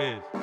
is.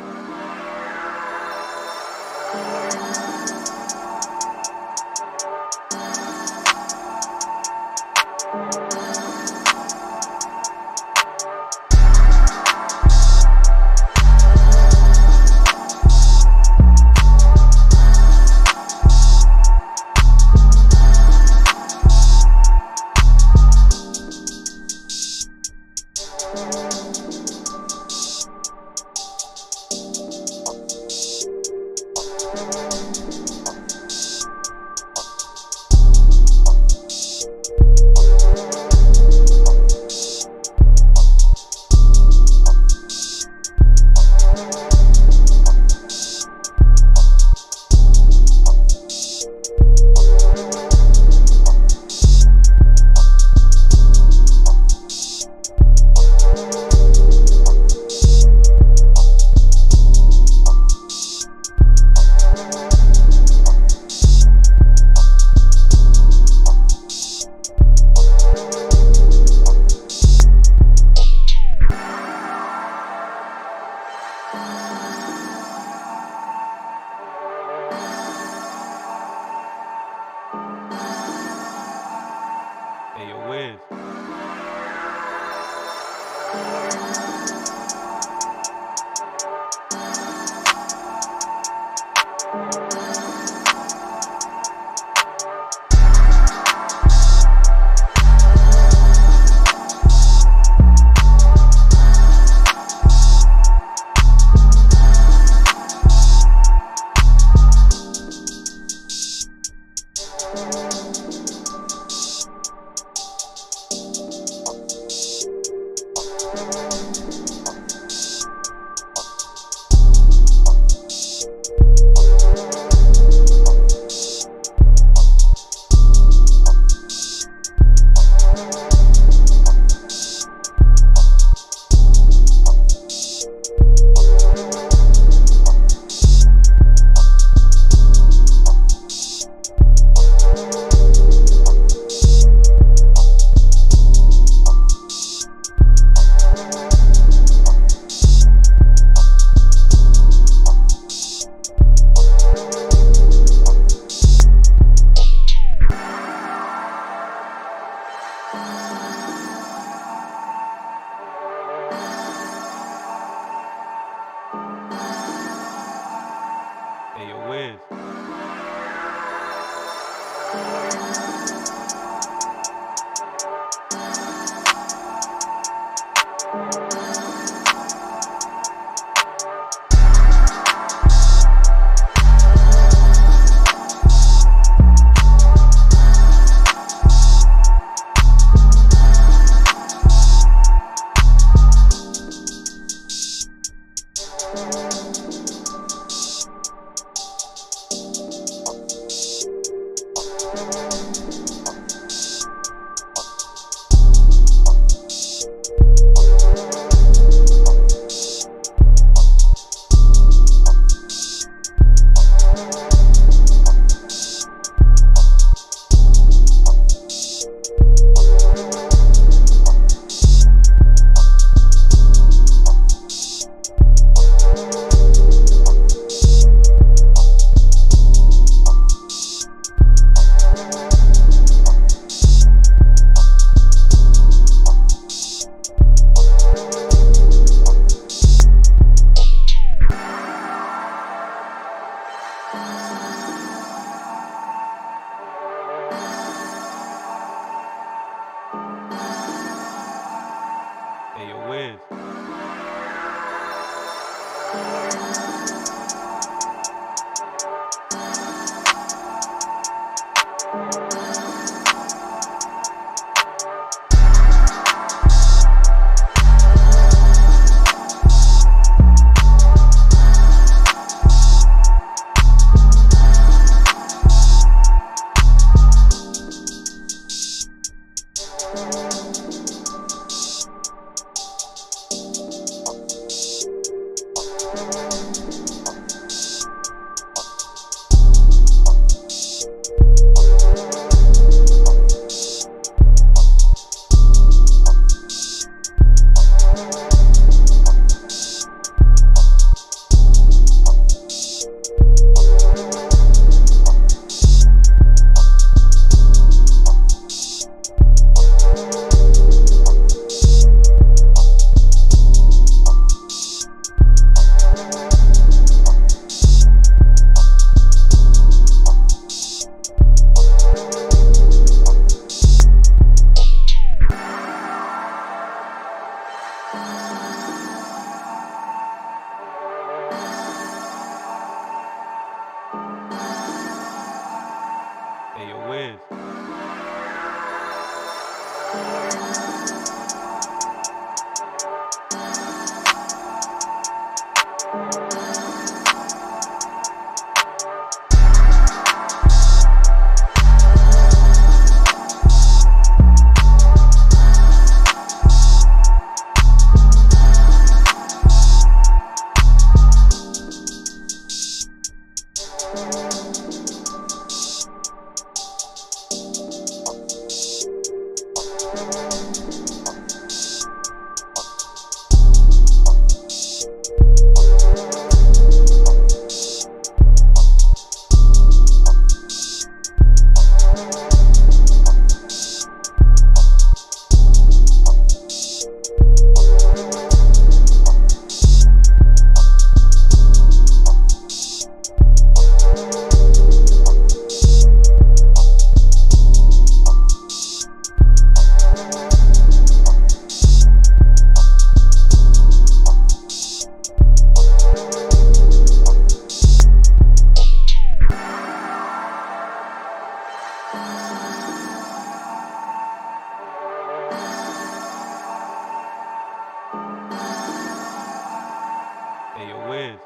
is.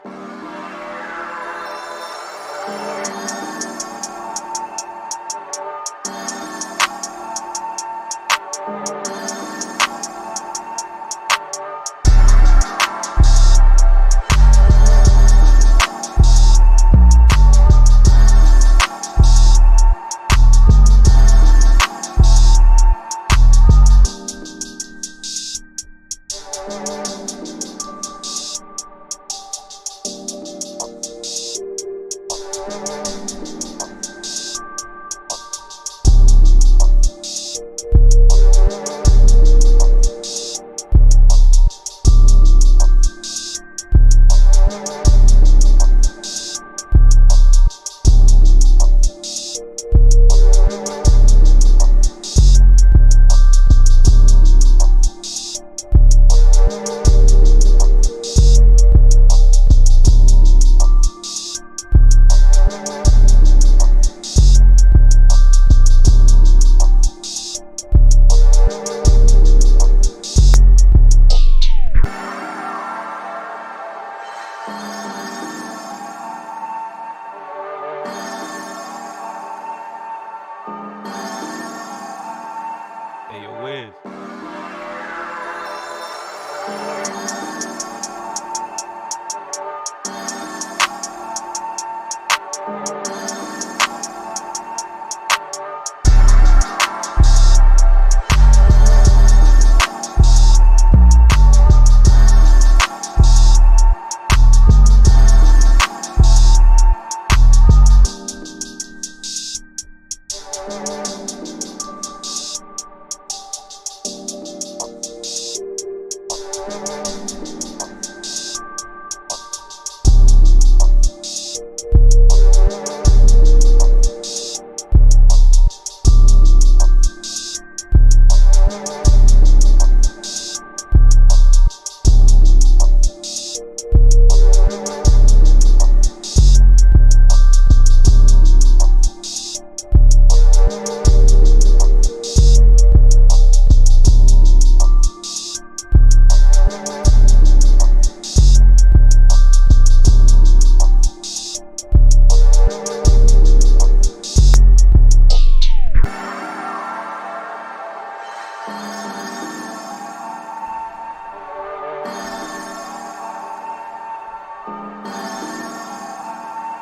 Hey, yo, Wiz.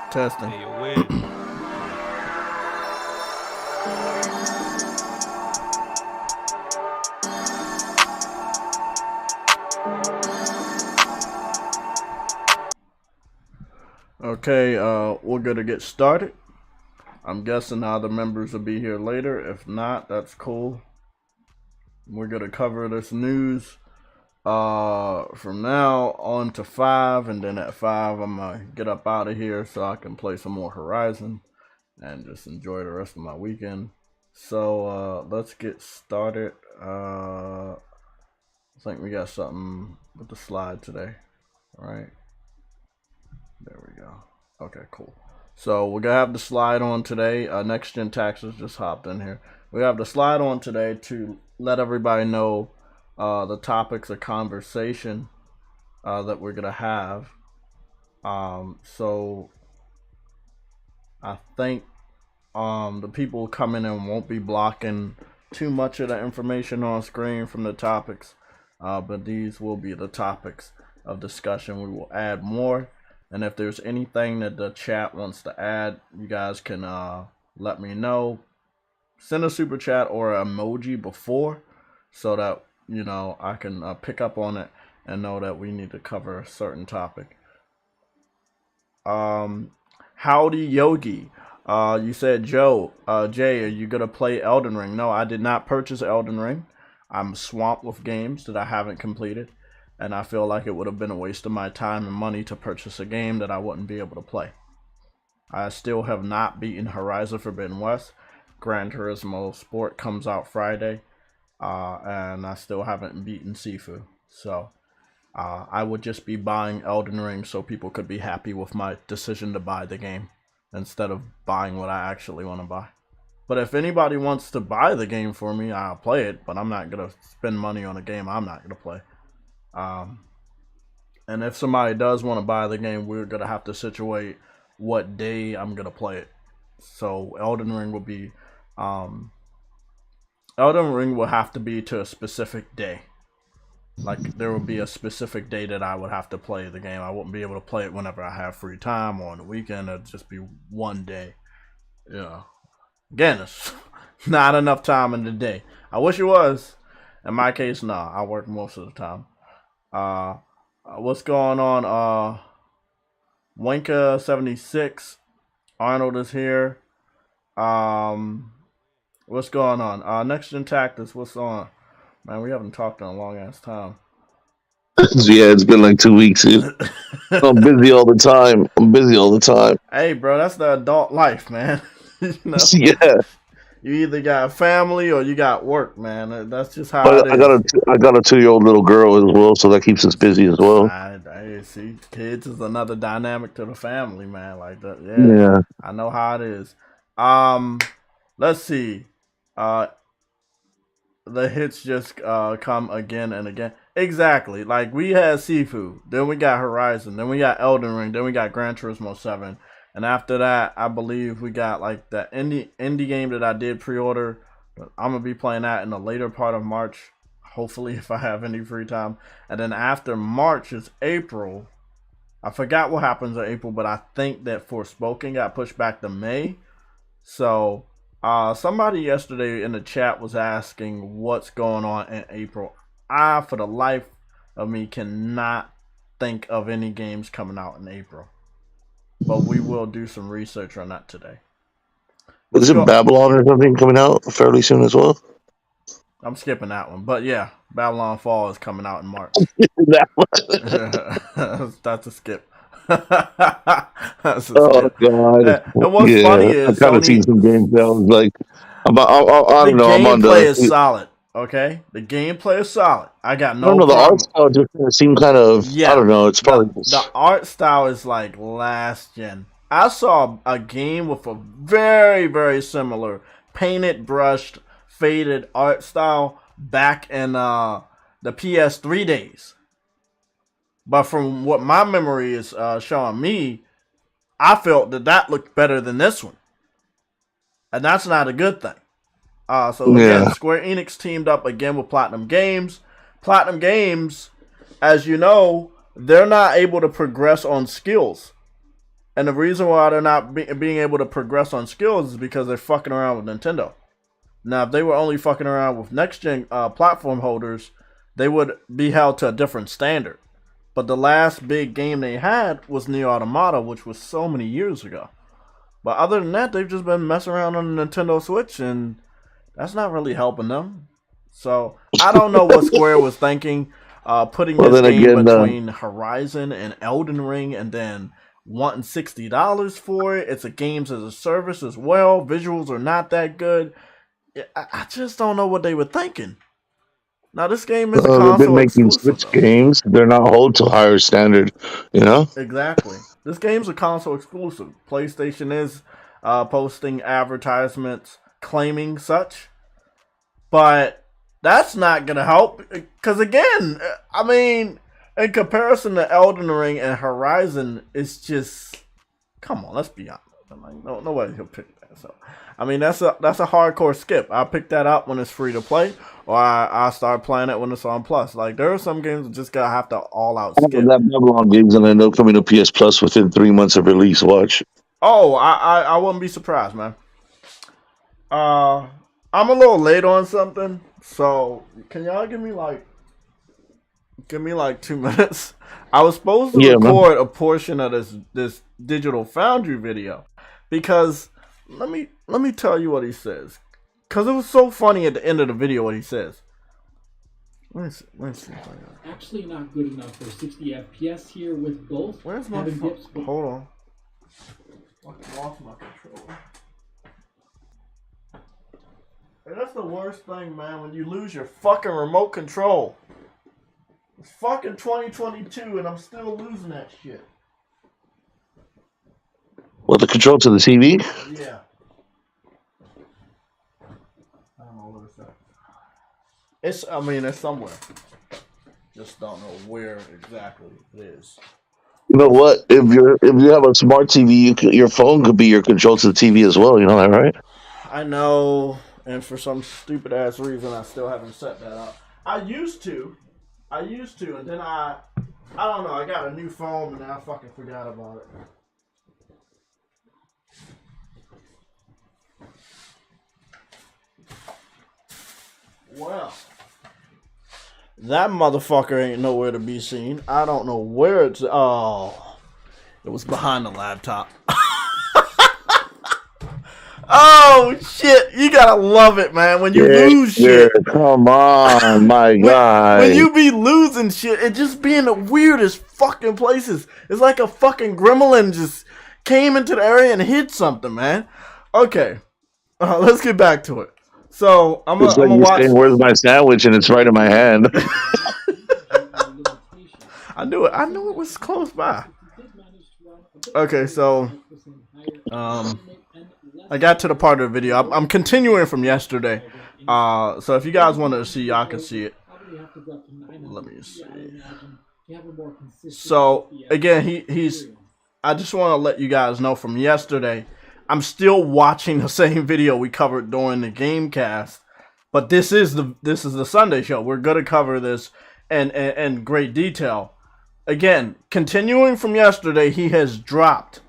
Testing. Hey, yo, Wiz. Okay, we're gonna get started. I'm guessing the other members will be here later. If not, that's cool. We're gonna cover this news from now on to 5, and then at 5 I'm gonna get up out of here so I can play some more Horizon and just enjoy the rest of my weekend. So let's get started. I think we got something with the slide today. All right, there we go. Okay, cool. So we're gonna have the slide on today. Next Gen Taxes just hopped in here. We have the slide on today to let everybody know the topics of conversation that we're gonna have. So I think the people coming in won't be blocking too much of the information on screen from the topics, but these will be the topics of discussion. We will add more, and if there's anything that the chat wants to add, you guys can let me know. Send a super chat or an emoji before, so that I can pick up on it and know that we need to cover a certain topic. Howdy Yogi. You said, Jay, are you gonna play Elden Ring? No, I did not purchase Elden Ring. I'm swamped with games that I haven't completed, and I feel like it would have been a waste of my time and money to purchase a game that I wouldn't be able to play. I still have not beaten Horizon Forbidden West. Gran Turismo Sport comes out Friday, and I still haven't beaten Sifu. So I would just be buying Elden Ring so people could be happy with my decision to buy the game, instead of buying what I actually want to buy. But if anybody wants to buy the game for me, I'll play it, but I'm not going to spend money on a game I'm not going to play. And if somebody does want to buy the game, we're gonna have to situate what day I'm gonna play it. So um, Elden Ring will have to be to a specific day. Like there will be a specific day that I would have to play the game. I wouldn't be able to play it whenever I have free time or on the weekend. It'd just be one day. Yeah. Again, it's not enough time in the day. I wish it was. In my case, no. I work most of the time. What's going on? Winka76. Arnold is here. What's going on? Next Gen Tactics, what's on? Man, we haven't talked in a long ass time. Yeah, it's been like 2 weeks. I'm busy all the time. Hey, bro, that's the adult life, man. You know, Yeah, you either got family or you got work, man. That's just how but it I is. got a 2-year-old little girl as well, so that keeps us busy as well. I see. Kids is another dynamic to the family, man. Like that. Yeah, Yeah. I know how it is. Let's see. Uh, the hits just come again and again. Exactly. Like we had Sifu, then we got Horizon, then we got Elden Ring, then we got Gran Turismo 7, and after that, I believe we got like the indie game that I did pre-order. I'm gonna be playing that in the later part of March, hopefully if I have any free time. And then after March is April. I forgot what happens in April, but I think that Forspoken got pushed back to May. So somebody yesterday in the chat was asking what's going on in April. I, for the life of me, cannot think of any games coming out in April. But we will do some research on that today. Is it Babylon or something coming out fairly soon as well? I'm skipping that one. But yeah, Babylon Fall is coming out in March. That's a skip. That's a Oh skip. God! And what's funny is I've kind of seen some games that I was like, I the don't know. I'm on gameplay is solid. Okay, the gameplay is solid. I got I don't no know. The art problem. style just seemed kind of. Yeah, I don't know. It's probably the art style is like last gen. I saw a game with a very, very similar painted, brushed, faded art style back in the PS3 days. But from what my memory is showing me, I felt that looked better than this one. And that's not a good thing. So again, Square Enix teamed up again with Platinum Games. Platinum Games, as you know, they're not able to progress on skills. And the reason why they're not being able to progress on skills is because they're fucking around with Nintendo. Now, if they were only fucking around with next-gen platform holders, they would be held to a different standard. But the last big game they had was Nier Automata, which was so many years ago. But other than that, they've just been messing around on the Nintendo Switch, and that's not really helping them. So, I don't know what Square was thinking, putting this game between Horizon and Elden Ring, and then wanting $60 for it. It's a games as a service as well. Visuals are not that good. I just don't know what they were thinking. Now this game is a console they've been making exclusive. Switch games. They're not held to a higher standard, you know. Exactly. This game's a console exclusive. PlayStation is posting advertisements claiming such, but that's not gonna help. Because again, I mean, in comparison to Elden Ring and Horizon, it's just, come on, let's be honest. Like, nobody will pick that. So, I mean, that's a hardcore skip. I'll pick that up when it's free to play, or I start playing it when it's on Plus. Like, there are some games that just gotta have to all out skip. That Babylon game's gonna end up coming to PS Plus within 3 months of release. Watch. Oh, I wouldn't be surprised, man. I'm a little late on something, so can y'all give me like 2 minutes? I was supposed to record a portion of this Digital Foundry video, because let me tell you what he says, because it was so funny at the end of the video what he says. Let me see. Actually not good enough for 60 FPS here with both. Where's my phone? Hold on. I lost my controller. And that's the worst thing, man, when you lose your fucking remote control. It's fucking 2022 and I'm still losing that shit. Well, the control to the TV? Yeah. I don't know where it's at. It's somewhere. Just don't know where exactly it is. You know what? If you have a smart TV, your phone could be your control to the TV as well. You know that, right? I know, and for some stupid ass reason, I still haven't set that up. I used to, and then I don't know. I got a new phone, and I fucking forgot about it. Well, that motherfucker ain't nowhere to be seen. I don't know where it's. Oh, it was behind the laptop. Oh shit! You gotta love it, man. When you lose shit. Come on, my guy. When you be losing shit, it just be in the weirdest fucking places. It's like a fucking gremlin just came into the area and hid something, man. Okay, let's get back to it. So I'm gonna watch. Saying, "Where's my sandwich?" And it's right in my hand. I knew it. I knew it was close by. Okay, so I got to the part of the video. I'm continuing from yesterday. So if you guys wanted to see, y'all can see it. Let me see. So again, he's. I just want to let you guys know from yesterday. I'm still watching the same video we covered during the Gamecast, but this is the Sunday show. We're gonna cover this in great detail. Again, continuing from yesterday, he has dropped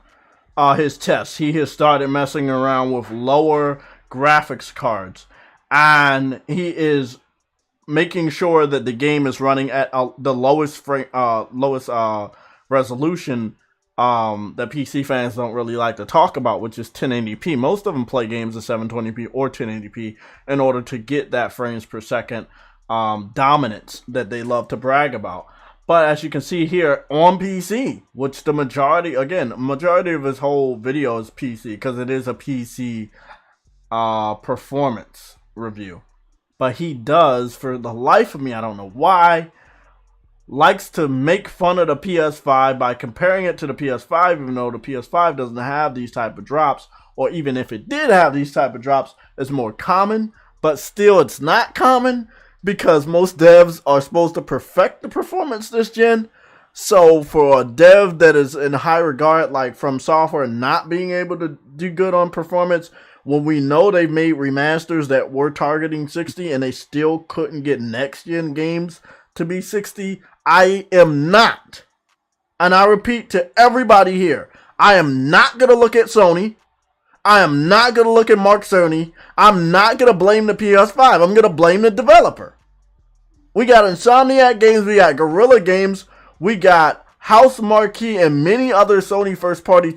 his tests. He has started messing around with lower graphics cards, and he is making sure that the game is running at the lowest resolution that PC fans don't really like to talk about, which is 1080p. Most of them play games at 720p or 1080p in order to get that frames per second dominance that they love to brag about. But as you can see here on PC, which the majority of his whole video is PC because it is a PC performance review. But he does, for the life of me, I don't know why, likes to make fun of the PS5 by comparing it to the PS5, even though the PS5 doesn't have these type of drops, or even if it did have these type of drops, it's more common, but still it's not common because most devs are supposed to perfect the performance this gen. So for a dev that is in high regard, like From Software, not being able to do good on performance, when we know they've made remasters that were targeting 60 and they still couldn't get next gen games to be 60, I am not, and I repeat to everybody here, I am not going to look at Sony. I am not going to look at Mark Cerny. I'm not going to blame the PS5. I'm going to blame the developer. We got Insomniac Games. We got Guerrilla Games. We got House Marquee and many other Sony first-party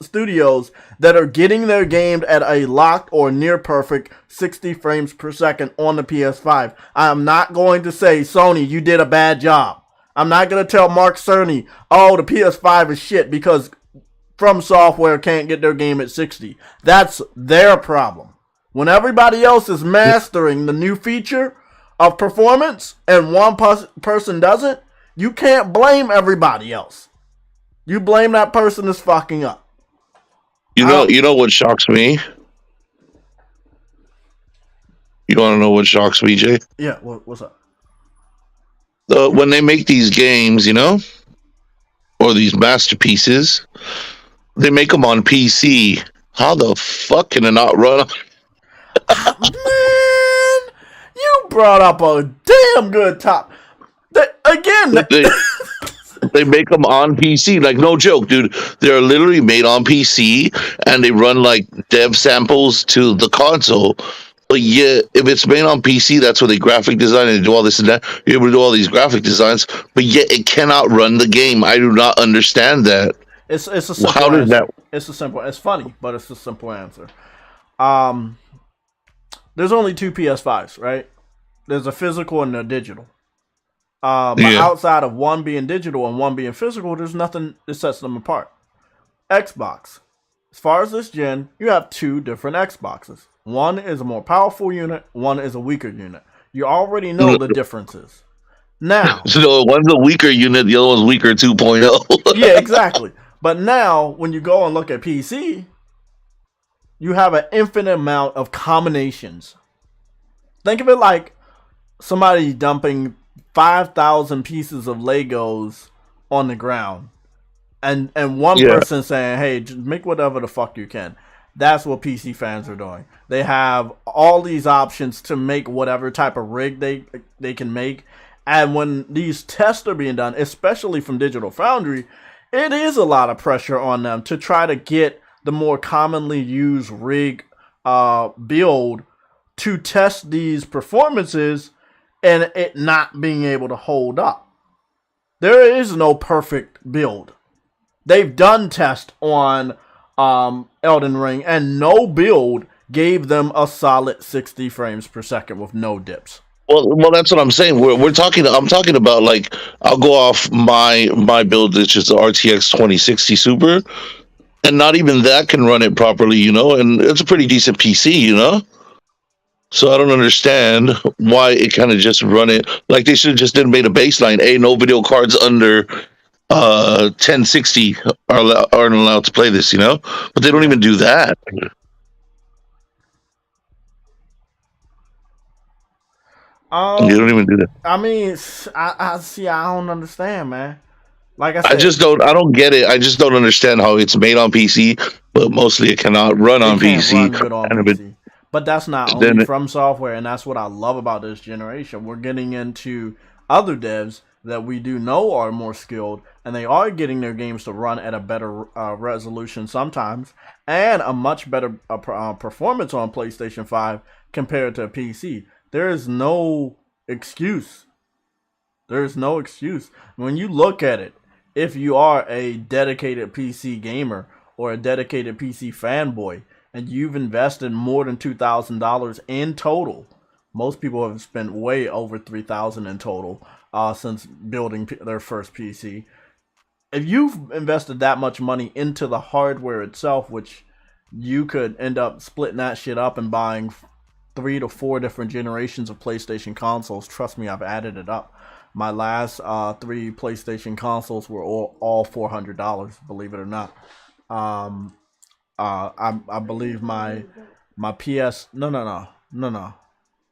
studios that are getting their games at a locked or near-perfect 60 frames per second on the PS5. I am not going to say, Sony, you did a bad job. I'm not going to tell Mark Cerny, oh, the PS5 is shit because From Software can't get their game at 60. That's their problem. When everybody else is mastering the new feature of performance and one person doesn't, you can't blame everybody else. You blame that person that's fucking up. You know what shocks me? You want to know what shocks me, Jay? Yeah, what's up? When they make these games, or these masterpieces, they make them on PC. How the fuck can it not run? Man, you brought up a damn good top. They make them on PC, like no joke, dude. They're literally made on PC, and they run like dev samples to the console. But yeah, if it's made on PC, that's where they graphic design and do all this and that. You're able to do all these graphic designs, but yet it cannot run the game. I do not understand that. It's a simple How answer. does that? It's funny, but it's a simple answer. There's only two PS5s, right? There's a physical and a digital. But outside of one being digital and one being physical, there's nothing that sets them apart. Xbox. As far as this gen, you have two different Xboxes. One is a more powerful unit, one is a weaker unit. You already know the differences. Now, so one's a weaker unit, the other one's weaker 2.0. Yeah, exactly. But now, when you go and look at PC, you have an infinite amount of combinations. Think of it like somebody dumping 5,000 pieces of Legos on the ground. And one person saying, hey, just make whatever the fuck you can. That's what PC fans are doing. They have all these options to make whatever type of rig they can make. And when these tests are being done, especially from Digital Foundry, it is a lot of pressure on them to try to get the more commonly used rig build to test these performances and it not being able to hold up. There is no perfect build. They've done tests on Elden Ring, and no build gave them a solid 60 frames per second with no dips. Well, that's what I'm saying. We're talking. I'm talking about, like, I'll go off my build, which is the RTX 2060 Super, and not even that can run it properly, you know. And it's a pretty decent PC, you know. So I don't understand why it kind of just run it like they should have just didn't made a baseline. Hey, no video cards under 1060 aren't allowed to play this, you know. But they don't even do that. You don't even do that. I mean, I see. I don't understand, man. Like I said, I don't get it. I just don't understand how it's made on PC, but mostly it cannot run on PC. Run good on PC. But that's not only from software, and that's what I love about this generation. We're getting into other devs that we do know are more skilled, and they are getting their games to run at a better resolution sometimes, and a much better performance on PlayStation 5 compared to a PC. There is no excuse. There is no excuse. When you look at it, if you are a dedicated PC gamer or a dedicated PC fanboy, and you've invested more than $2,000 in total, most people have spent way over $3,000 in total since building their first PC. If you've invested that much money into the hardware itself, which you could end up splitting that shit up and buying 3 to 4 different generations of PlayStation consoles. Trust me, I've added it up. My last 3 PlayStation consoles were all $400, believe it or not. I believe my PS no.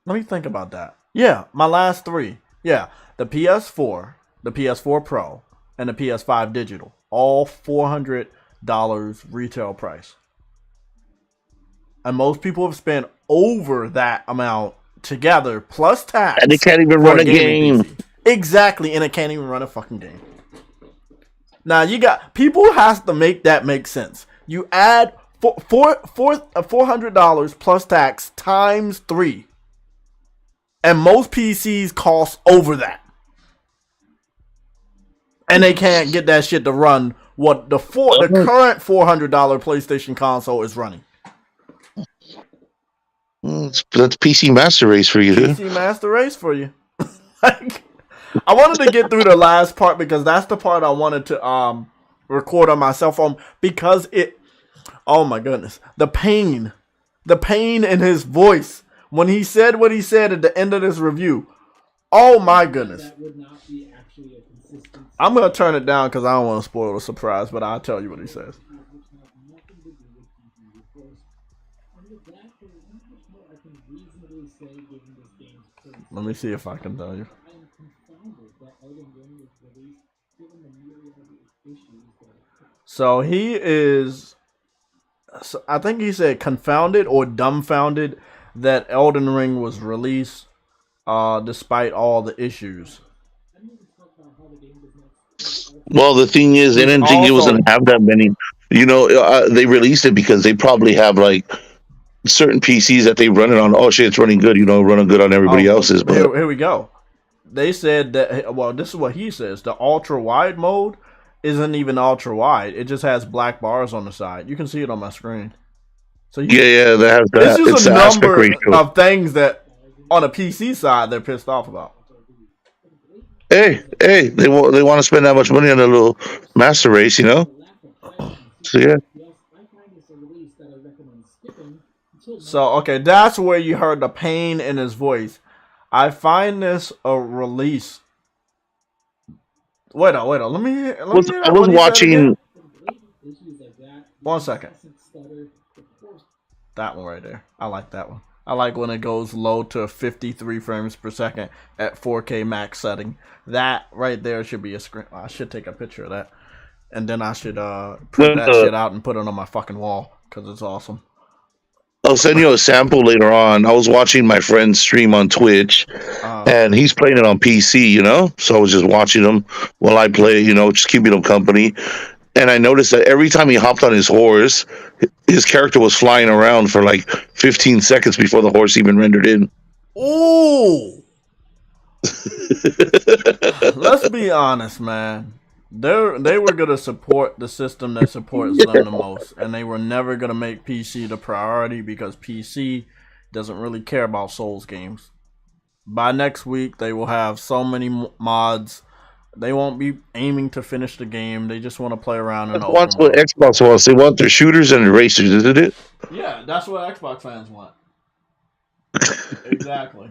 Let me think about that. Yeah, my last 3. Yeah, the PS4, the PS4 Pro, and the PS5 digital. All $400 retail price. And most people have spent over that amount together, plus tax. And they can't even run a game. PC. Exactly, and it can't even run a fucking game. Now, you got... People have to make that make sense. You add $400 plus tax times 3. And most PCs cost over that. And they can't get that shit to run what the current $400 PlayStation console is running. That's PC Master Race for you, dude. PC Master Race for you. Like, I wanted to get through the last part because that's the part I wanted to record on my cell phone because it. Oh my goodness, the pain in his voice when he said what he said at the end of this review. Oh my goodness. That would not be actually a consistent. I'm gonna turn it down because I don't want to spoil the surprise, but I'll tell you what he says. Let me see if I can tell you. So he is, I think he said confounded or dumbfounded that Elden Ring was released despite all the issues. Well, the thing is, they didn't think it was going to have that many. You know, they released it because they probably have like certain PCs that they run it on. Oh shit, it's running good. You know, running good on everybody else's. But here we go. They said that. Well, this is what he says. The ultra wide mode isn't even ultra wide. It just has black bars on the side. You can see it on my screen. So yeah, that has that. This is a number of things that on a PC side they're pissed off about. Hey, they want to spend that much money on a little Master Race, you know? So yeah. So okay, that's where you heard the pain in his voice. I find this a release. Wait on. Let me. I was watching. 1 second. That one right there. I like that one. I like when it goes low to 53 frames per second at 4K max setting. That right there should be a screen. I should take a picture of that. And then I should print that shit out and put it on my fucking wall because it's awesome. I'll send you a sample later on. I was watching my friend stream on Twitch, and he's playing it on PC, you know? So I was just watching him while I play, you know, just keeping him company. And I noticed that every time he hopped on his horse, his character was flying around for like 15 seconds before the horse even rendered in. Ooh! Let's be honest, man. They were gonna support the system that supports them the most, and they were never gonna make PC the priority because PC doesn't really care about Souls games. By next week, they will have so many mods. They won't be aiming to finish the game. They just want to play around in the open That's what world. Xbox wants. They want their shooters and racers, isn't it? Yeah, that's what Xbox fans want. Exactly.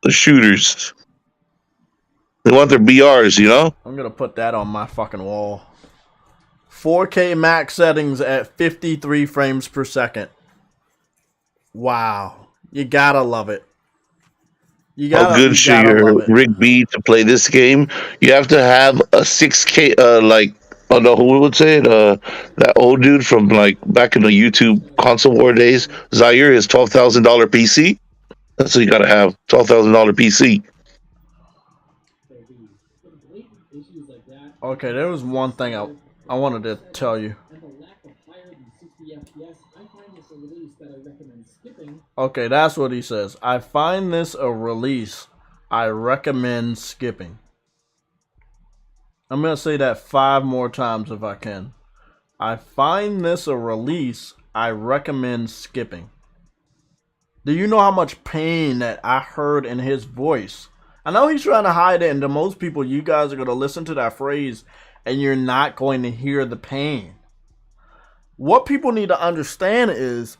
The shooters. They want their BRs, you know? I'm gonna put that on my fucking wall. 4K max settings at 53 frames per second. Wow. You gotta love it. How good should your rig be to play this game? You have to have a 6K, like, I don't know who would say it, that old dude from, like, back in the YouTube console war days, Zaire, his $12,000 PC. That's what you gotta have, $12,000 PC. Okay, there was one thing I wanted to tell you. Okay, that's what he says. I find this a release I recommend skipping. I'm going to say that 5 more times if I can. I find this a release I recommend skipping. Do you know how much pain that I heard in his voice? I know he's trying to hide it, and to most people, you guys are going to listen to that phrase and you're not going to hear the pain. What people need to understand is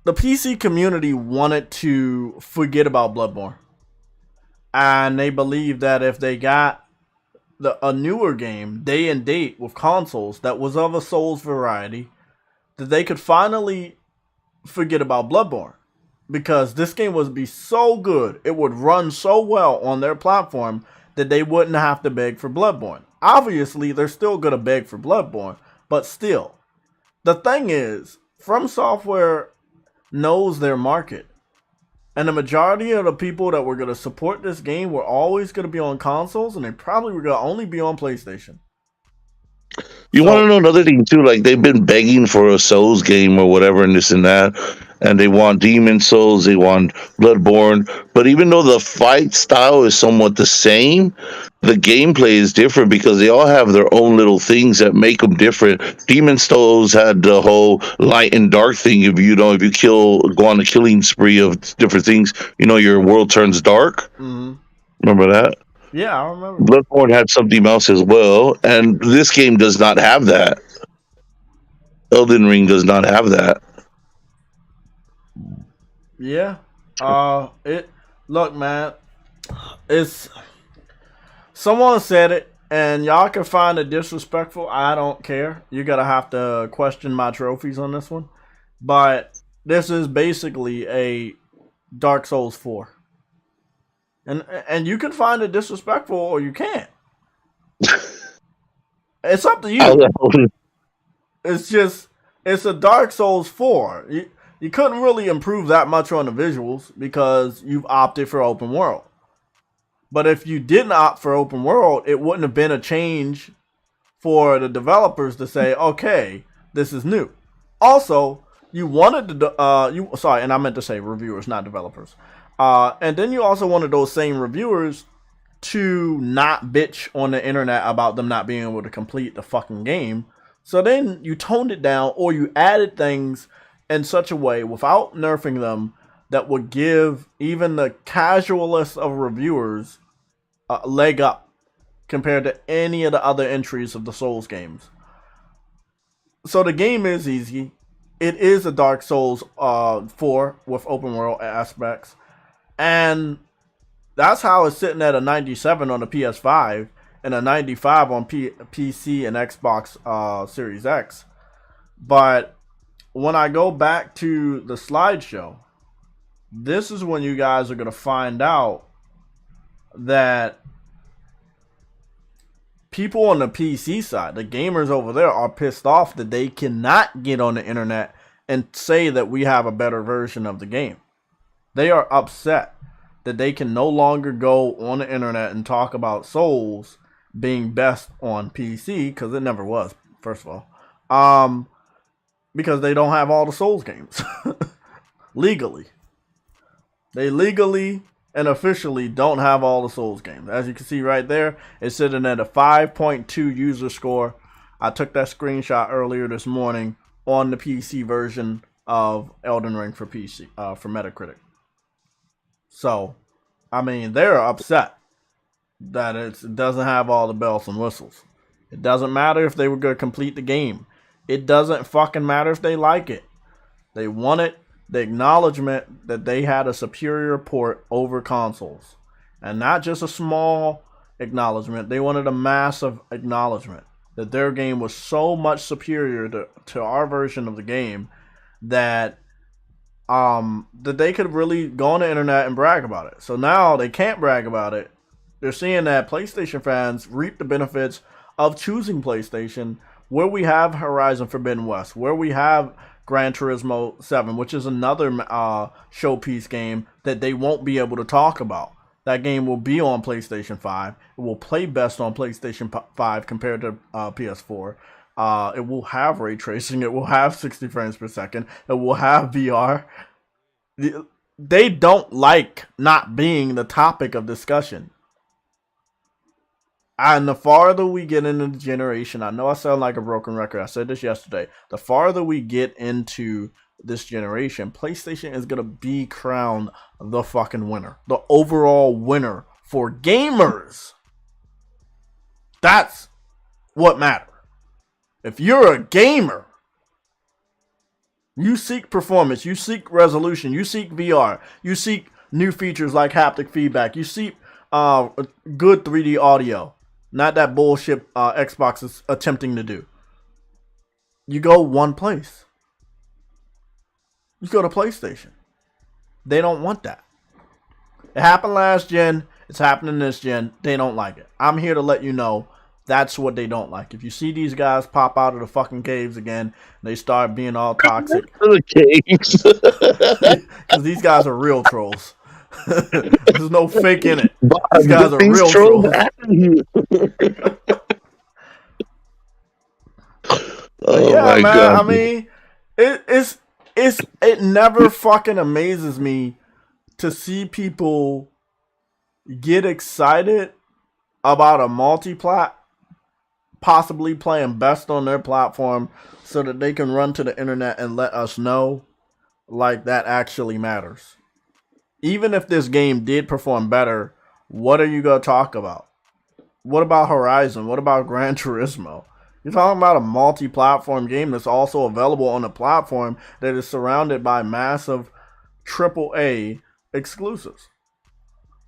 the PC community wanted to forget about Bloodborne. And they believe that if they got a newer game, day and date, with consoles that was of a Souls variety, that they could finally forget about Bloodborne. Because this game would be so good, it would run so well on their platform that they wouldn't have to beg for Bloodborne. Obviously, they're still going to beg for Bloodborne, but still. The thing is, From Software knows their market. And the majority of the people that were going to support this game were always going to be on consoles, and they probably were going to only be on PlayStation. You want to know another thing too? Like, they've been begging for a Souls game or whatever, and this and that, and they want Demon Souls, they want Bloodborne. But even though the fight style is somewhat the same, the gameplay is different because they all have their own little things that make them different. Demon Souls had the whole light and dark thing. If you go on a killing spree of different things, you know, your world turns dark. Mm-hmm. Remember that? Yeah, I remember. Bloodborne had something else as well, and this game does not have that. Elden Ring does not have that. Yeah. Look, man. It's someone said it, and y'all can find it disrespectful. I don't care. You're gonna have to question my trophies on this one. But this is basically a Dark Souls 4. And you can find it disrespectful or you can't. It's up to you. It's a Dark Souls 4. You couldn't really improve that much on the visuals because you've opted for open world. But if you didn't opt for open world, it wouldn't have been a change for the developers to say, okay, this is new. Also, you wanted to, and I meant to say reviewers, not developers. And then you also wanted those same reviewers to not bitch on the internet about them not being able to complete the fucking game. So then you toned it down, or you added things in such a way without nerfing them that would give even the casualest of reviewers a leg up compared to any of the other entries of the Souls games. So the game is easy. It is a Dark Souls 4 with open world aspects. And that's how it's sitting at a 97 on the PS5 and a 95 on PC and Xbox Series X. But when I go back to the slideshow, this is when you guys are going to find out that people on the PC side, the gamers over there, are pissed off that they cannot get on the internet and say that we have a better version of the game. They are upset that they can no longer go on the internet and talk about Souls being best on PC, because it never was, first of all. Because they don't have all the Souls games. Legally. They legally and officially don't have all the Souls games. As you can see right there, it's sitting at a 5.2 user score. I took that screenshot earlier this morning on the PC version of Elden Ring for PC, for Metacritic. So, I mean, they're upset that it doesn't have all the bells and whistles. It doesn't matter if they were going to complete the game. It doesn't fucking matter if they like it. They wanted the acknowledgement that they had a superior port over consoles. And not just a small acknowledgement. They wanted a massive acknowledgement that their game was so much superior to our version of the game that that they could really go on the internet and brag about it. So now they can't brag about it. They're seeing that PlayStation fans reap the benefits of choosing PlayStation, where we have Horizon Forbidden West, where we have Gran Turismo 7, which is another showpiece game that they won't be able to talk about. That game will be on PlayStation 5. It will play best on PlayStation 5 compared to PS4. It will have ray tracing. It will have 60 frames per second. It will have VR. They don't like not being the topic of discussion. And the farther we get into the generation, I know I sound like a broken record. I said this yesterday. The farther we get into this generation, PlayStation is going to be crowned the fucking winner. The overall winner for gamers. That's what matters. If you're a gamer, you seek performance, you seek resolution, you seek VR, you seek new features like haptic feedback, you seek good 3D audio. Not that bullshit Xbox is attempting to do. You go one place. You go to PlayStation. They don't want that. It happened last gen. It's happening this gen. They don't like it. I'm here to let you know that's what they don't like. If you see these guys pop out of the fucking caves again, they start being all toxic. The caves. Because these guys are real trolls. There's no fake in it. These guys are real trolls. Oh yeah, my man. God. I mean, it never fucking amazes me to see people get excited about a multi-plat possibly playing best on their platform so that they can run to the internet and let us know like that actually matters. Even if this game did perform better, what are you going to talk about? What about Horizon? What about Gran Turismo? You're talking about a multi-platform game that's also available on a platform that is surrounded by massive AAA exclusives.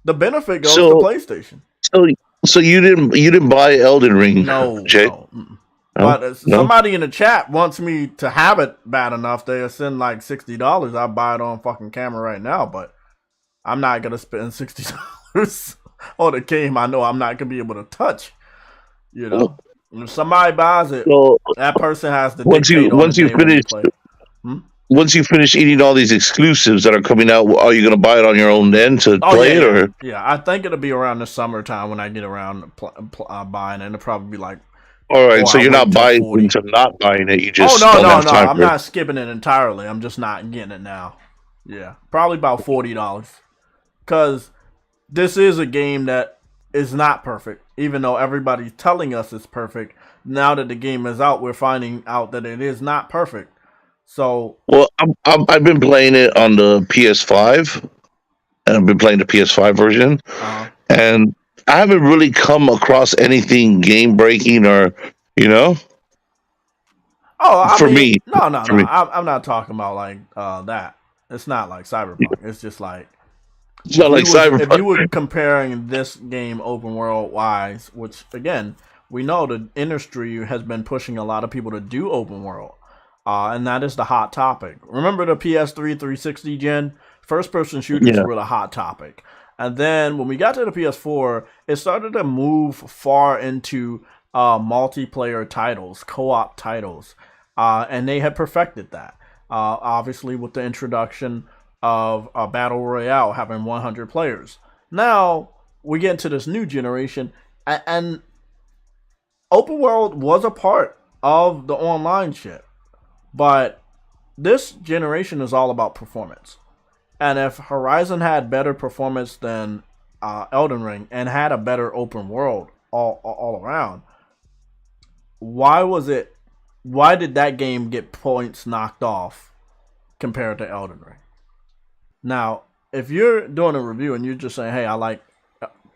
The benefit goes to PlayStation. So you didn't buy Elden Ring, No, Jay? no. But somebody in the chat wants me to have it bad enough. They'll send like $60. I'll buy it on fucking camera right now, but I'm not going to spend $60 on a game I know I'm not going to be able to touch. You know, if somebody buys it, that person has to once you finish eating all these exclusives that are coming out, are you going to buy it on your own then to play it? Or? Yeah, I think it'll be around the summertime when I get around buying it. It'll probably be like, all right, so you're not buying into not buying it. You just no. I'm not skipping it entirely. I'm just not getting it now. Yeah, probably about $40. Because this is a game that is not perfect, even though everybody's telling us it's perfect. Now that the game is out, we're finding out that it is not perfect. So, well, I've been playing it on the PS5, and I've been playing the PS5 version, and I haven't really come across anything game breaking or, you know. Oh, me. No. I'm not talking about like that. It's not like Cyberpunk. It's just like. It's not like Cyberpunk. If you were comparing this game open world wise, which again, we know the industry has been pushing a lot of people to do open world. and that is the hot topic. Remember the PS3 360 gen? First-person shooters were the hot topic. And then when we got to the PS4, it started to move far into multiplayer titles, co-op titles. And they had perfected that. Obviously, with the introduction of Battle Royale having 100 players. Now, we get into this new generation, and open world was a part of the online shit. But this generation is all about performance. And if Horizon had better performance than Elden Ring and had a better open world all around, why did that game get points knocked off compared to Elden Ring? Now, if you're doing a review and you're just saying, hey, I like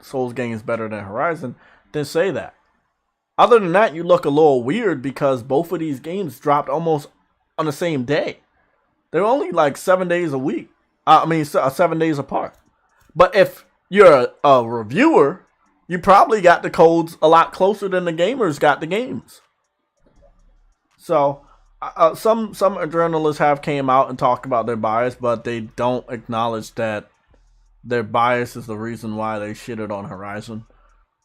Souls games better than Horizon, then say that. Other than that, you look a little weird because both of these games dropped almost on the same day. They're only like 7 days a week. 7 days apart. But if you're a reviewer, you probably got the codes a lot closer than the gamers got the games. So, some journalists have came out and talked about their bias, but they don't acknowledge that their bias is the reason why they shitted on Horizon.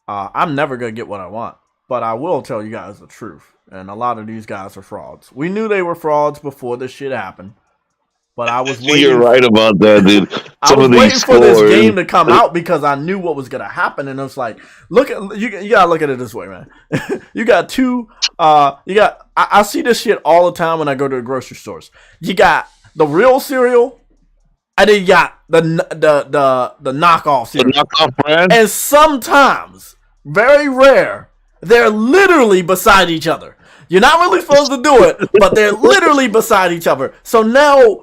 I'm never going to get what I want, but I will tell you guys the truth. And a lot of these guys are frauds. We knew they were frauds before this shit happened. But I was waiting. You're right about that, dude. I was waiting for this game to come out because I knew what was gonna happen, and it was like, look at you gotta look at it this way, man. You got two. I see this shit all the time when I go to the grocery stores. You got the real cereal, and then you got the knockoff cereal. The knockoff brand. And sometimes, very rare, they're literally beside each other. You're not really supposed to do it, but they're literally beside each other. So now,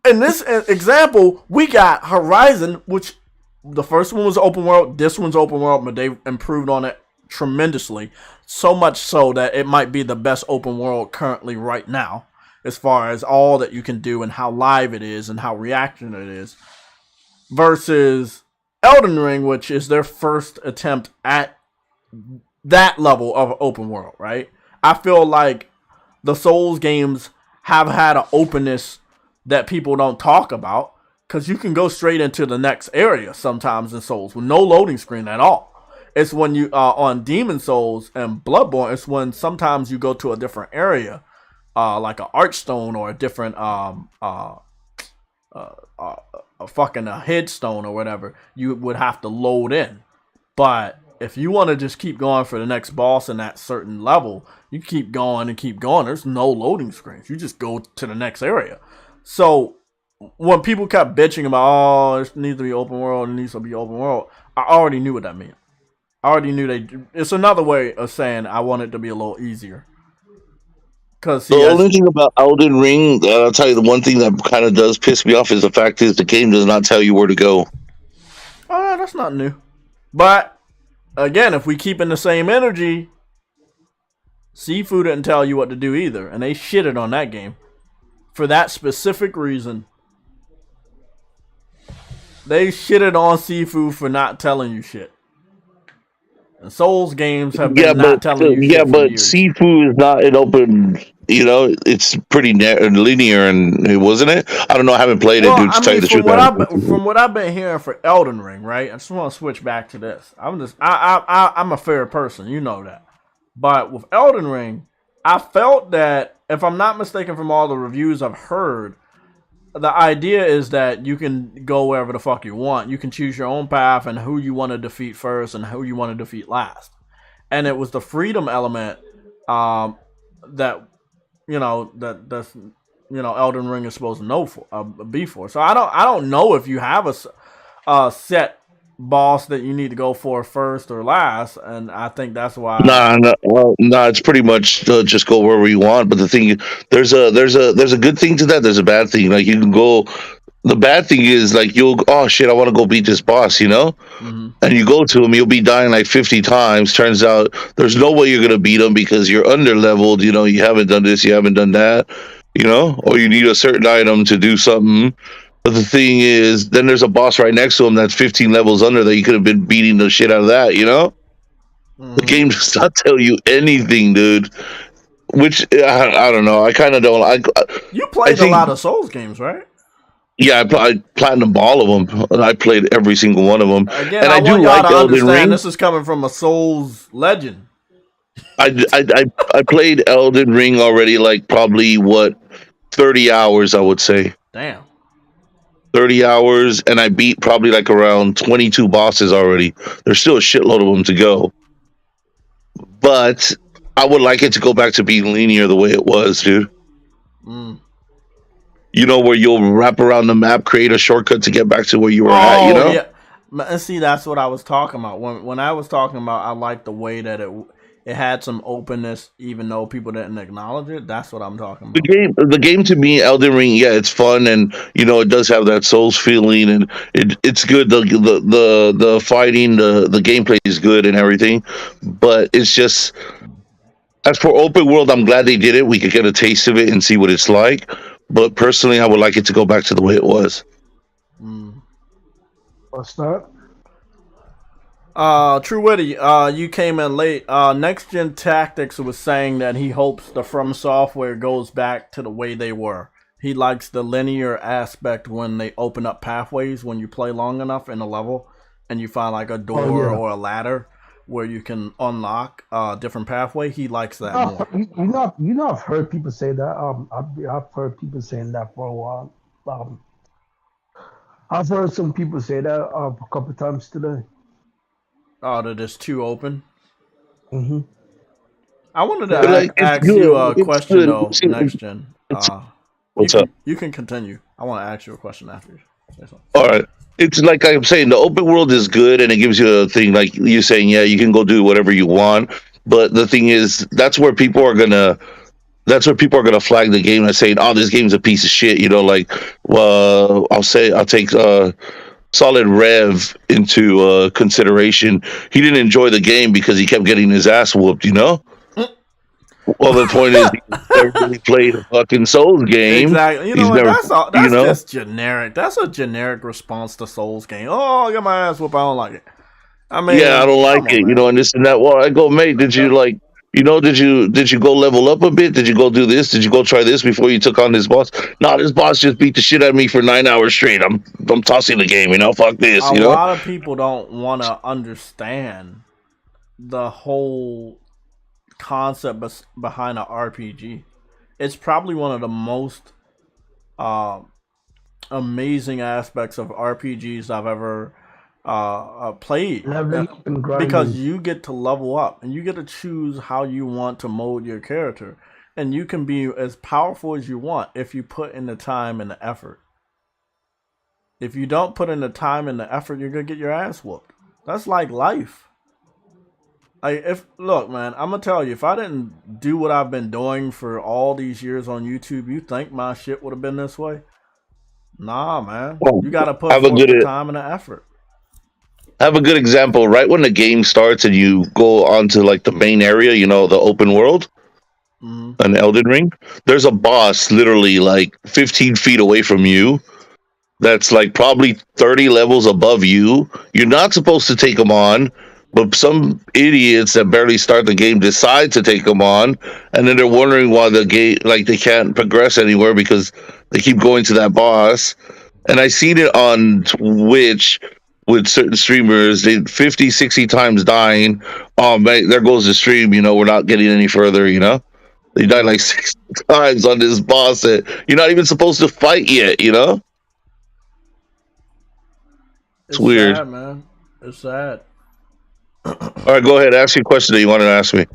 in this example, we got Horizon, which the first one was open world. This one's open world, but they improved on it tremendously. So much so that it might be the best open world currently right now, as far as all that you can do and how live it is and how reaction it is. Versus Elden Ring, which is their first attempt at that level of open world, right? I feel like the Souls games have had an openness that people don't talk about, because you can go straight into the next area sometimes in Souls with no loading screen at all. It's when you on Demon Souls and Bloodborne, it's when sometimes you go to a different area, like an Archstone or a different a headstone or whatever, you would have to load in. But if you want to just keep going for the next boss in that certain level, you keep going and keep going. There's no loading screens. You just go to the next area. So when people kept bitching about, oh, it needs to be open world, it needs to be open world, I already knew what that meant. I already knew it's another way of saying I want it to be a little easier. Because the only thing about Elden Ring, I'll tell you, the one thing that kind of does piss me off is the fact is the game does not tell you where to go. Oh, that's not new. But again, if we keep in the same energy, Sifu didn't tell you what to do either, and they shitted on that game for that specific reason. They shitted on Sifu for not telling you shit. And Souls games have been not telling you shit. Yeah, but Sifu is not an open. It's pretty linear, and wasn't it? I don't know. I haven't played it, dude. To tell you the truth, from what I've been hearing for Elden Ring, right? I just want to switch back to this. I'm a fair person, you know that. But with Elden Ring, I felt that, if I'm not mistaken from all the reviews I've heard, the idea is that you can go wherever the fuck you want. You can choose your own path and who you want to defeat first and who you want to defeat last. And it was the freedom element that Elden Ring is supposed to be for. So I don't know if you have a set boss that you need to go for first or last, and I think that's why. Nah, it's pretty much just go wherever you want. But the thing, there's a good thing to that. There's a bad thing. Like, you can go. The bad thing is, like, oh shit, I want to go beat this boss, Mm-hmm. And you go to him, you'll be dying like 50 times. Turns out there's no way you're gonna beat him because you're under leveled. You haven't done this, you haven't done that. Or you need a certain item to do something. But the thing is, then there's a boss right next to him that's 15 levels under that you could have been beating the shit out of that, Mm-hmm. The game does not tell you anything, dude. which I don't know. I kind of don't. You I played a think lot of Souls games, right? yeah, I platinum all of them. And I played every single one of them, Again, and I I do want y'all like to Elden understand Ring. this is coming from a Souls legend. I played Elden Ring already, like probably what 30 hours, I would say. Damn. 30 hours, and I beat probably like around 22 bosses already. There's still a shitload of them to go, but I would like it to go back to being linear the way it was, dude. Mm. You know, where you'll wrap around the map, create a shortcut to get back to where you were at, you Oh know? yeah. And see, that's what I was talking about. When I was talking about, I like the way that it had some openness, even though people didn't acknowledge it. That's what I'm talking about. The game to me, Elden Ring, yeah, it's fun, and you know, it does have that Souls feeling, and it's good. The fighting, the gameplay is good and everything, but it's just as for open world, I'm glad they did it. We could get a taste of it and see what it's like. But personally, I would like it to go back to the way it was. Mm. What's that? True Witty, you came in late. Next Gen Tactics was saying that he hopes the From Software goes back to the way they were. He likes the linear aspect when they open up pathways when you play long enough in a level and you find like a door or a ladder where you can unlock a different pathway. He likes that more. You know, I've heard people say that. I've heard people saying that for a while. I've heard some people say that a couple times today. Oh, that is too open. Mm-hmm. I wanted But, to like, it's ask you a good. question Good. though, Next Gen. What's up? You can continue. I want to ask you a question after you say something. All right. It's like I'm saying, the open world is good, and it gives you a thing like you're saying. Yeah, you can go do whatever you want, but the thing is, that's where people are gonna flag the game and saying, "Oh, this game's a piece of shit." You know, like, I'll take Solid Rev into consideration. He didn't enjoy the game because he kept getting his ass whooped. You know. Well, the point is, he's never really played a fucking Souls game. Exactly. You know He's what? never, That's all. you That's know? just generic. That's a generic response to Souls game. Oh, I got my ass whooped. I don't like it. I mean, Yeah, I don't like come on, it. You man. know, and this and that. Well, I go, mate. Did you like? You know, did you go level up a bit? Did you go do this? Did you go try this before you took on this boss? No, this boss just beat the shit out of me for 9 hours straight. I'm tossing the game. You know, fuck this. A You know. lot of people don't want to understand the whole concept behind an RPG. It's probably one of the most amazing aspects of RPGs I've ever played. Leveling up and grinding. Because you get to level up and you get to choose how you want to mold your character. And you can be as powerful as you want if you put in the time and the effort. If you don't put in the time and the effort, you're going to get your ass whooped. That's like life. Look, man, I'm going to tell you, if I didn't do what I've been doing for all these years on YouTube, you think my shit would have been this way? Nah, man. Well, You got to put have a forth good- the time and the effort. Have a good example. Right when the game starts and you go onto like the main area, you know, the open world, an Elden Ring. There's a boss literally like 15 feet away from you. That's like probably 30 levels above you. You're not supposed to take him on, but some idiots that barely start the game decide to take him on, and then they're wondering why the game, like, they can't progress anywhere because they keep going to that boss. And I seen it on Twitch with certain streamers. They 50, 60 times dying. Oh man, there goes the stream. You know, we're not getting any further. You know, they died like 60 times on this boss that you're not even supposed to fight yet. You know. It's weird. Sad, man. It's sad. All right, go ahead. Ask your question that you wanted to ask me.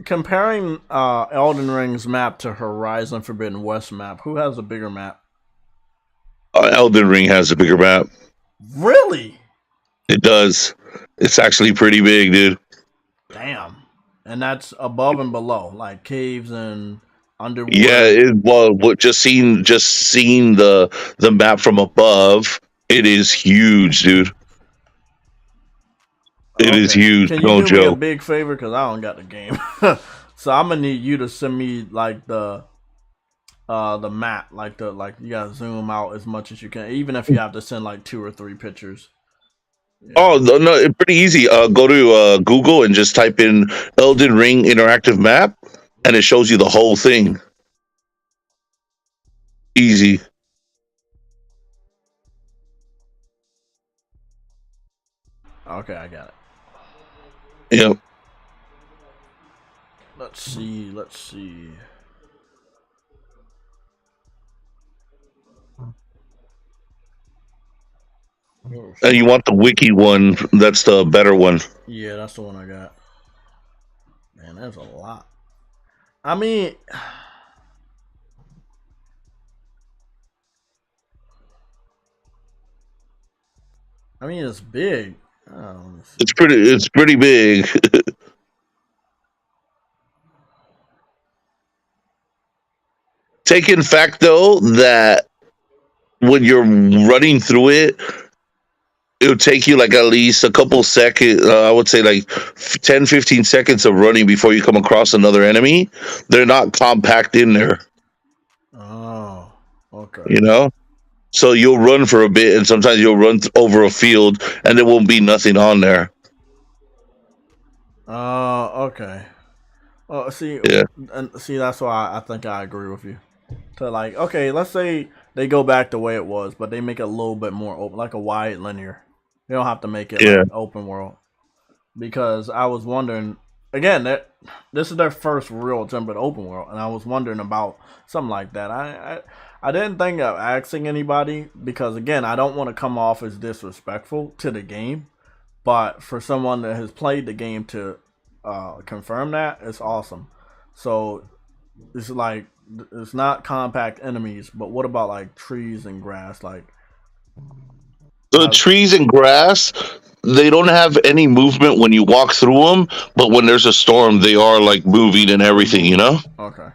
Comparing Elden Ring's map to Horizon Forbidden West map, who has a bigger map? Elden Ring has a bigger map. Really? It does. It's actually pretty big, dude. Damn. And that's above and below, like caves and underwater. Yeah, just seeing the map from above, it is huge, dude. It is huge. Can you No do me a joke. big favor? Because I don't got the game. So I'm gonna need you to send me like the map, like you gotta zoom out as much as you can, even if you have to send like 2 or 3 pictures. Yeah. Oh no, it's pretty easy. Go to Google and just type in Elden Ring interactive map, and it shows you the whole thing. Easy. Okay, I got it. Yep. Let's see. Let's see. And you want the wiki one? That's the better one. Yeah, that's the one I got. Man, there's a lot. I mean, it's big. It's pretty big. Take in fact though that when you're running through it, it'll take you like at least a couple seconds. I would say like 10, 15 seconds of running before you come across another enemy. They're not compact in there, Oh, okay. you know. So you'll run for a bit, and sometimes you'll run over a field, and there won't be nothing on there. Okay. Oh, see, Yeah. and see, that's why I think I agree with you. To like, okay, let's say they go back the way it was, but they make it a little bit more open, like a wide linear. They don't have to make it Yeah. like open world. Because I was wondering, again, that this is their first real attempt at open world, and I was wondering about something like that. I didn't think of asking anybody because again, I don't want to come off as disrespectful to the game. But for someone that has played the game to confirm that, it's awesome. So it's like it's not compact enemies, but what about like trees and grass? Like, The trees and grass, they don't have any movement when you walk through them, but when there's a storm, they are like moving and everything, you know? okay.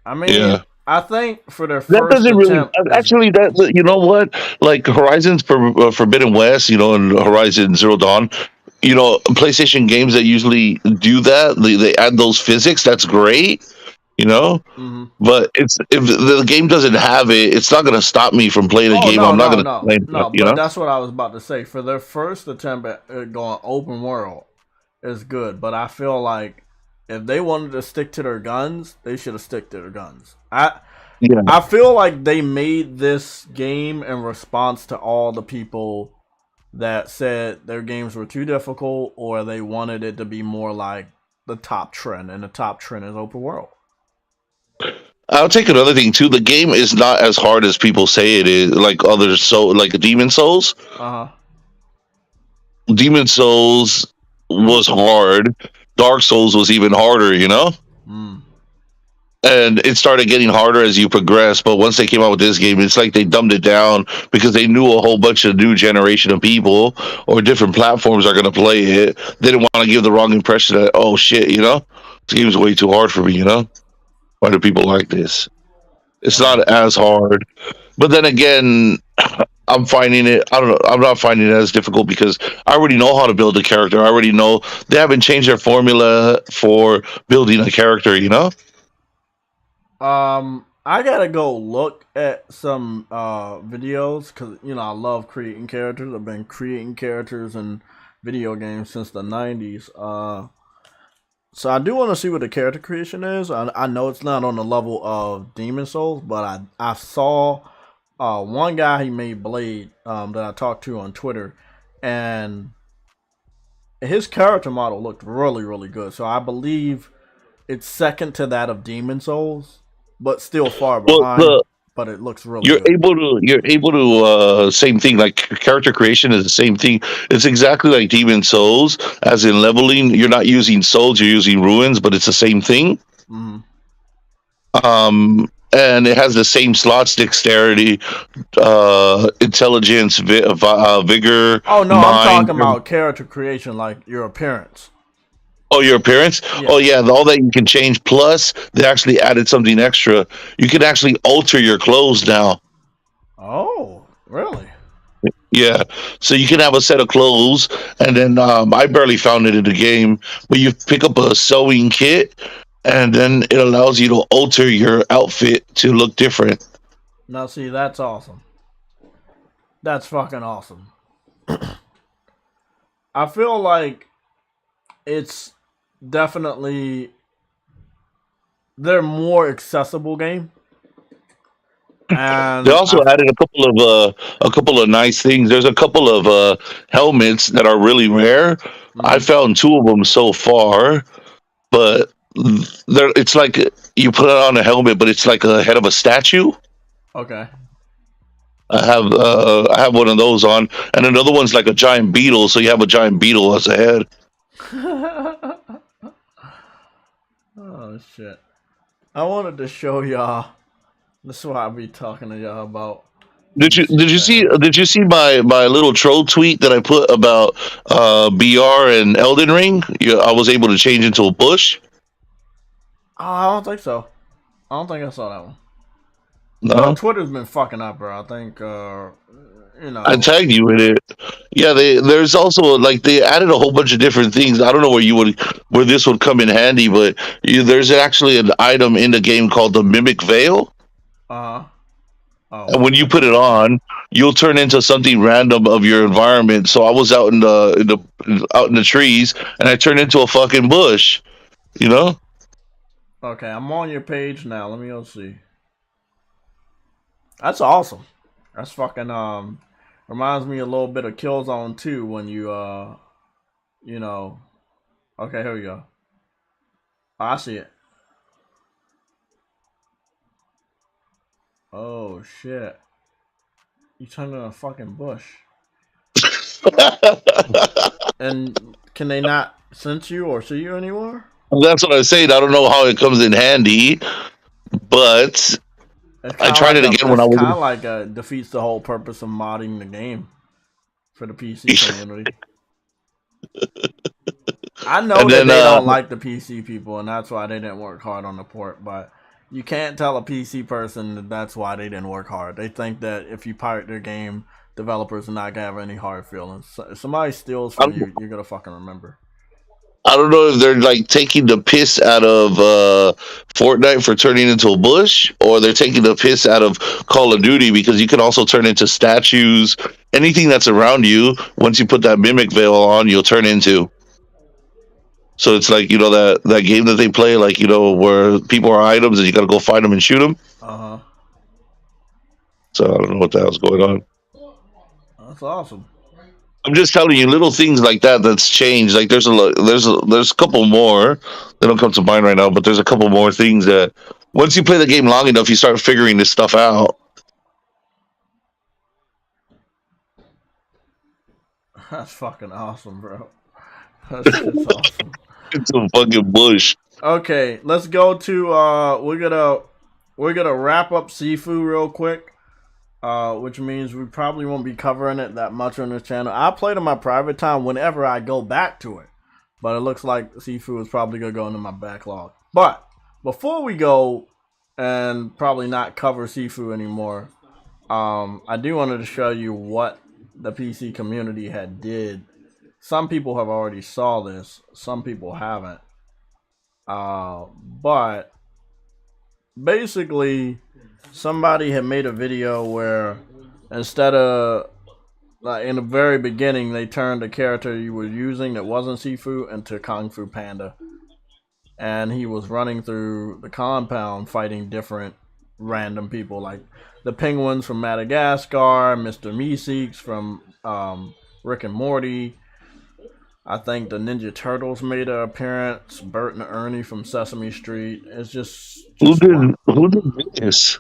I mean, Yeah. I think for their That first doesn't really, attempt, actually, that, you know what? Like Horizon's Forbidden West, you know, and Horizon Zero Dawn, you know, PlayStation games that usually do that, they add those physics. That's great, you know? mm-hmm. But it's if the game doesn't have it, it's not going to stop me from playing a Oh game. no, I'm not no, going to no, complain about no! it, you But know? that's what I was about to say. For their first attempt at going open world, is good. But I feel like if they wanted to stick to their guns, they should have stick to their guns. Yeah. I feel like they made this game in response to all the people that said their games were too difficult or they wanted it to be more like the top trend, and the top trend is open world. I'll take another thing too. The game is not as hard as people say it is. Like others, so like Demon Souls. Uh huh. Demon Souls was hard. Dark Souls was even harder, you know. Mm. And it started getting harder as you progress. But once they came out with this game, it's like they dumbed it down because they knew a whole bunch of new generation of people or different platforms are going to play it. They didn't want to give the wrong impression that, oh shit, you know, this game's way too hard for me, you know. Why do people like this? It's not as hard. But then again, I'm finding it. I don't know. I'm not finding it as difficult because I already know how to build a character. I already know they haven't changed their formula for building a character. You know. I gotta go look at some videos because I love creating characters. I've been creating characters in video games since the '90s. So I do want to see what the character creation is. I know it's not on the level of Demon Souls, but I saw one guy, he made Blade, that I talked to on Twitter, and his character model looked really, really good. So I believe it's second to that of Demon Souls, but still far Well, behind. But it looks really you're good. able to same thing, like character creation is the same thing. It's exactly like Demon Souls, as in leveling. You're not using souls, you're using ruins, but it's the same thing. Mm-hmm. And it has the same slots: dexterity, intelligence, vigor, Oh no, I'm mind. talking about character creation, like your appearance. Oh, your appearance? Yeah. Oh, yeah, all that you can change. Plus, they actually added something extra. You can actually alter your clothes now. Oh, really? Yeah, so you can have a set of clothes, and then I barely found it in the game, but you pick up a sewing kit, and then it allows you to alter your outfit to look different. Now, see, that's awesome. That's fucking awesome. I feel like it's definitely they're more accessible game. They And also added a couple of nice things. There's a couple of helmets that are really rare. I found 2 of them so far, but it's like you put it on a helmet, but it's like a head of a statue. okay. I have one of those on, and another one's like a giant beetle. So you have a giant beetle as a head. Oh shit! I wanted to show y'all. This is what I be talking to y'all about. Did you see my little troll tweet that I put about BR and Elden Ring? I was able to change into a bush. Oh, I don't think so. I don't think I saw that one. No, Twitter's been fucking up, bro. I think you know. I tagged you in it. Yeah, there's also like they added a whole bunch of different things. I don't know where this would come in handy, but there's actually an item in the game called the Mimic Veil, Oh. and when you put it on, you'll turn into something random of your environment. So I was out out in the trees, and I turned into a fucking bush. You know. Okay, I'm on your page now. Let me go see. That's awesome. That's fucking reminds me a little bit of Killzone 2 when you you know. Okay, here we go. I see it. Oh shit. You turned into a fucking bush. And can they not sense you or see you anymore? That's what I was saying. I don't know how it comes in handy, but I tried it again when I was. It's kind of like defeats the whole purpose of modding the game for the PC community. I know that they don't like the PC people, and that's why they didn't work hard on the port. But you can't tell a PC person that that's why they didn't work hard. They think that if you pirate their game, developers are not gonna have any hard feelings. So if somebody steals from you, you're gonna fucking remember. I don't know if they're like taking the piss out of Fortnite for turning into a bush, or they're taking the piss out of Call of Duty because you can also turn into statues. Anything that's around you, once you put that mimic veil on, you'll turn into. So it's like that game that they play, like where people are items and you got to go find them and shoot them. So I don't know what the hell's going on. That's awesome. I'm just telling you, little things like that's changed. Like there's a couple more. They don't come to mind right now, but there's a couple more things that once you play the game long enough, you start figuring this stuff out. That's fucking awesome, bro. That's just awesome. It's a fucking bush. Okay, let's go to we're gonna wrap up Sifu real quick. Which means we probably won't be covering it that much on this channel. I played in my private time whenever I go back to it. But it looks like Sifu is probably going to go into my backlog. But before we go and probably not cover Sifu anymore, I do wanted to show you what the PC community had did. Some people have already saw this. Some people haven't. But basically, somebody had made a video where instead of like in the very beginning they turned the character you were using that wasn't Sifu into Kung Fu Panda, and he was running through the compound fighting different random people like the penguins from Madagascar, Mr. Meeseeks from Rick and Morty. I think the Ninja Turtles made an appearance. Bert and Ernie from Sesame Street. It's just who did this?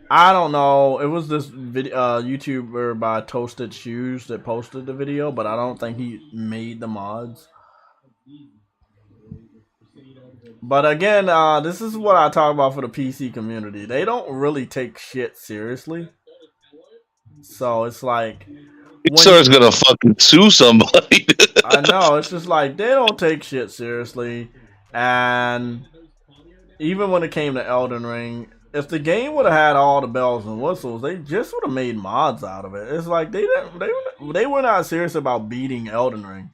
I don't know. It was this video YouTuber by Toasted Shoes that posted the video, but I don't think he made the mods. But again, this is what I talk about for the PC community. They don't really take shit seriously. So it's like Pixar's gonna fucking sue somebody. I know, it's just like they don't take shit seriously. And even when it came to Elden Ring, if the game would have had all the bells and whistles, they just would have made mods out of it. It's like they were not serious about beating Elden Ring.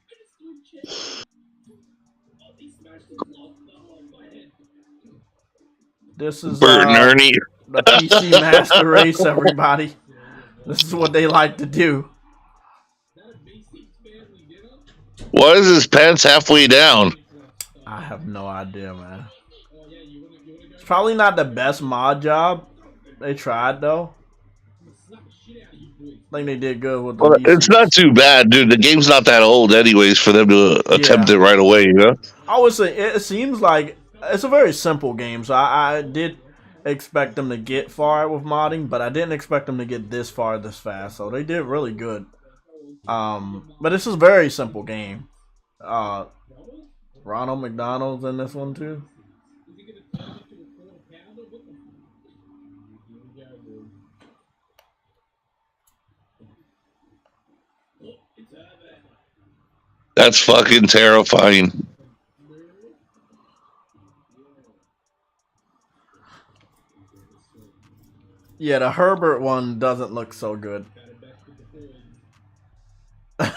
This is Bert and Ernie. The PC Master Race, everybody. This is what they like to do. Why is his pants halfway down? I have no idea, man. It's probably not the best mod job. They tried though. I think they did good with the Well, it's least. not too bad, dude. The game's not that old, anyways, for them to attempt it right away. You know. I would say it seems like it's a very simple game, so I did expect them to get far with modding, but I didn't expect them to get this far this fast. So they did really good. But this is a very simple game. Ronald McDonald's in this one too. That's fucking terrifying. Yeah, the Herbert one doesn't look so good. I'm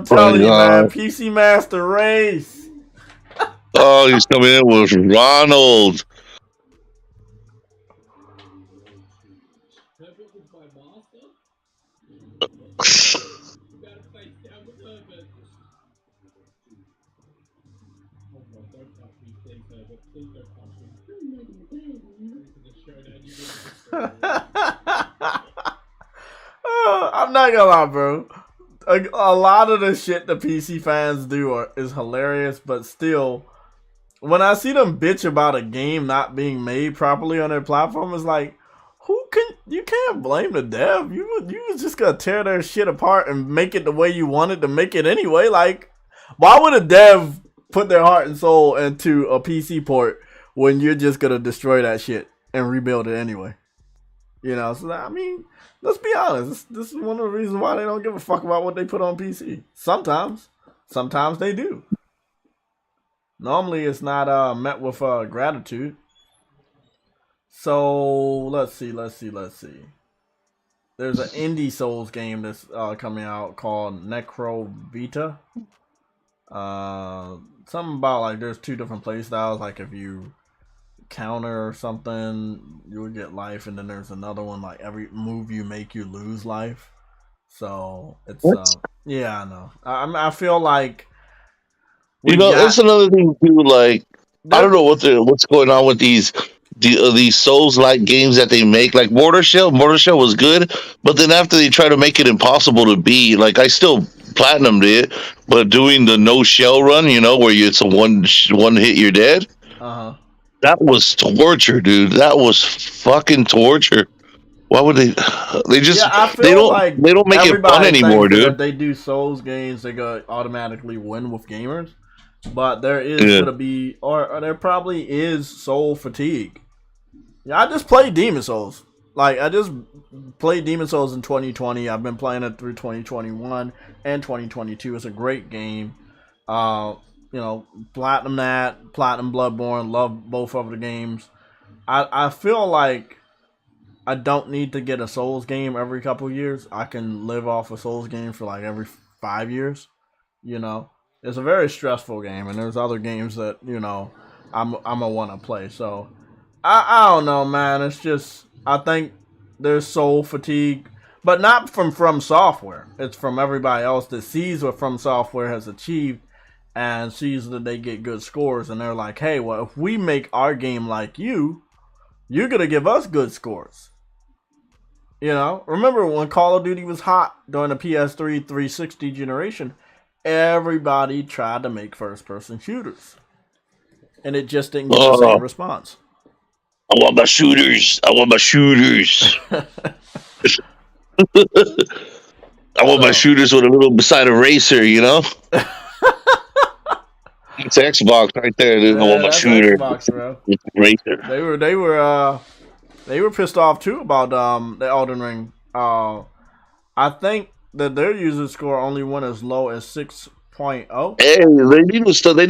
telling you, man. PC Master Race. Oh, he's coming in with Ronald. I'm not gonna lie, bro. A lot of the shit the PC fans do is hilarious, but still, when I see them bitch about a game not being made properly on their platform, it's like, you can't blame the dev. You was just gonna tear their shit apart and make it the way you wanted to make it anyway. Like, why would a dev put their heart and soul into a PC port when you're just gonna destroy that shit and rebuild it anyway? You know, so I mean, let's be honest. This is one of the reasons why they don't give a fuck about what they put on PC. Sometimes they do. Normally, it's not met with gratitude. So let's see. There's an indie Souls game that's coming out called Necro Vita. Something about like there's 2 different play styles. Like if you counter or something, you would get life, and then there's another one like every move you make, you lose life. So it's yeah, I know. I feel like that's another thing too. Like I don't know what's going on with these Souls-like games that they make. Like Mortar Shell was good, but then after they try to make it impossible to beat, like I still platinumed it, but doing the no shell run, where it's a one hit you're dead. That was torture, dude. That was fucking torture. Why would they? They just they don't make it fun anymore, dude. If they do Souls games, they go automatically win with gamers. But there is gonna be, or there probably is soul fatigue. Yeah, I just played Demon Souls. Like I just played Demon Souls in 2020. I've been playing it through 2021 and 2022. It's a great game. Platinum Bloodborne. Love both of the games. I feel like I don't need to get a Souls game every couple of years. I can live off a Souls game for like every 5 years. It's a very stressful game, and there's other games that I'm gonna want to play. So I don't know, man. It's just I think there's soul fatigue, but not from Software. It's from everybody else that sees what From Software has achieved and sees that they get good scores, and they're like, hey, well, if we make our game like you're gonna give us good scores. Remember when Call of Duty was hot during the PS3 360 generation? Everybody tried to make first-person shooters, and it just didn't get the same response. I want my shooters. I want my shooters with a little beside a racer, It's Xbox right there, dude. I want my shooter. Xbox, bro. Racer. They were pissed off too about the Elden Ring. I think that their user score only went as low as 6.0. Hey, they need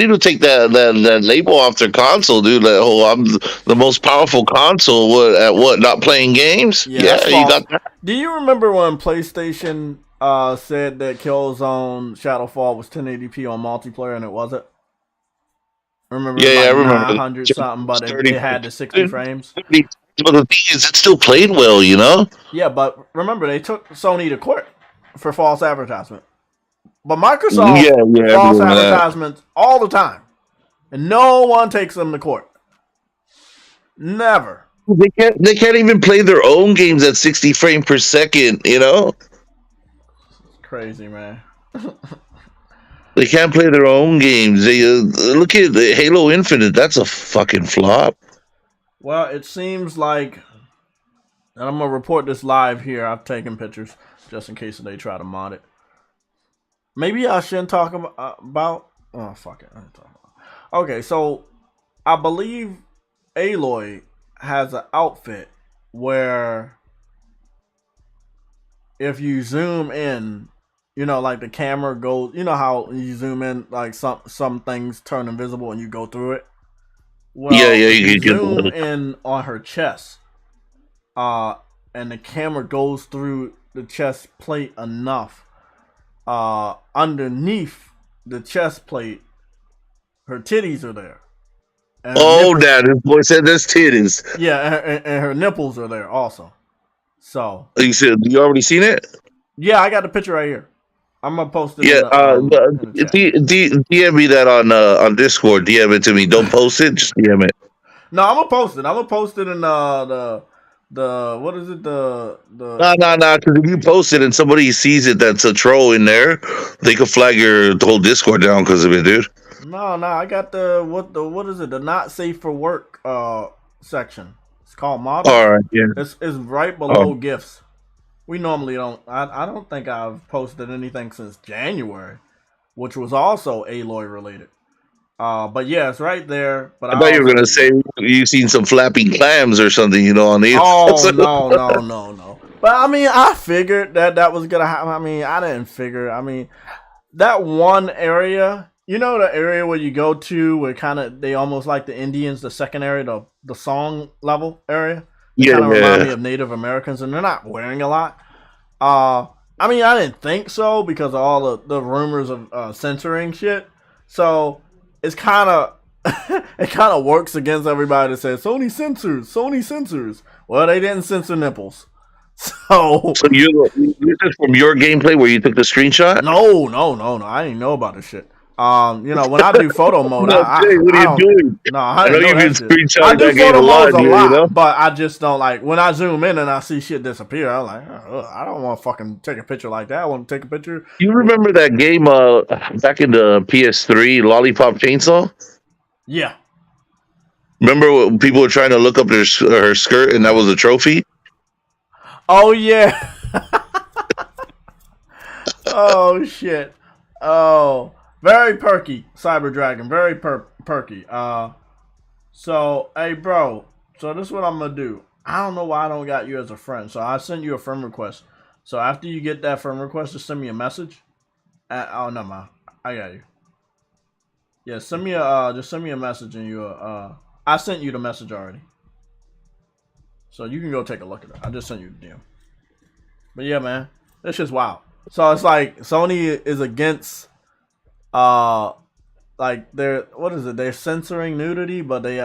to take that label off their console, dude. Like, I'm the most powerful console. What? Not playing games? Yeah, you got that. Do you remember when PlayStation said that Killzone Shadowfall was 1080p on multiplayer and it wasn't? Remember? Yeah, I remember. 900 something, but it had the 60 frames. But the thing is, it still played well, Yeah, but remember, they took Sony to court for false advertisement. But Microsoft false advertisements all the time. and no one takes them to court. Never. They can't even play their own games at 60 frames per second, you know? It's crazy, man. They can't play their own games. They look at Halo Infinite. That's a fucking flop. Well, it seems like, and I'm gonna report this live here. I've taken pictures just in case they try to mod it. Maybe I shouldn't talk about. Oh fuck it. I didn't talk about. Okay, so I believe Aloy has an outfit where if you zoom in, you know, like the camera goes, you know how you zoom in, like some things turn invisible and you go through it. Well, Yeah, you you zoom can. in on her chest, and the camera goes through the chest plate enough. Underneath the chest plate, her titties are there. And Oh, Dad, this boy said there's titties. Yeah, and her nipples are there also. So You said you already seen it? yeah, I got the picture right here. I'm gonna post it Yeah. in the chat. DM me that on Discord. DM it to me. Don't post it. Just DM it. No, I'm gonna post it. I'm gonna post it in the what is it the No. Because if you post it and somebody sees it, that's a troll in there. They could flag your whole Discord down because of it, dude. No, I got what is it? The not safe for work section. It's called models. All right. Yeah. It's right below gifts. We normally don't. I don't think I've posted anything since January, which was also Aloy related. But yeah, it's right there. But I thought you were gonna say you seen some flapping clams or something, you know, on the. Oh no. But I mean, I figured that was gonna happen. I mean, I didn't figure. I mean, that one area, you know, the area where you go to, where kind of they almost like the Indians, the second area, the song level area. They kind of remind me of Native Americans, and they're not wearing a lot. I mean, I didn't think so because of all the rumors of censoring shit. So it's kind of it kind of works against everybody that says Sony censors. Well, they didn't censor nipples. So you just from your gameplay where you took the screenshot? No. I didn't know about this shit. You know, when I do photo mode, What are you doing? No, I know didn't you've know been that shit. screenshotting I do that game photo a lot, modes a dude, lot, you know? but I just don't like when I zoom in and I see shit disappear. I'm like, I don't want to fucking take a picture like that. I want to take a picture. You remember that game back in the PS3, Lollipop Chainsaw? Yeah. Remember when people were trying to look up her skirt and that was a trophy? Oh yeah. Oh shit. Oh, very perky, Cyber Dragon. Very perky. So hey, bro. So this is what I'm gonna do. I don't know why I don't got you as a friend. So I sent you a friend request. So after you get that friend request, just send me a message. Oh no, man, I got you. Yeah, send me just send me a message and I sent you the message already. So you can go take a look at it. I just sent you the DM. But yeah, man, this shit's wild. So it's like Sony is against like they're censoring nudity, but they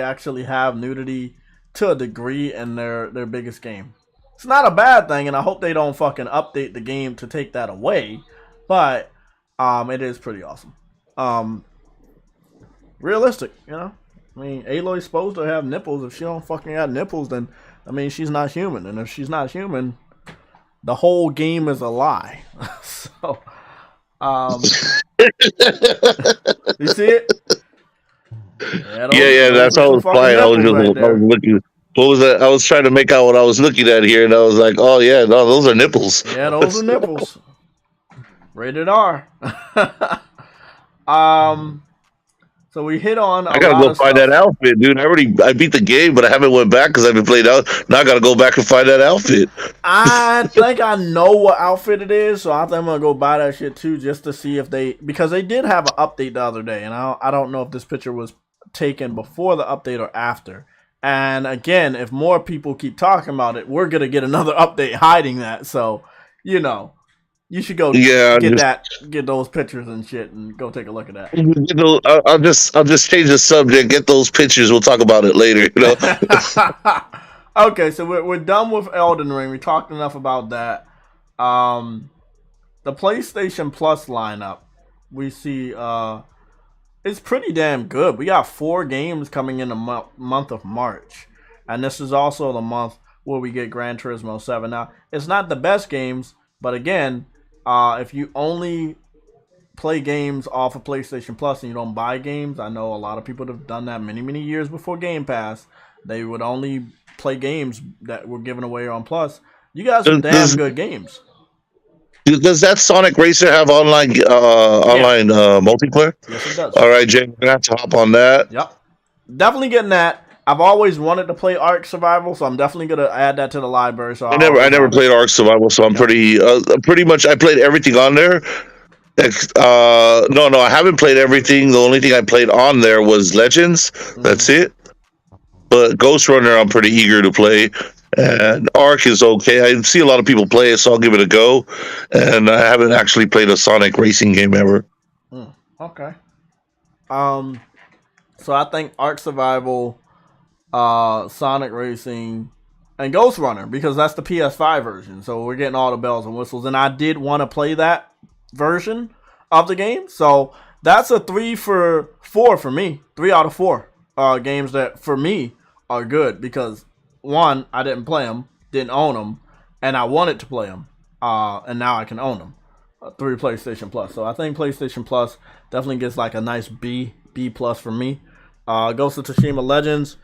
actually have nudity to a degree in their biggest game. It's not a bad thing, and I hope they don't fucking update the game to take that away. But it is pretty awesome. Realistic, you know. I mean, Aloy's supposed to have nipples. If she don't fucking have nipples, then I mean she's not human. And if she's not human, the whole game is a lie. So, you see it? Yeah, that's how I was flying. I was looking. What was that? I was trying to make out what I was looking at here, and I was like, "Oh yeah, no, those are nipples." Yeah, those are nipples. Rated R. So we hit on. I gotta go find that outfit, dude. I beat the game, but I haven't went back because I've been played out. Now I gotta go back and find that outfit. I think I know what outfit it is, so I think I'm gonna go buy that shit too, just to see if because they did have an update the other day, and I don't know if this picture was taken before the update or after. And again, if more people keep talking about it, we're gonna get another update hiding that. So, you know. You should go get those pictures and shit, and go take a look at that. I'll just change the subject. Get those pictures. We'll talk about it later. You know. Okay, so we're done with Elden Ring. We talked enough about that. The PlayStation Plus lineup. We see it's pretty damn good. We got 4 games coming in the month of March, and this is also the month where we get Gran Turismo 7. Now, it's not the best games, but again, if you only play games off of PlayStation Plus and you don't buy games, I know a lot of people have done that many years before Game Pass. They would only play games that were given away on Plus. You guys are damn good games. Does that Sonic Racer have online multiplayer? Yes, it does. All right, Jay, we're gonna have to hop on that. Yep, definitely getting that. I've always wanted to play Ark Survival, so I'm definitely gonna add that to the library. So I never played Ark Survival, so I'm pretty much. I played everything on there. No, I haven't played everything. The only thing I played on there was Legends. That's it. But Ghost Runner, I'm pretty eager to play. And Ark is okay. I see a lot of people play it, so I'll give it a go. And I haven't actually played a Sonic racing game ever. Okay. So I think Ark Survival, Sonic Racing, and Ghost Runner, because that's the PS5 version. So we're getting all the bells and whistles. And I did want to play that version of the game. So that's a 3 for 4 for me. 3 out of 4 games that, for me, are good. Because, one, I didn't play them, didn't own them, and I wanted to play them. And now I can own them through PlayStation Plus. So I think PlayStation Plus definitely gets like a nice B plus for me. Ghost of Tsushima Legends,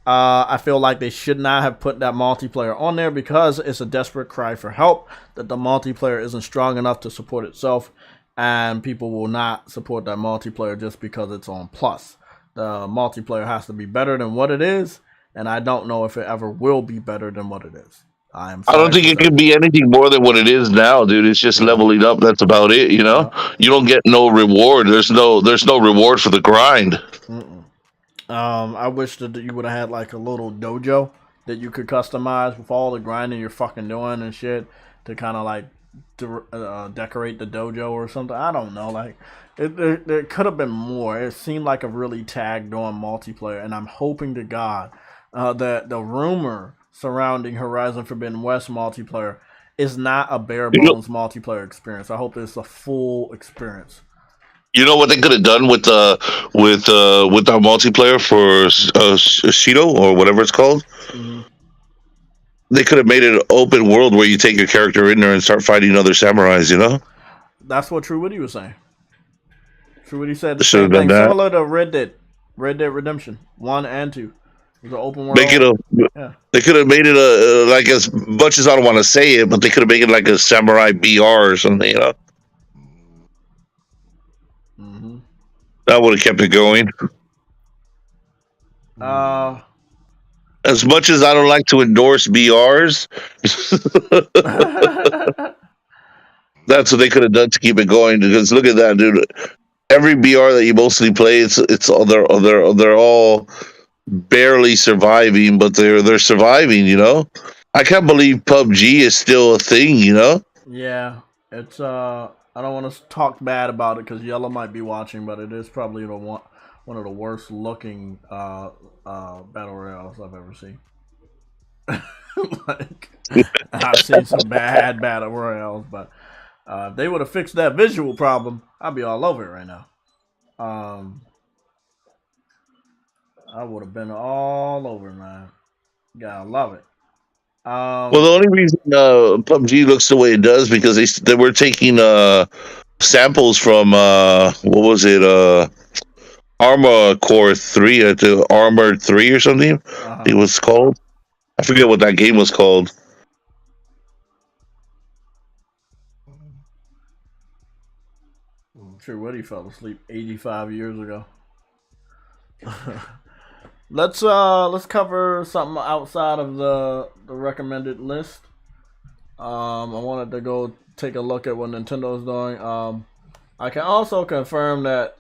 I feel like they should not have put that multiplayer on there because it's a desperate cry for help that the multiplayer isn't strong enough to support itself, and people will not support that multiplayer just because it's on Plus. The multiplayer has to be better than what it is, and I don't know if it ever will be better than what it is. I don't think it can be anything more than what it is now, dude. It's just leveling up. That's about it. You know, you don't get no reward. There's no reward for the grind. I wish that you would have had like a little dojo that you could customize with all the grinding you're fucking doing and shit to kind of like decorate the dojo or something. I don't know. Like there could have been more. It seemed like a really tagged on multiplayer, and I'm hoping to God that the rumor surrounding Horizon Forbidden West multiplayer is not a bare bones multiplayer experience. I hope it's a full experience. You know what they could have done with our multiplayer for Shido or whatever it's called? Mm-hmm. They could have made it an open world where you take your character in there and start fighting other samurais. You know, that's what True Witty was saying. True Witty said the same thing, similar to Red Dead Redemption 1 and 2. It was an open world. They could have made it like, as much as I don't want to say it, but they could have made it like a samurai BR or something. You know. That would have kept it going. As much as I don't like to endorse BRs, that's what they could have done to keep it going. Because look at that, dude. Every BR that you mostly play, it's all they're all barely surviving, but they're surviving. You know, I can't believe PUBG is still a thing. You know. Yeah, it's I don't want to talk bad about it because Yellow might be watching, but it is probably one of the worst looking battle royales I've ever seen. Like, I've seen some bad battle royales, but if they would have fixed that visual problem, I'd be all over it right now. I would have been all over, man. Gotta love it. Well, the only reason PUBG looks the way it does because they were taking samples from what was it, Armor Core 3, the Armored 3 or something. It was called. I forget what that game was called. I'm sure Woody fell asleep 85 years ago. Let's cover something outside of the recommended list. I wanted to go take a look at what Nintendo's doing. I can also confirm that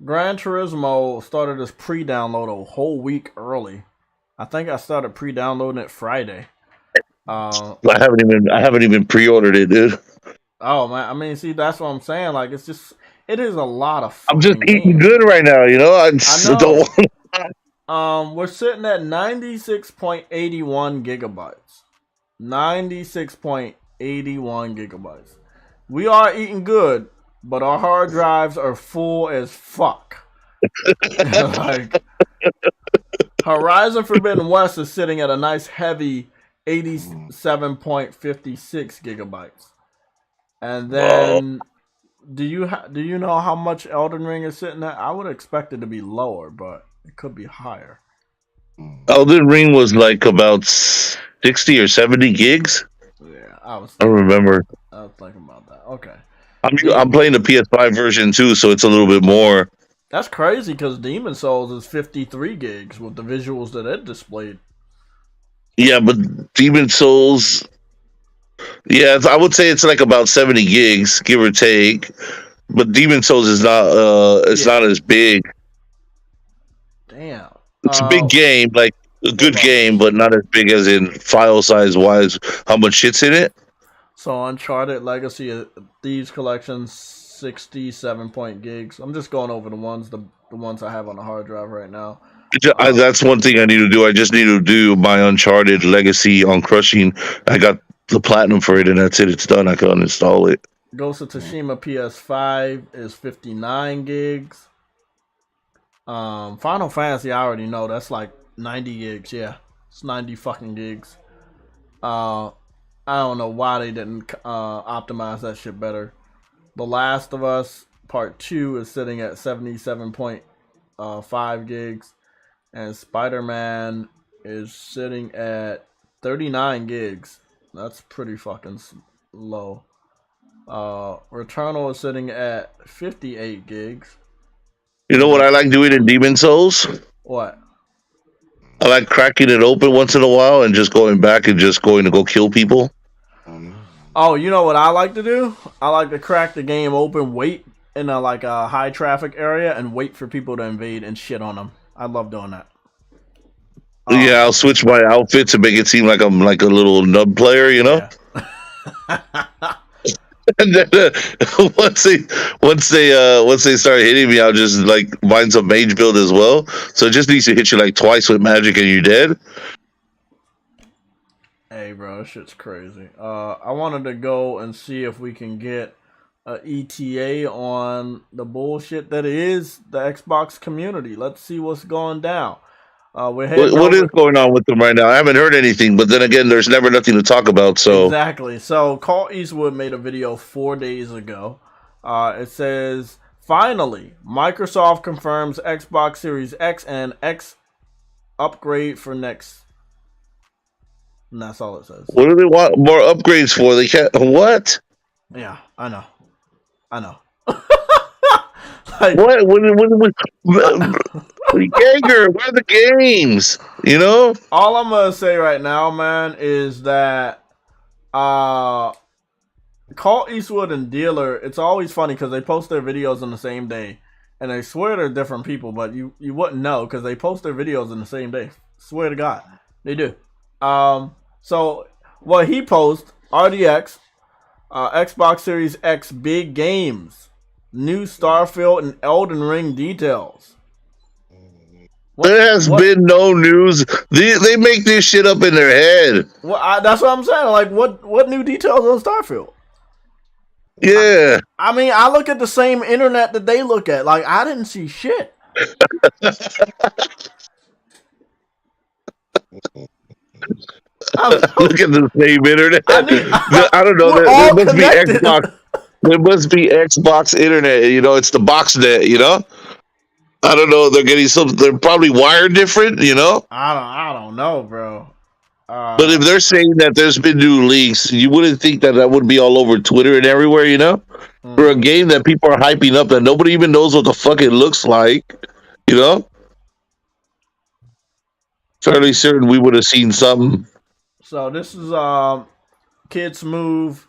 Gran Turismo started its pre-download a whole week early. I think I started pre-downloading it Friday. I haven't even pre-ordered it, dude. Oh man, I mean, see, that's what I'm saying. Like, it is a lot of. I'm just eating good right now, you know. I don't want. We're sitting at 96.81 gigabytes. 96.81 gigabytes. We are eating good. but our hard drives are full as fuck. Like, Horizon Forbidden West is sitting at a nice heavy 87.56 gigabytes. And then, do you know how much Elden Ring is sitting at? I would expect it to be lower, but it could be higher. Elden Ring was like about 60 or 70 gigs. Yeah, I don't remember. I was thinking about that. Okay. I'm playing the PS5 version too, so it's a little bit more. That's crazy because Demon Souls is 53 gigs with the visuals that it displayed. Yeah, but Demon Souls, yeah, I would say it's like about 70 gigs, give or take. But Demon Souls is not not as big. Damn. It's a big game, like a good game, but not as big as in file size wise. How much shit's in it? So Uncharted Legacy of Thieves Collection, 67 point gigs. I'm just going over the ones I have on the hard drive right now. That's one thing I need to do. I just need to do my Uncharted Legacy on Crushing. I got the platinum for it, and that's it. It's done. I can uninstall it. Ghost of Tsushima PS5 is 59 gigs. Final Fantasy, I already know that's like 90 gigs. Yeah, it's 90 fucking gigs. I don't know why they didn't optimize that shit better. The Last of Us Part 2 is sitting at 77.5 gigs. And Spider-Man is sitting at 39 gigs. That's pretty fucking low. Returnal is sitting at 58 gigs. You know what I like doing in Demon Souls? What? I like cracking it open once in a while and just going back and just going to go kill people. Oh, you know what I like to do? I like to crack the game open, wait in a high traffic area, and wait for people to invade and shit on them. I love doing that. Yeah, I'll switch my outfit to make it seem like I'm like a little nub player, you know. Yeah. And then once they start hitting me, I'll just like mine's a mage build as well. So it just needs to hit you like twice with magic and you're dead. Hey, bro, this shit's crazy. I wanted to go and see if we can get a ETA on the bullshit that is the Xbox community. Let's see what's going down. What is going on with them right now? I haven't heard anything, but then again, there's never nothing to talk about. So exactly. So Clint Eastwood made a video 4 days ago. It says, finally, Microsoft confirms Xbox Series X and X upgrade for next. And that's all it says. What do they want more upgrades for? They can't. What? Yeah, I know. Like, what? Jaeger, where are the games? You know? All I'm gonna say right now, man, is that Clint Eastwood and Dealer, it's always funny because they post their videos on the same day. And they swear they're different people, but you wouldn't know because they post their videos on the same day. Swear to God. They do. So what he posts, RDX, Xbox Series X big games, new Starfield and Elden Ring details. There has been no news. They make this shit up in their head. Well, that's what I'm saying. Like, what new details on Starfield? Yeah. I mean, I look at the same internet that they look at. Like, I didn't see shit. Look at the same internet. I don't know. There must be Xbox. There must be Xbox internet. You know, it's the box net. You know. I don't know. They're getting some. They're probably wired different. You know. I don't know, bro. But if they're saying that there's been new leaks, you wouldn't think that would be all over Twitter and everywhere. You know, for a game that people are hyping up that nobody even knows what the fuck it looks like. You know. Fairly certain we would have seen something. So this is Kids Move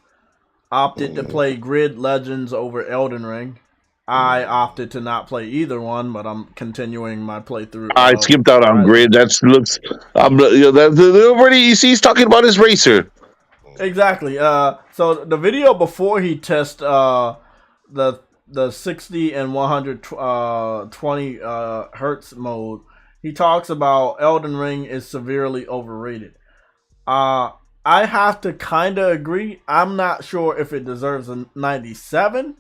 opted to play Grid Legends over Elden Ring. I opted to not play either one, but I'm continuing my playthrough. I skipped out on Grid. That looks. Already you see he's talking about his racer. Exactly. So the video before he tests the 60 and 120 hertz mode, he talks about Elden Ring is severely overrated. I have to kind of agree. I'm not sure if it deserves a 97,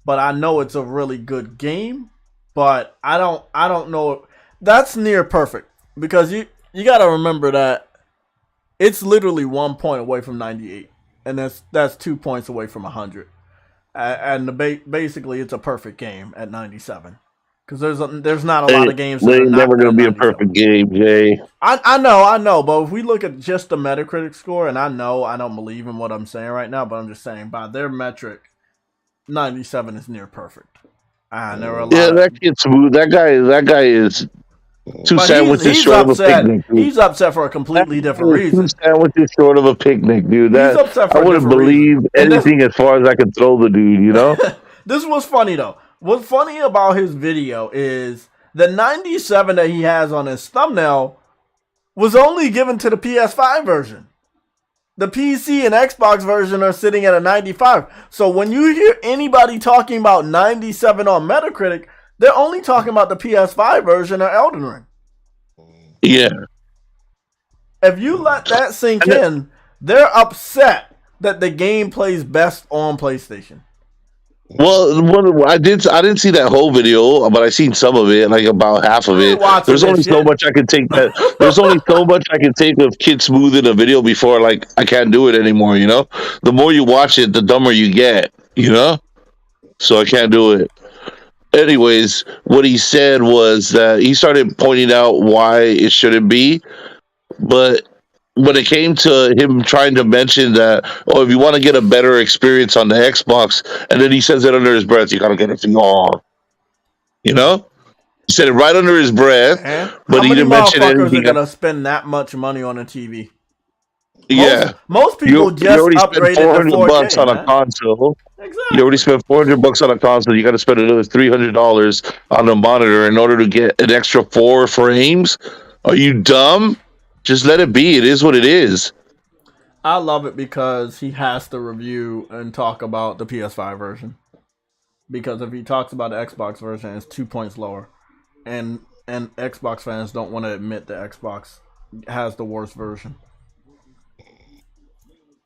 but I know it's a really good game. But I don't know. That's near perfect because you got to remember that it's literally 1 point away from 98, and that's 2 points away from 100. And basically, it's a perfect game at 97 because there's not a lot of games that are ain't not never gonna be a 97. perfect game, Jay. I know, but if we look at just the Metacritic score, and I know I don't believe in what I'm saying right now, but I'm just saying by their metric, 97 is near perfect. And there are a lot. Yeah, that kid's smooth. That guy is two sandwiches short of a picnic. Dude. He's upset for a completely different reason. Two sandwiches short of a picnic, dude. He's upset for I wouldn't believe anything as far as I could throw the dude, you know? This was funny, though. What's funny about his video is the 97 that he has on his thumbnail was only given to the PS5 version. The PC and Xbox version are sitting at a 95. So when you hear anybody talking about 97 on Metacritic, they're only talking about the PS5 version of Elden Ring. Yeah. If you let that sink in, they're upset that the game plays best on PlayStation. Well, I didn't see that whole video, but I seen some of it, like about half of it. There's only so much I can take there's only so much I can take of Kid Smooth in a video before like I can't do it anymore, you know? The more you watch it, the dumber you get, you know? So I can't do it. Anyways, what he said was that he started pointing out why it shouldn't be, but when it came to him trying to mention that, oh, if you want to get a better experience on the Xbox, and then he says it under his breath, you gotta get it for y'all. You know? He said it right under his breath, but he didn't mention anything. How many motherfuckers are gonna spend that much money on a TV? Yeah. Most people just upgraded to 4K, bucks on a console. Exactly. You already spent $400 on a console. You got to spend another $300 on a monitor in order to get an extra 4 frames. Are you dumb? Just let it be. It is what it is. I love it because he has to review and talk about the PS5 version. Because if he talks about the Xbox version, it's 2 points lower. And Xbox fans don't want to admit that Xbox has the worst version.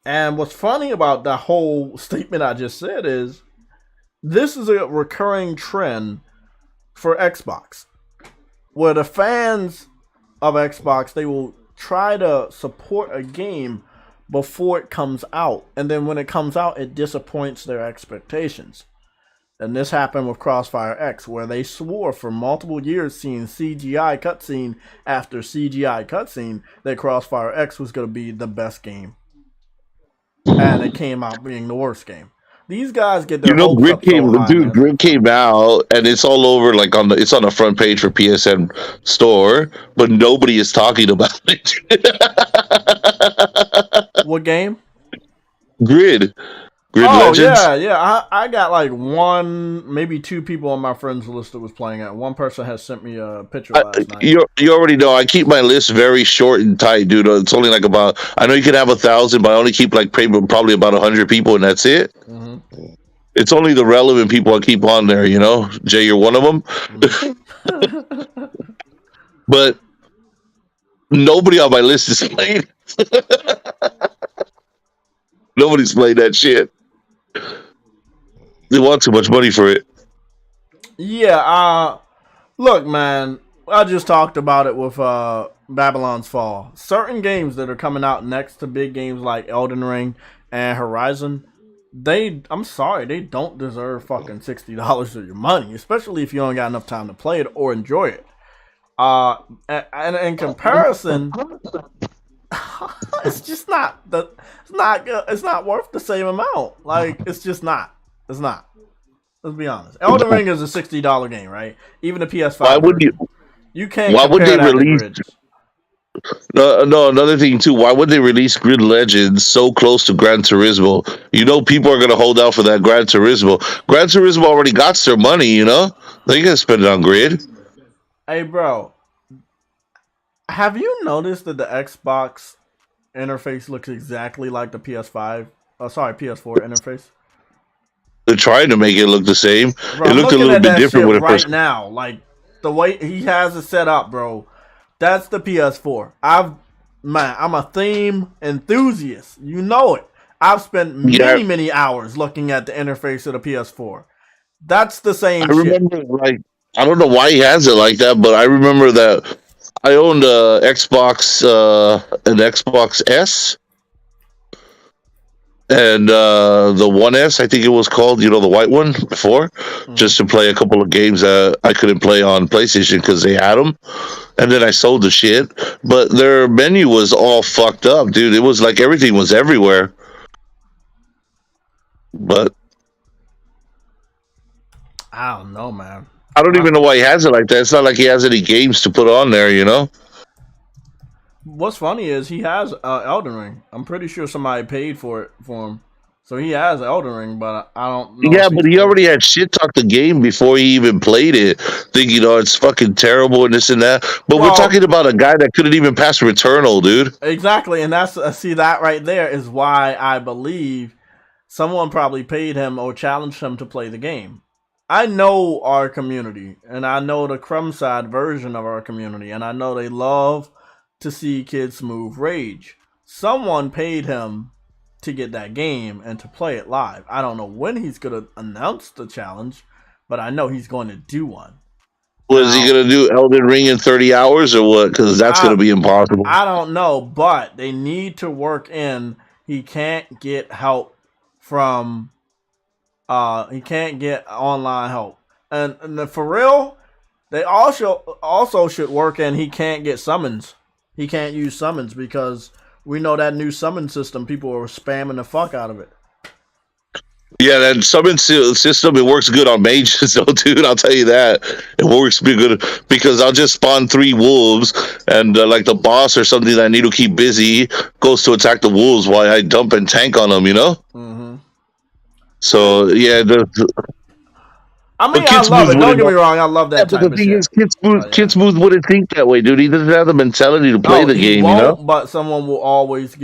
And what's funny about that whole statement I just said is this is a recurring trend for Xbox. Where the fans of Xbox, they will try to support a game before it comes out. And then when it comes out, it disappoints their expectations. And this happened with Crossfire X, where they swore for multiple years, seeing CGI cutscene after CGI cutscene, that Crossfire X was going to be the best game. And it came out being the worst game. These guys get their hopes Grid up so high, dude, Grid came out and it's all over, like it's on the front page for PSN Store, but nobody is talking about it. What game? Grid Legends. Yeah. I got like one, maybe 2 people on my friends list that was playing it. One person has sent me a picture last night. You already know I keep my list very short and tight, dude. It's only like about, I know you can have 1,000, but I only keep like probably about 100 people, and that's it. Mm-hmm. It's only the relevant people I keep on there, you know. Jay, you're one of them. Mm-hmm. But nobody on my list is playing. Nobody's played that shit. They want too much money for it. Yeah, look, man, I just talked about it with Babylon's Fall. Certain games that are coming out next to big games like Elden Ring and Horizon, I'm sorry, they don't deserve fucking $60 of your money, especially if you don't got enough time to play it or enjoy it. And in comparison, it's just not it's not worth the same amount. Like, it's just not. It's not. Let's be honest. Elden Ring is a $60 game, right? Even the PS5. Why would you? You can't. Why would they that release? No, another thing too. Why would they release Grid Legends so close to Gran Turismo? You know, people are gonna hold out for that Gran Turismo. Gran Turismo already got their money. You know, they gonna spend it on Grid. Hey, bro, have you noticed that the Xbox interface looks exactly like the PS4 interface? They're trying to make it look the same. Bro, it looked a little bit different when it right first. Now, like the way he has it set up, bro. That's the PS4. I'm a theme enthusiast. You know it. I've spent many hours looking at the interface of the PS4. That's the I same shit. remember, like, I don't know why he has it like that, but I remember that I owned an Xbox S, and the One S, I think it was called, the white one before, Mhm. just to play a couple of games that I couldn't play on PlayStation because they had them. And then I sold the shit, but their menu was all fucked up, dude. It was like everything was everywhere. But I don't know, man. I don't even know why he has it like that. It's not like he has any games to put on there, you know? What's funny is he has Elden Ring. I'm pretty sure somebody paid for it for him, so he has Elden Ring. But I don't know Yeah, if he's but he played. already had shit talked the game before he even played it, thinking, it's fucking terrible and this and that. But we're Well, talking about a guy that couldn't even pass Returnal, dude. exactly, and that's see that right there is why I believe someone probably paid him or challenged him to play the game. I know our community, and I know the crumb side version of our community, and I know they love to see Kid Smooth rage. Someone paid him to get that game and to play it live. I don't know when he's going to announce the challenge, but I know he's going to do one. Was he Now, going to do Elden Ring in 30 hours or what? Because that's going to be impossible. I don't know, but they need to work in he can't get help from he can't get online help. And for real, they also should work in he can't get summons. He can't use summons because we know that new summon system, people are spamming the fuck out of it. Yeah, that summon system, it works good on mages, though, dude. I'll tell you that. It works pretty good because I'll just spawn 3 wolves, and like the boss or something that I need to keep busy goes to attack the wolves while I dump and tank on them, Mm-hmm. So, yeah, I mean, but I Kid love Smooth it. Don't wouldn't. get me wrong. I love Yeah, that but type the of thing shit. is, Kid Smooth, But, yeah. Kid Smooth wouldn't think that way, dude. He doesn't have the mentality to play the he game, won't, but someone will always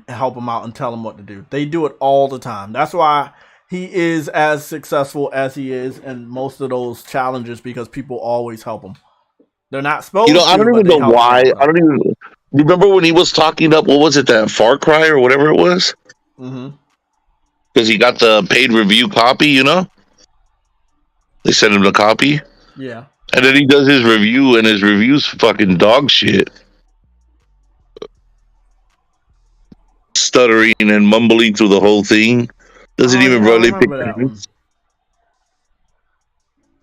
help him out and tell him what to do. They do it all the time. That's why he is as successful as he is in most of those challenges because people always help him. They're not supposed I to, don't but even they know help him why. all the I time. don't even remember when he was talking up. What was it, that Far Cry or whatever it was? Mm-hmm. Because he got the paid review copy, They sent him the copy. Yeah. And then he does his review, and his review's fucking dog shit. Stuttering and mumbling through the whole thing. Doesn't Oh, even yeah, I really pick remember that one. things.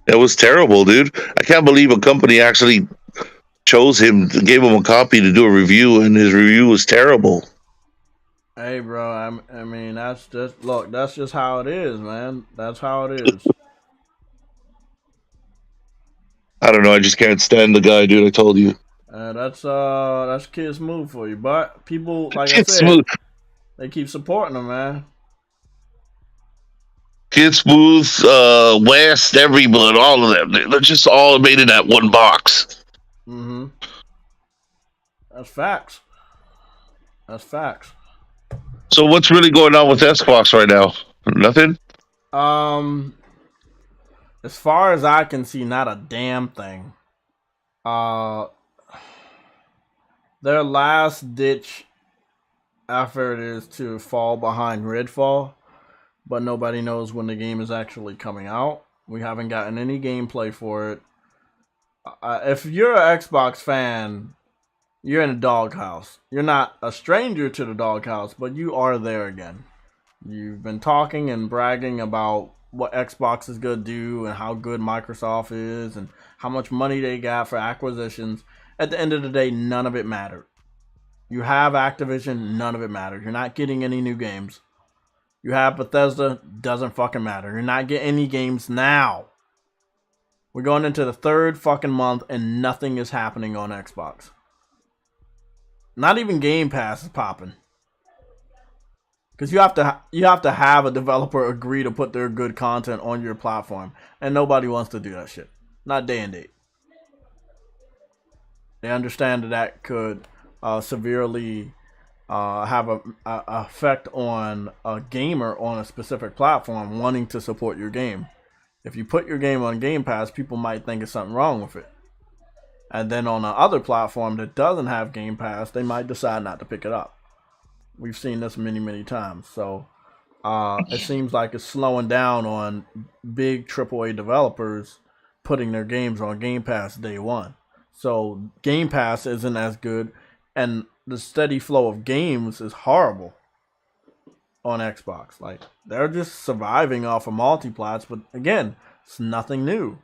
It was terrible, dude. I can't believe a company actually chose him, gave him a copy to do a review, and his review was terrible. Hey, bro, I mean, that's just how it is, man. That's how it is. I don't know. I just can't stand the guy, dude. I told you. That's Kid Smooth for you. But people, like I Kid said, Smooth. they keep supporting him, man. Kid Smooth, West, everyone, all of them. They're just all made in that one box. Mm-hmm. That's facts. That's facts. So what's really going on with Xbox right now? Nothing? Um, as far as I can see, not a damn thing. Uh, their last ditch effort is to fall behind Redfall, but nobody knows when the game is actually coming out. We haven't gotten any gameplay for it. If you're an Xbox fan, you're in a doghouse. You're not a stranger to the doghouse, but you are there again. You've been talking and bragging about what Xbox is going to do and how good Microsoft is and how much money they got for acquisitions. At the end of the day, none of it mattered. You have Activision, none of it matters. You're not getting any new games. You have Bethesda, doesn't fucking matter. You're not getting any games now. We're going into the 3rd fucking month and nothing is happening on Xbox. Not even Game Pass is popping. Because you have to have a developer agree to put their good content on your platform. And nobody wants to do that shit. Not day and date. They understand that could severely have a effect on a gamer on a specific platform wanting to support your game. If you put your game on Game Pass, people might think there's something wrong with it. And then on another platform that doesn't have Game Pass, they might decide not to pick it up. We've seen this many, many times. So it seems like it's slowing down on big AAA developers putting their games on Game Pass day one. So Game Pass isn't as good, and the steady flow of games is horrible on Xbox. Like they're just surviving off of multiplats, but again, it's nothing new.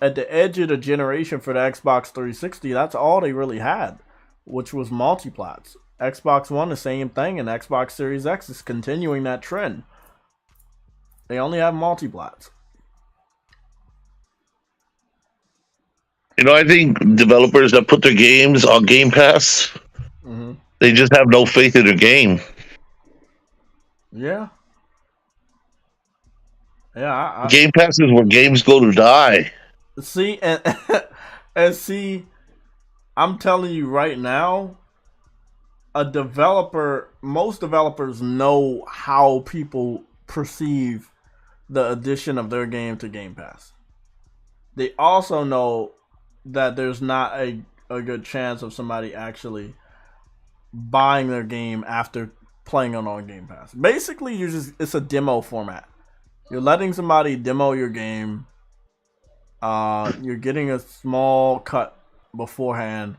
At the edge of the generation for the Xbox 360, that's all they really had, which was multiplats. Xbox One, the same thing, and Xbox Series X is continuing that trend. They only have multiplats. I think developers that put their games on Game Pass, they just have no faith in their game. Yeah. Yeah. Game Pass is where games go to die. See, and see, I'm telling you right now, most developers know how people perceive the addition of their game to Game Pass. They also know that there's not a good chance of somebody actually buying their game after playing it on Game Pass. Basically, it's a demo format. You're letting somebody demo your game. You're getting a small cut beforehand,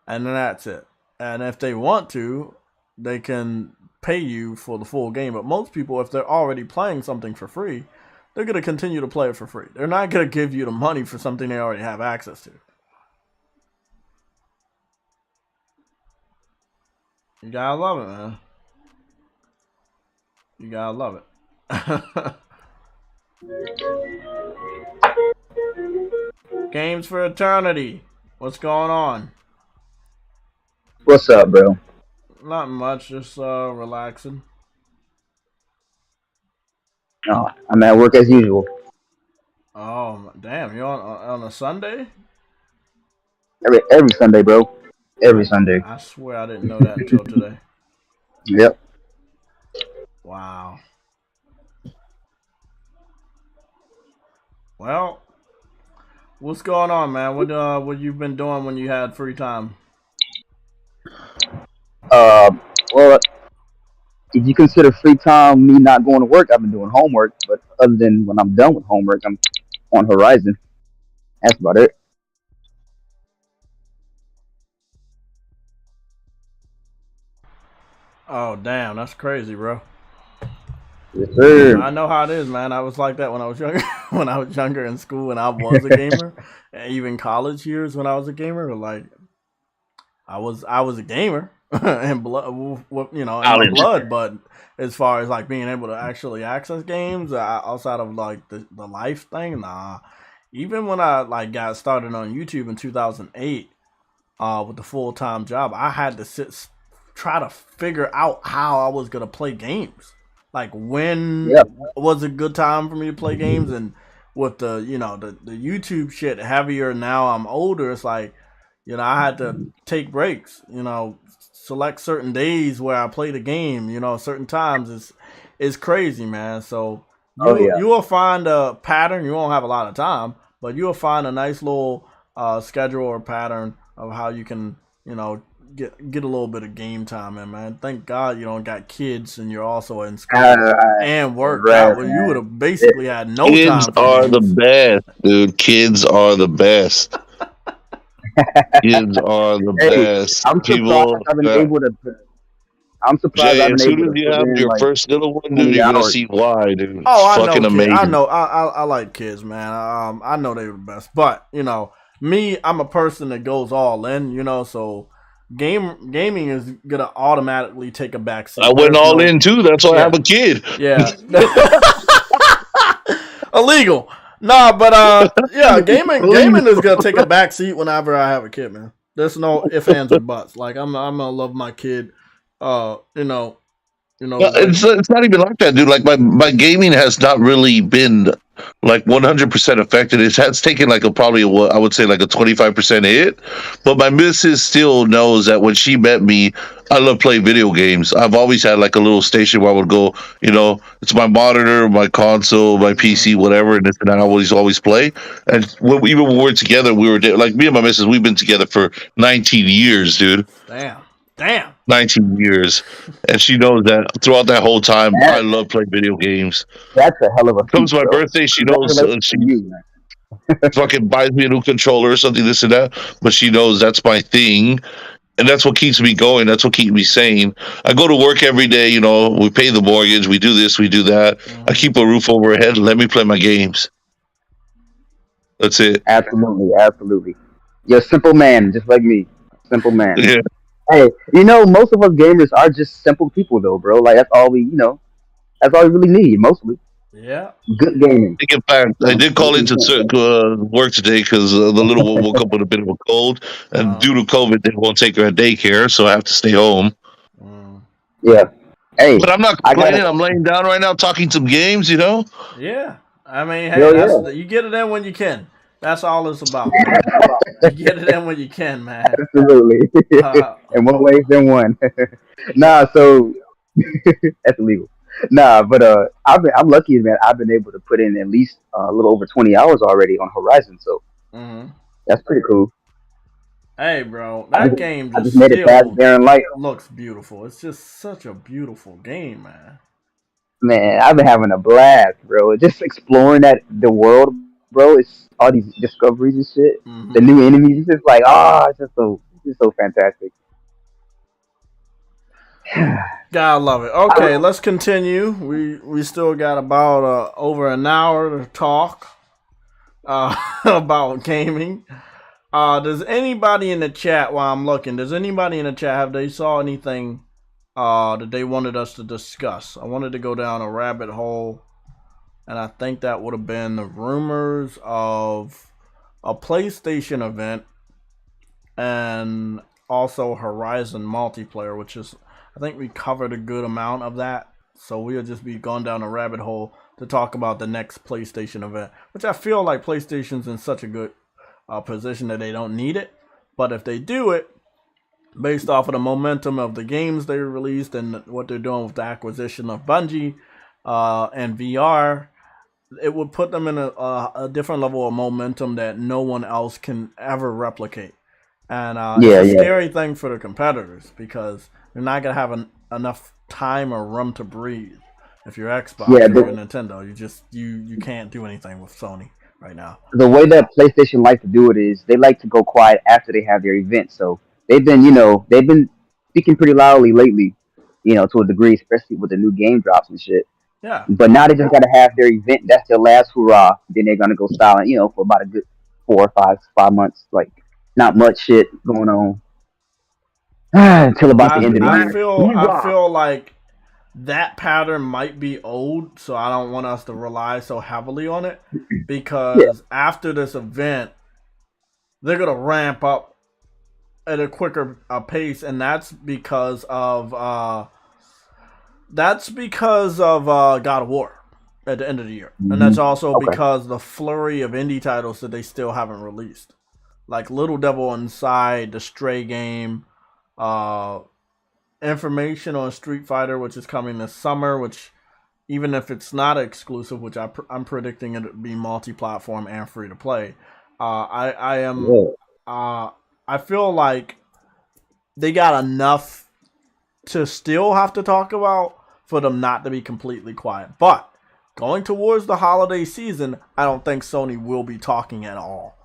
and then that's it. And if they want to, they can pay you for the full game. But most people, if they're already playing something for free, they're going to continue to play it for free. They're not going to give you the money for something they already have access to. You gotta love it, man. You gotta love it. Games for Eternity. What's going on? What's up, bro? Not much, just relaxing. Oh, I'm at work as usual. Oh, damn, you on a Sunday? Every Sunday, bro. Every Sunday. I swear I didn't know that until today. Yep. Wow. Well, what's going on, man? What you've been doing when you had free time? Well, if you consider free time me not going to work, I've been doing homework. But other than when I'm done with homework, I'm on Horizon. That's about it. Oh, damn, that's crazy, bro. Yes, sir. I know how it is, man. I was like that when I was younger. When I was younger in school, and I was a gamer, and even college years when I was a gamer, like I was a gamer in blood, in my blood. But as far as like being able to actually access games outside of like the life thing, nah. Even when I like got started on YouTube in 2008, with the full-time job, I had to try to figure out how I was gonna play games. Like when was a good time for me to play games, and with the the YouTube shit heavier now, I'm older. It's like I had to take breaks. Select certain days where I play the game. Certain times it's crazy, man. So you will find a pattern. You won't have a lot of time, but you will find a nice little schedule or pattern of how you can get a little bit of game time in, man. Thank God you don't got kids and you're also in school and work. Right, well, you would have basically had no Kids time. are the best, dude. Kids are the best. Kids are the best. I'm surprised I've been able to. I'm surprised I've been able to. As soon as you have your first little one, dude, you're gonna see why, dude. Oh, I fucking know, amazing. I know. I like kids, man. I know they're the best, but me, I'm a person that goes all in. So gaming is gonna automatically take a backseat. I went all in too. That's why I have a kid. Yeah. Illegal. Nah, but gaming is gonna take a backseat whenever I have a kid, man. There's no ifs, ands, or buts. Like I'm gonna love my kid. It's not even like that, dude. Like my gaming has not really been like 100% affected. It has taken like probably I would say like a 25% hit. But my missus still knows that when she met me, I love playing video games. I've always had like a little station where I would go, it's my monitor, my console, my PC, whatever, and this and that. I always play. And even when we're together, we were like me and my missus. We've been together for 19 years, dude. Damn. Damn. 19 years, and she knows that throughout that whole time, I That, love playing video games. that's a hell of a Comes feat, my bro. birthday, she knows Congratulations she to you, man. fucking buys me a new controller or something, this and that. But she knows that's my thing, and that's what keeps me going. That's what keeps me sane. I go to work every day. You know, we pay the mortgage, we do this, we do that. I keep a roof over her head. Let me play my games. That's it. Absolutely, absolutely. You're a simple man, just like me. Simple man. Yeah. Hey, most of us gamers are just simple people, though, bro. Like that's all that's all we really need, mostly. Yeah. Good gaming. In fact, I did call into work today because the little one woke up with a bit of a cold, and due to COVID, they won't take her at daycare, so I have to stay home. Yeah. Hey, But I'm not I complaining. gotta. I'm laying down right now, talking some games. You know. Yeah. I mean, Yo, hey, yeah. you get it in when you can. That's all it's about, man. You get it in when you can, man. Absolutely. In more ways than one. Nah, so that's illegal. Nah, but I'm lucky, man. I've been able to put in at least a little over 20 hours already on Horizon, so that's pretty cool. Hey, bro, that game I just just made it past still Barren Light. looks beautiful. It's just such a beautiful game, man. Man, I've been having a blast, bro. Just exploring the world, bro. It's all these discoveries and shit. The new enemies. It's just like, it's just so fantastic. Gotta love it. Okay, let's continue. We still got about over an hour to talk about gaming. Does anybody in the chat, while I'm looking, does anybody in the chat have they saw anything that they wanted us to discuss? I wanted to go down a rabbit hole, and I think that would have been the rumors of a PlayStation event and also Horizon multiplayer, which is, I think we covered a good amount of that. So we'll just be going down a rabbit hole to talk about the next PlayStation event, which I feel like PlayStation's in such a good position that they don't need it. But if they do it, based off of the momentum of the games they released and what they're doing with the acquisition of Bungie and VR, it would put them in a different level of momentum that no one else can ever replicate. And it's a scary thing for the competitors because they're not going to have enough time or room to breathe. If you're Xbox or you're Nintendo, you can't do anything with Sony right now. The way that PlayStation likes to do it is they like to go quiet after they have their event. So they've been speaking pretty loudly lately, to a degree, especially with the new game drops and shit. Yeah. But now they just gotta have their event. That's their last hurrah. Then they're gonna go silent, for about a good 4 or 5 months. Not much shit going on until about the end of the year. I feel like that pattern might be old, so I don't want us to rely so heavily on it because after this event, they're gonna ramp up at a quicker pace, and that's because of God of War at the end of the year, and that's also because the flurry of indie titles that they still haven't released, like Little Devil Inside, the Stray game, information on Street Fighter, which is coming this summer, which even if it's not exclusive, which I'm predicting it to be multi-platform and free to play, I feel like they got enough to still have to talk about for them not to be completely quiet. But going towards the holiday season, I don't think Sony will be talking at all.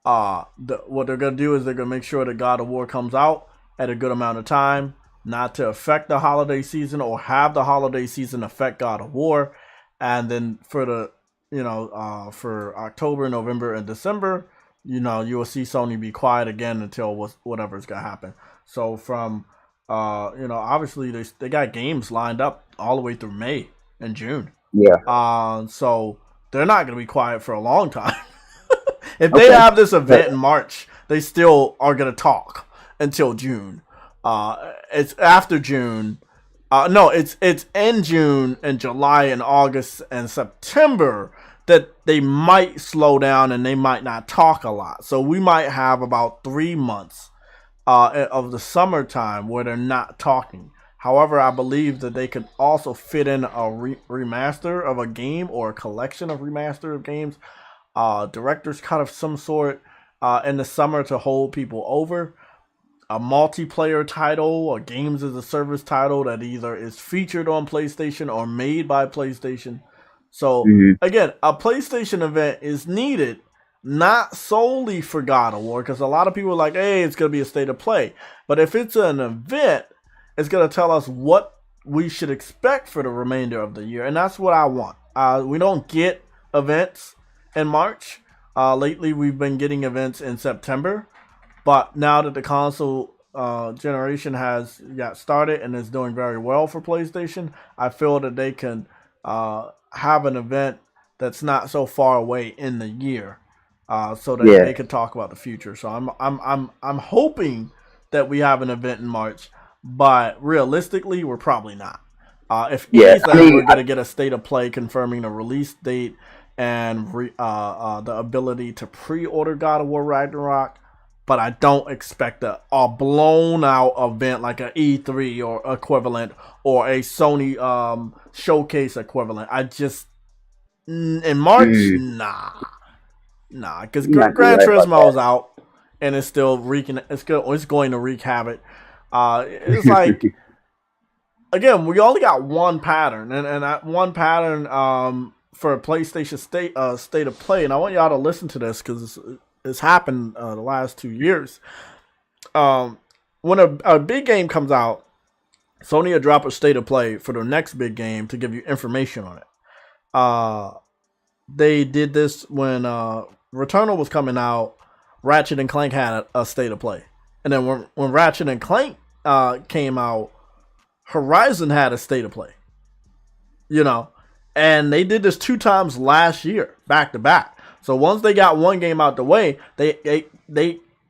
What they're going to do is they're going to make sure that God of War comes out at a good amount of time, not to affect the holiday season or have the holiday season affect God of War. And then for the, for October, November, and December, you will see Sony be quiet again until whatever's going to happen. So from, obviously they got games lined up all the way through May and June. Yeah. So they're not going to be quiet for a long time. If they have this event in March, they still are going to talk until June. It's after June. No, it's in June and July and August and September that they might slow down and they might not talk a lot. So we might have about 3 months of the summertime where they're not talking. However, I believe that they could also fit in a remaster of a game or a collection of remaster of games, director's cut of some sort in the summer to hold people over. a multiplayer title, a games as a service title that either is featured on PlayStation or made by PlayStation. So again, a PlayStation event is needed, not solely for God of War, because a lot of people are like, hey, it's going to be a state of play. But if it's an event, it's going to tell us what we should expect for the remainder of the year. And that's what I want. We don't get events in March. Lately, we've been getting events in September. But now that the console generation has got started and is doing very well for PlayStation, I feel that they can have an event that's not so far away in the year, so that they can talk about the future. So I'm hoping that we have an event in March, but realistically, we're probably not. If anything, we're gonna get a state of play confirming the release date and the ability to pre-order God of War Ragnarok. But I don't expect a blown out event like an E3 or equivalent or a Sony showcase equivalent. I just in March, nah, because Gran Turismo is out and it's still wreaking. It's going to wreak havoc. It's like again, we only got one pattern, and that one pattern for a PlayStation state of play, and I want y'all to listen to this because it's happened the last 2 years. When a big game comes out, Sony will drop a state of play for the next big game to give you information on it. They did this when Returnal was coming out. Ratchet and Clank had a state of play, and then when Ratchet and Clank came out, Horizon had a state of play. And they did this 2 times last year, back to back. So once they got one game out the way, they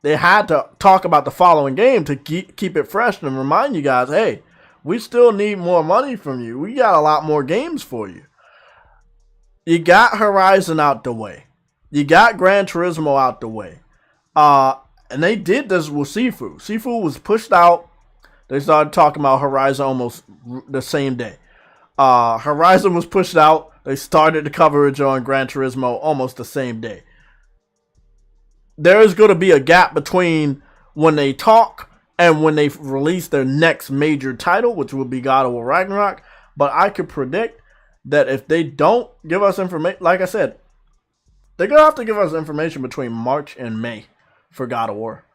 had to talk about the following game to keep it fresh and remind you guys, hey, we still need more money from you. We got a lot more games for you. You got Horizon out the way. You got Gran Turismo out the way. And they did this with Sifu. Sifu was pushed out. They started talking about Horizon almost the same day. Horizon was pushed out. They started the coverage on Gran Turismo almost the same day. There is going to be a gap between when they talk and when they release their next major title, which will be God of War Ragnarok. But I could predict that if they don't give us information, like I said, they're going to have to give us information between March and May for God of War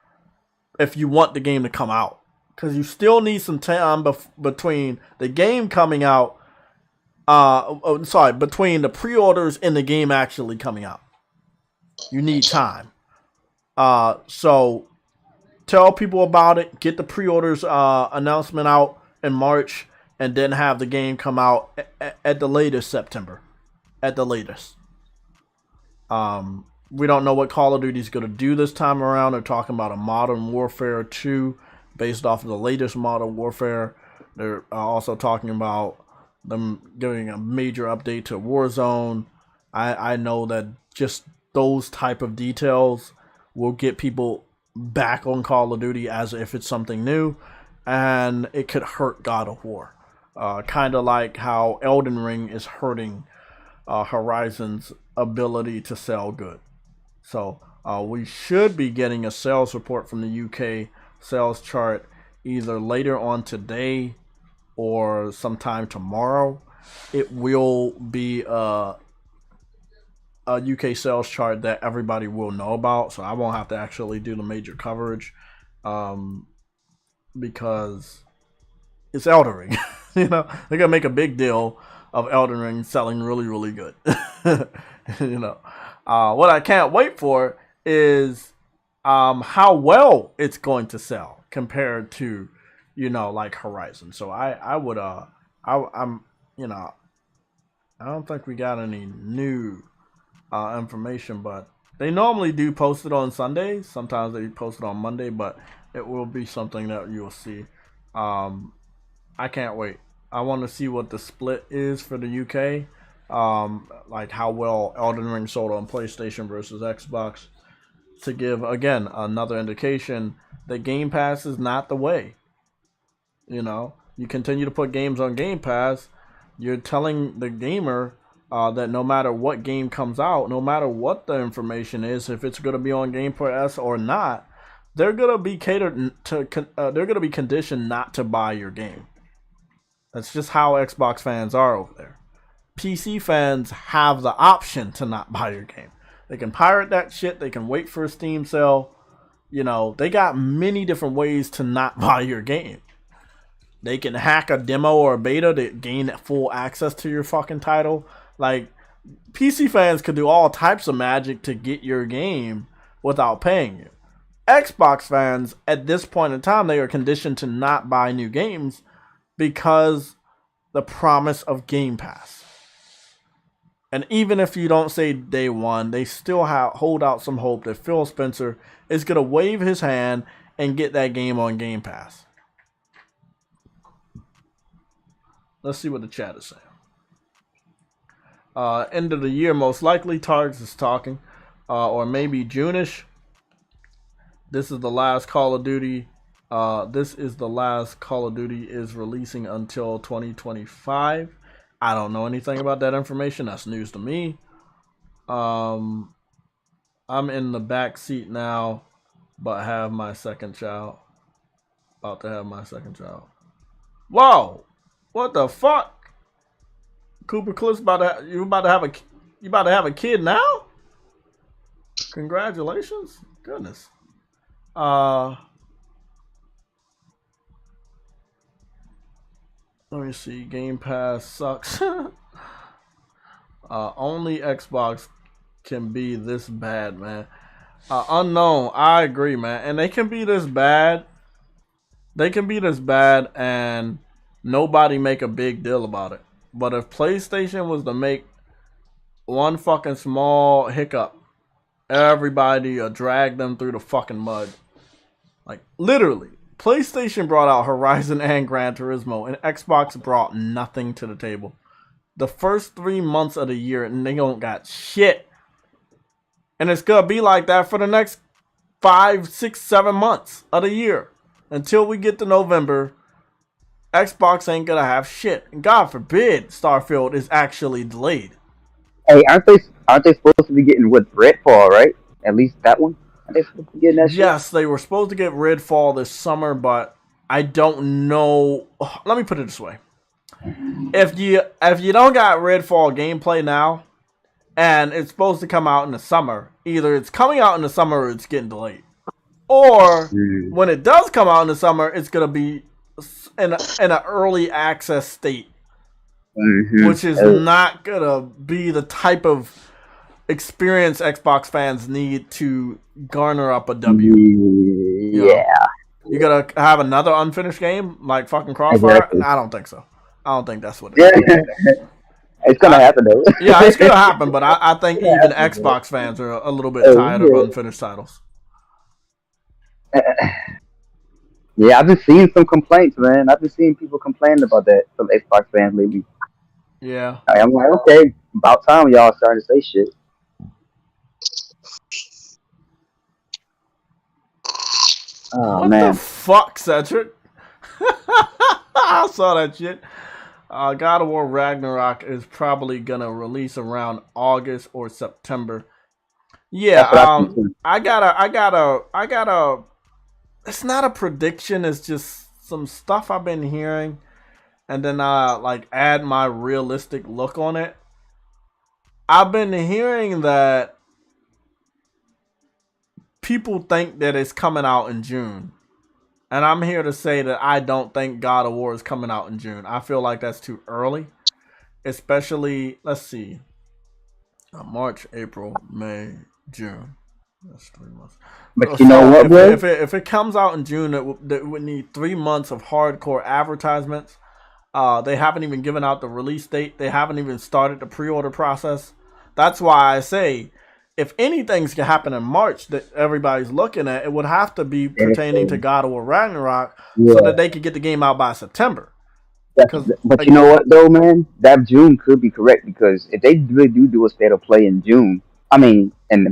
if you want the game to come out. Because you still need some time between the game coming out. Between the pre-orders and the game actually coming out. You need time. So tell people about it. Get the pre-orders announcement out in March, and then have the game come out at the latest September. At the latest. We don't know what Call of Duty is going to do this time around. They're talking about a Modern Warfare 2 based off of the latest Modern Warfare. They're also talking about them giving a major update to Warzone. I know that just those type of details will get people back on Call of Duty as if it's something new, and it could hurt God of War. Kind of like how Elden Ring is hurting Horizon's ability to sell good. So we should be getting a sales report from the UK sales chart either later on today or sometime tomorrow. It will be a UK sales chart that everybody will know about, so I won't have to actually do the major coverage because it's Elden Ring. They're gonna make a big deal of Elden Ring selling really, really good. What I can't wait for is how well it's going to sell compared to like Horizon. So I don't think we got any new information, but they normally do post it on Sundays. Sometimes they post it on Monday, but it will be something that you'll see. I can't wait. I want to see what the split is for the UK. Like how well Elden Ring sold on PlayStation versus Xbox, to give again another indication that Game Pass is not the way. You continue to put games on Game Pass, you're telling the gamer that no matter what game comes out, no matter what the information is, if it's going to be on Game Pass or not, they're gonna be catered to. They're gonna be conditioned not to buy your game. That's just how Xbox fans are over there. PC fans have the option to not buy your game. They can pirate that shit. They can wait for a Steam sale. You know, they got many different ways to not buy your game. They can hack a demo or a beta to gain full access to your fucking title. Like, PC fans could do all types of magic to get your game without paying you. Xbox fans, at this point in time, they are conditioned to not buy new games because the promise of Game Pass. And even if you don't say day one, they still hold out some hope that Phil Spencer is going to wave his hand and get that game on Game Pass. Let's see what the chat is saying. End of the year, most likely, Targs is talking. Or maybe June-ish. This is the last Call of Duty. Is releasing until 2025. I don't know anything about that information. That's news to me. I'm in the back seat now, but have my second child. About to have my second child. Whoa! What the fuck? Cooper Cliff's you about to have a kid now? Congratulations. Goodness. Let me see. Game Pass sucks. Only Xbox can be this bad, man. Unknown. I agree, man. And they can be this bad. And nobody make a big deal about it. But if PlayStation was to make one fucking small hiccup, everybody would drag them through the fucking mud. Like, literally. PlayStation brought out Horizon and Gran Turismo, and Xbox brought nothing to the table. The first 3 months of the year, and they don't got shit. And it's gonna be like that for the next 5, 6, 7 months of the year. Until we get to November, Xbox ain't gonna have shit. And God forbid Starfield is actually delayed. Hey, aren't they supposed to be getting with Redfall, right? At least that one? Are they supposed to be getting that shit? Yes, they were supposed to get Redfall this summer, but I don't know. Let me put it this way. If you don't got Redfall gameplay now, and it's supposed to come out in the summer, either it's coming out in the summer or it's getting delayed. Or when it does come out in the summer, it's gonna be in an early access state, which is not gonna be the type of experience Xbox fans need to garner up a W. Yeah. You gotta have another unfinished game like fucking Crossfire? Exactly. I don't think so. I don't think that's what it is. It's gonna happen though. Yeah, it's gonna happen, but I think even Xbox fans are a little bit tired of unfinished titles. Yeah, I've been seeing some complaints, man. I've been seeing people complaining about that from Xbox fans lately. Yeah. I'm like, okay, about time y'all starting to say shit. Oh, what man. the fuck, Cedric? I saw that shit. God of War Ragnarok is probably gonna release around August or September. Yeah, I gotta. It's not a prediction. It's just some stuff I've been hearing, and then like add my realistic look on it. I've been hearing that people think that it's coming out in June. And I'm here to say that I don't think God of War is coming out in June. I feel like that's too early. Especially, let's see. March, April, May, June. That's 3 months. But you know what, bro? If it comes out in June, it would need 3 months of hardcore advertisements. They haven't even given out the release date. They haven't even started the pre-order process. That's why I say, if anything's gonna happen in March that everybody's looking at, it would have to be pertaining to God of War Ragnarok, so that they could get the game out by September. But you know what, though, man? That June could be correct, because if they really do a state of play in in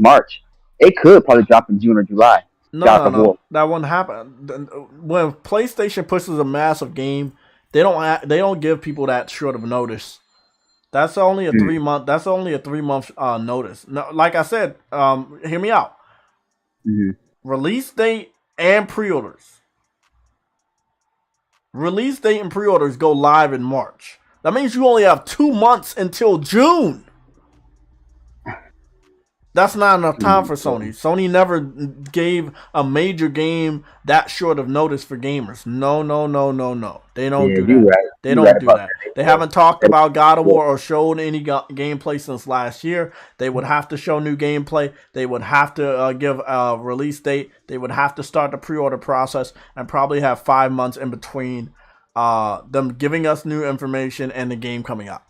March, it could probably drop in June or July. No, that wouldn't happen. When PlayStation pushes a massive game, they don't give people that short of notice. That's only a 3 month. That's only a 3 month notice. No, like I said, hear me out. Release date and pre-orders. Release date and pre-orders go live in March. That means you only have 2 months until June. That's not enough time for Sony. Sony never gave a major game that short of notice for gamers. No. They don't do that. Right. They don't do that. They haven't talked about God of War or showed any gameplay since last year. They would have to show new gameplay. They would have to give a release date. They would have to start the pre-order process and probably have 5 months in between them giving us new information and the game coming out.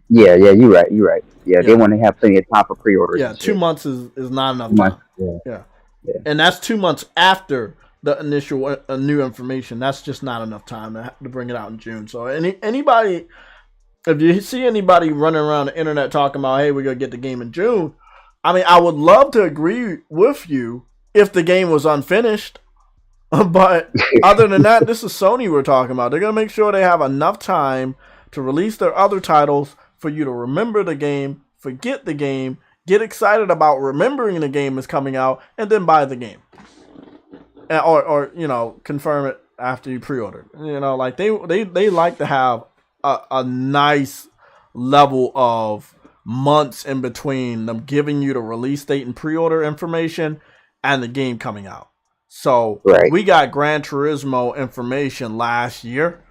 Yeah, you're right. Yeah, they want to have plenty of time for pre-orders. Yeah, 2 months is not enough time. Yeah. And that's 2 months after the initial new information. That's just not enough time to bring it out in June. So anybody, if you see anybody running around the internet talking about, hey, we're going to get the game in June, I mean, I would love to agree with you if the game was unfinished. But other than that, this is Sony we're talking about. They're going to make sure they have enough time to release their other titles for you to remember the game, forget the game, get excited about remembering the game is coming out, and then buy the game. Or confirm it after you pre-order. Like they like to have a nice level of months in between them giving you the release date and pre-order information and the game coming out. So we got Gran Turismo information last year.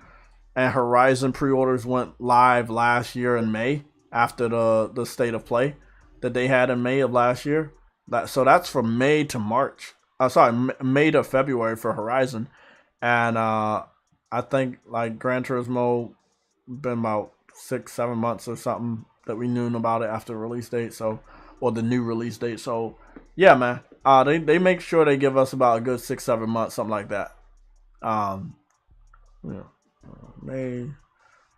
And Horizon pre-orders went live last year in May after the state of play that they had in May of last year. So that's from May to March. May to February for Horizon. And I think like Gran Turismo been about 6-7 months or something that we knew about it after the release date. Or the new release date. So yeah, man. They make sure they give us about a good 6-7 months, something like that. May,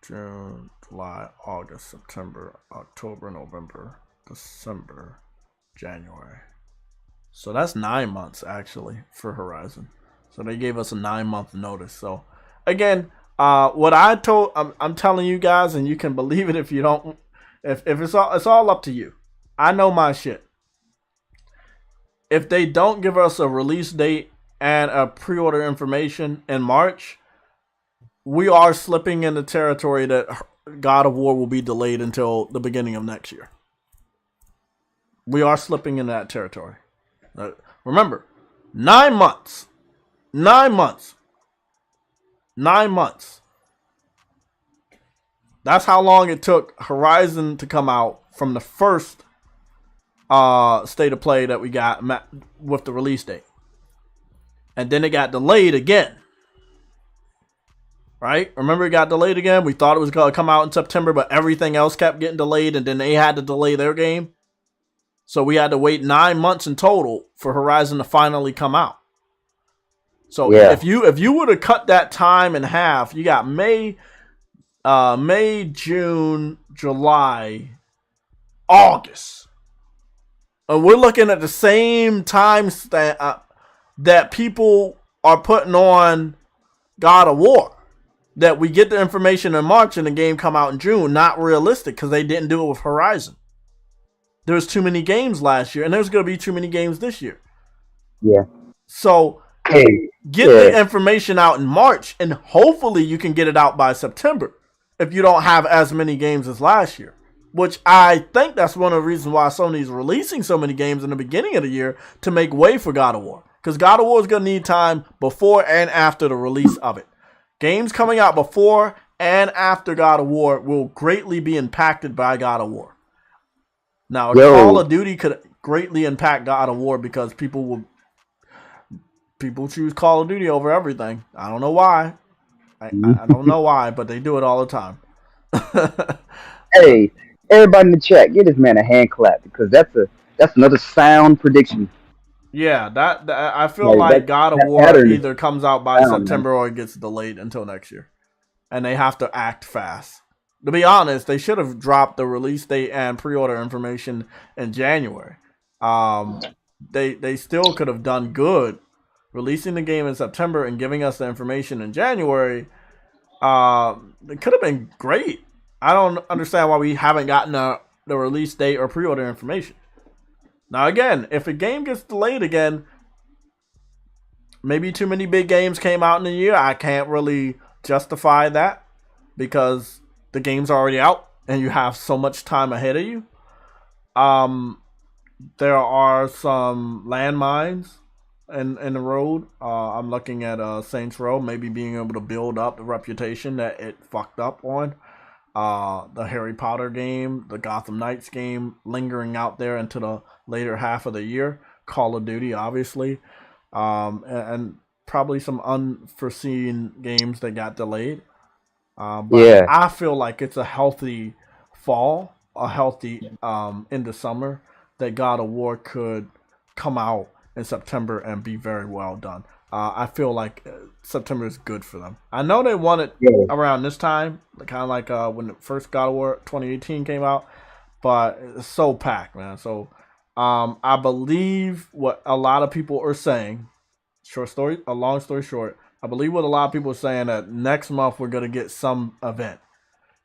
June, July, August, September, October, November, December, January. So that's 9 months actually for Horizon. So they gave us a 9-month notice. So again, what I'm telling you guys, and you can believe it if you don't. If it's all up to you. I know my shit. If they don't give us a release date and a pre-order information in March, we are slipping in the territory that God of War will be delayed until the beginning of next year. We are slipping in that territory. Remember, 9 months. 9 months. 9 months. That's how long it took Horizon to come out from the first state of play that we got with the release date. And then it got delayed again. Right? Remember it got delayed again? We thought it was going to come out in September, but everything else kept getting delayed, and then they had to delay their game. So we had to wait 9 months in total for Horizon to finally come out. So if you were to cut that time in half, you got May, June, July, August. And we're looking at the same time that people are putting on God of War. That we get the information in March and the game come out in June. Not realistic because they didn't do it with Horizon. There was too many games last year, and there's going to be too many games this year. Yeah. So get the information out in March, and hopefully you can get it out by September if you don't have as many games as last year. Which I think that's one of the reasons why Sony's releasing so many games in the beginning of the year to make way for God of War. Because God of War is going to need time before and after the release of it. Games coming out before and after God of War will greatly be impacted by God of War. Now, Call of Duty could greatly impact God of War because people choose Call of Duty over everything. I don't know why. I don't know why, but they do it all the time. Hey, everybody in the chat, give this man a hand clap because that's another sound prediction. Yeah, that I feel like God of War either comes out by September or it gets delayed until next year. And they have to act fast. To be honest, they should have dropped the release date and pre-order information in January. They still could have done good releasing the game in September and giving us the information in January. It could have been great. I don't understand why we haven't gotten the release date or pre-order information. Now, again, if a game gets delayed again, maybe too many big games came out in the year. I can't really justify that because the game's already out and you have so much time ahead of you. There are some landmines in the road. I'm looking at Saints Row, maybe being able to build up the reputation that it fucked up on. The Harry Potter game, the Gotham Knights game, lingering out there into the later half of the year. Call of Duty, obviously, and probably some unforeseen games that got delayed. But I feel like it's a healthy fall, a healthy into summer, that God of War could come out in September and be very well done. I feel like September is good for them. I know they want it around this time, kind of like when the first God of War 2018 came out, but it's so packed, man. So I believe what a lot of people are saying. A long story short, I believe what a lot of people are saying, that next month we're gonna get some event.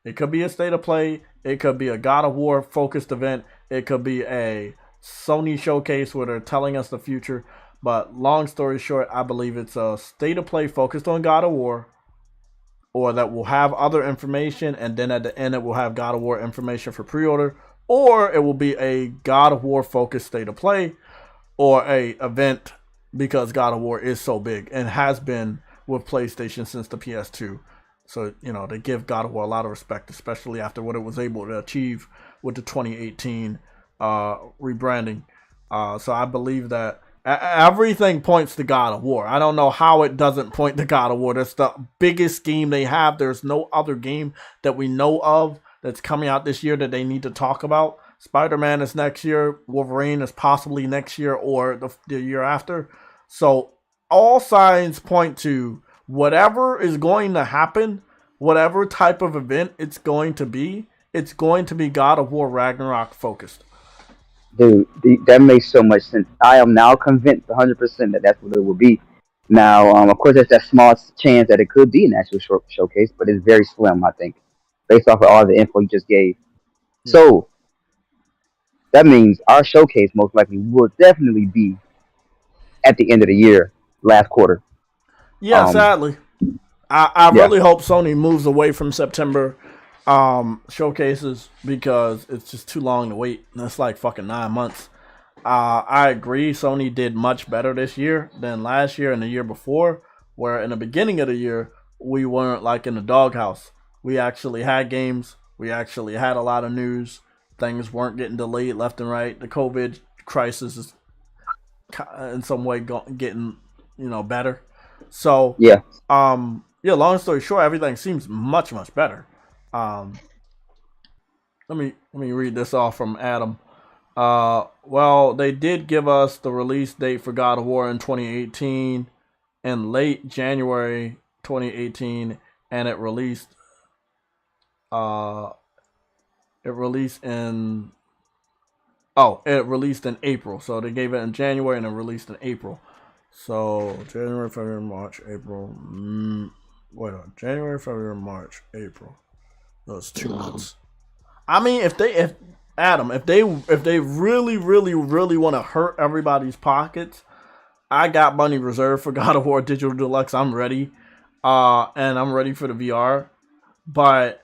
It could be a state of play. It could be a God of War focused event. It could be a Sony showcase where they're telling us the future. But long story short, I believe it's a state of play focused on God of War, or that will have other information, and then at the end it will have God of War information for pre-order, or it will be a God of War focused state of play, or a event, because God of War is so big and has been with PlayStation since the PS2. So, they give God of War a lot of respect, especially after what it was able to achieve with the 2018 rebranding. So I believe that everything points to God of War. I don't know how it doesn't point to God of War. That's the biggest game they have. There's no other game that we know of that's coming out this year that they need to talk about. Spider-Man is next year. Wolverine is possibly next year or the year after. So all signs point to whatever is going to happen, whatever type of event it's going to be God of War Ragnarok focused. Dude, that makes so much sense. I am now convinced 100% that that's what it will be. Now, of course, there's that small chance that it could be an actual showcase, but it's very slim, I think, based off of all the info you just gave. Yeah. So, that means our showcase most likely will definitely be at the end of the year, last quarter. Yeah, sadly. I really hope Sony moves away from September showcases, because it's just too long to wait. That's like fucking 9 months. I agree, Sony did much better this year than last year and the year before, where in the beginning of the year we weren't like in the doghouse. We actually had games, we actually had a lot of news, things weren't getting delayed left and right. The COVID crisis is in some way getting better. So long story short, everything seems much better. Let me read this off from Adam. Well, they did give us the release date for God of War in 2018 in late January 2018, and it released in April. So they gave it in January and it released in April. So January, February, March, April. January, February, March, April. Those 2 months. I mean, if they really want to hurt everybody's pockets, I got money reserved for God of War Digital Deluxe. I'm ready, and I'm ready for the VR. But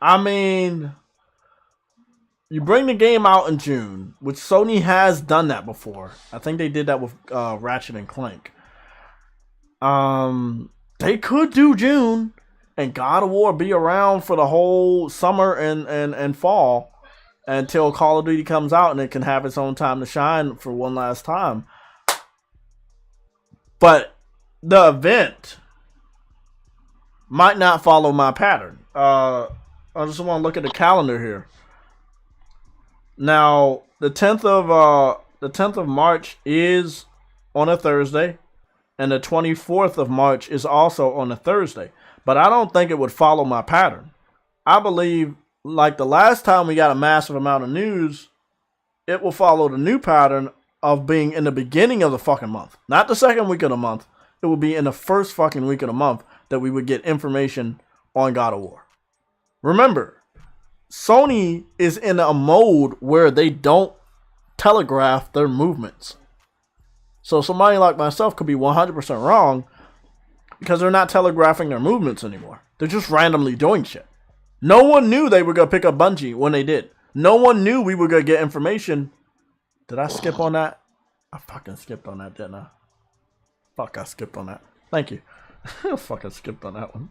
I mean, you bring the game out in June, which Sony has done that before. I think they did that with Ratchet and Clank. They could do June and God of War be around for the whole summer and fall until Call of Duty comes out, and it can have its own time to shine for one last time. But the event might not follow my pattern. I just want to look at the calendar here. Now, the 10th of March is on a Thursday, and the 24th of March is also on a Thursday. But I don't think it would follow my pattern. I believe, like the last time we got a massive amount of news, it will follow the new pattern of being in the beginning of the fucking month. Not the second week of the month. It will be in the first fucking week of the month that we would get information on God of War. Remember, Sony is in a mode where they don't telegraph their movements. So somebody like myself could be 100% wrong because they're not telegraphing their movements anymore. They're just randomly doing shit. No one knew they were going to pick up Bungie when they did. No one knew we were going to get information. Did I skip on that? I fucking skipped on that, didn't I? Fuck, I skipped on that. Thank you. I fucking skipped on that one.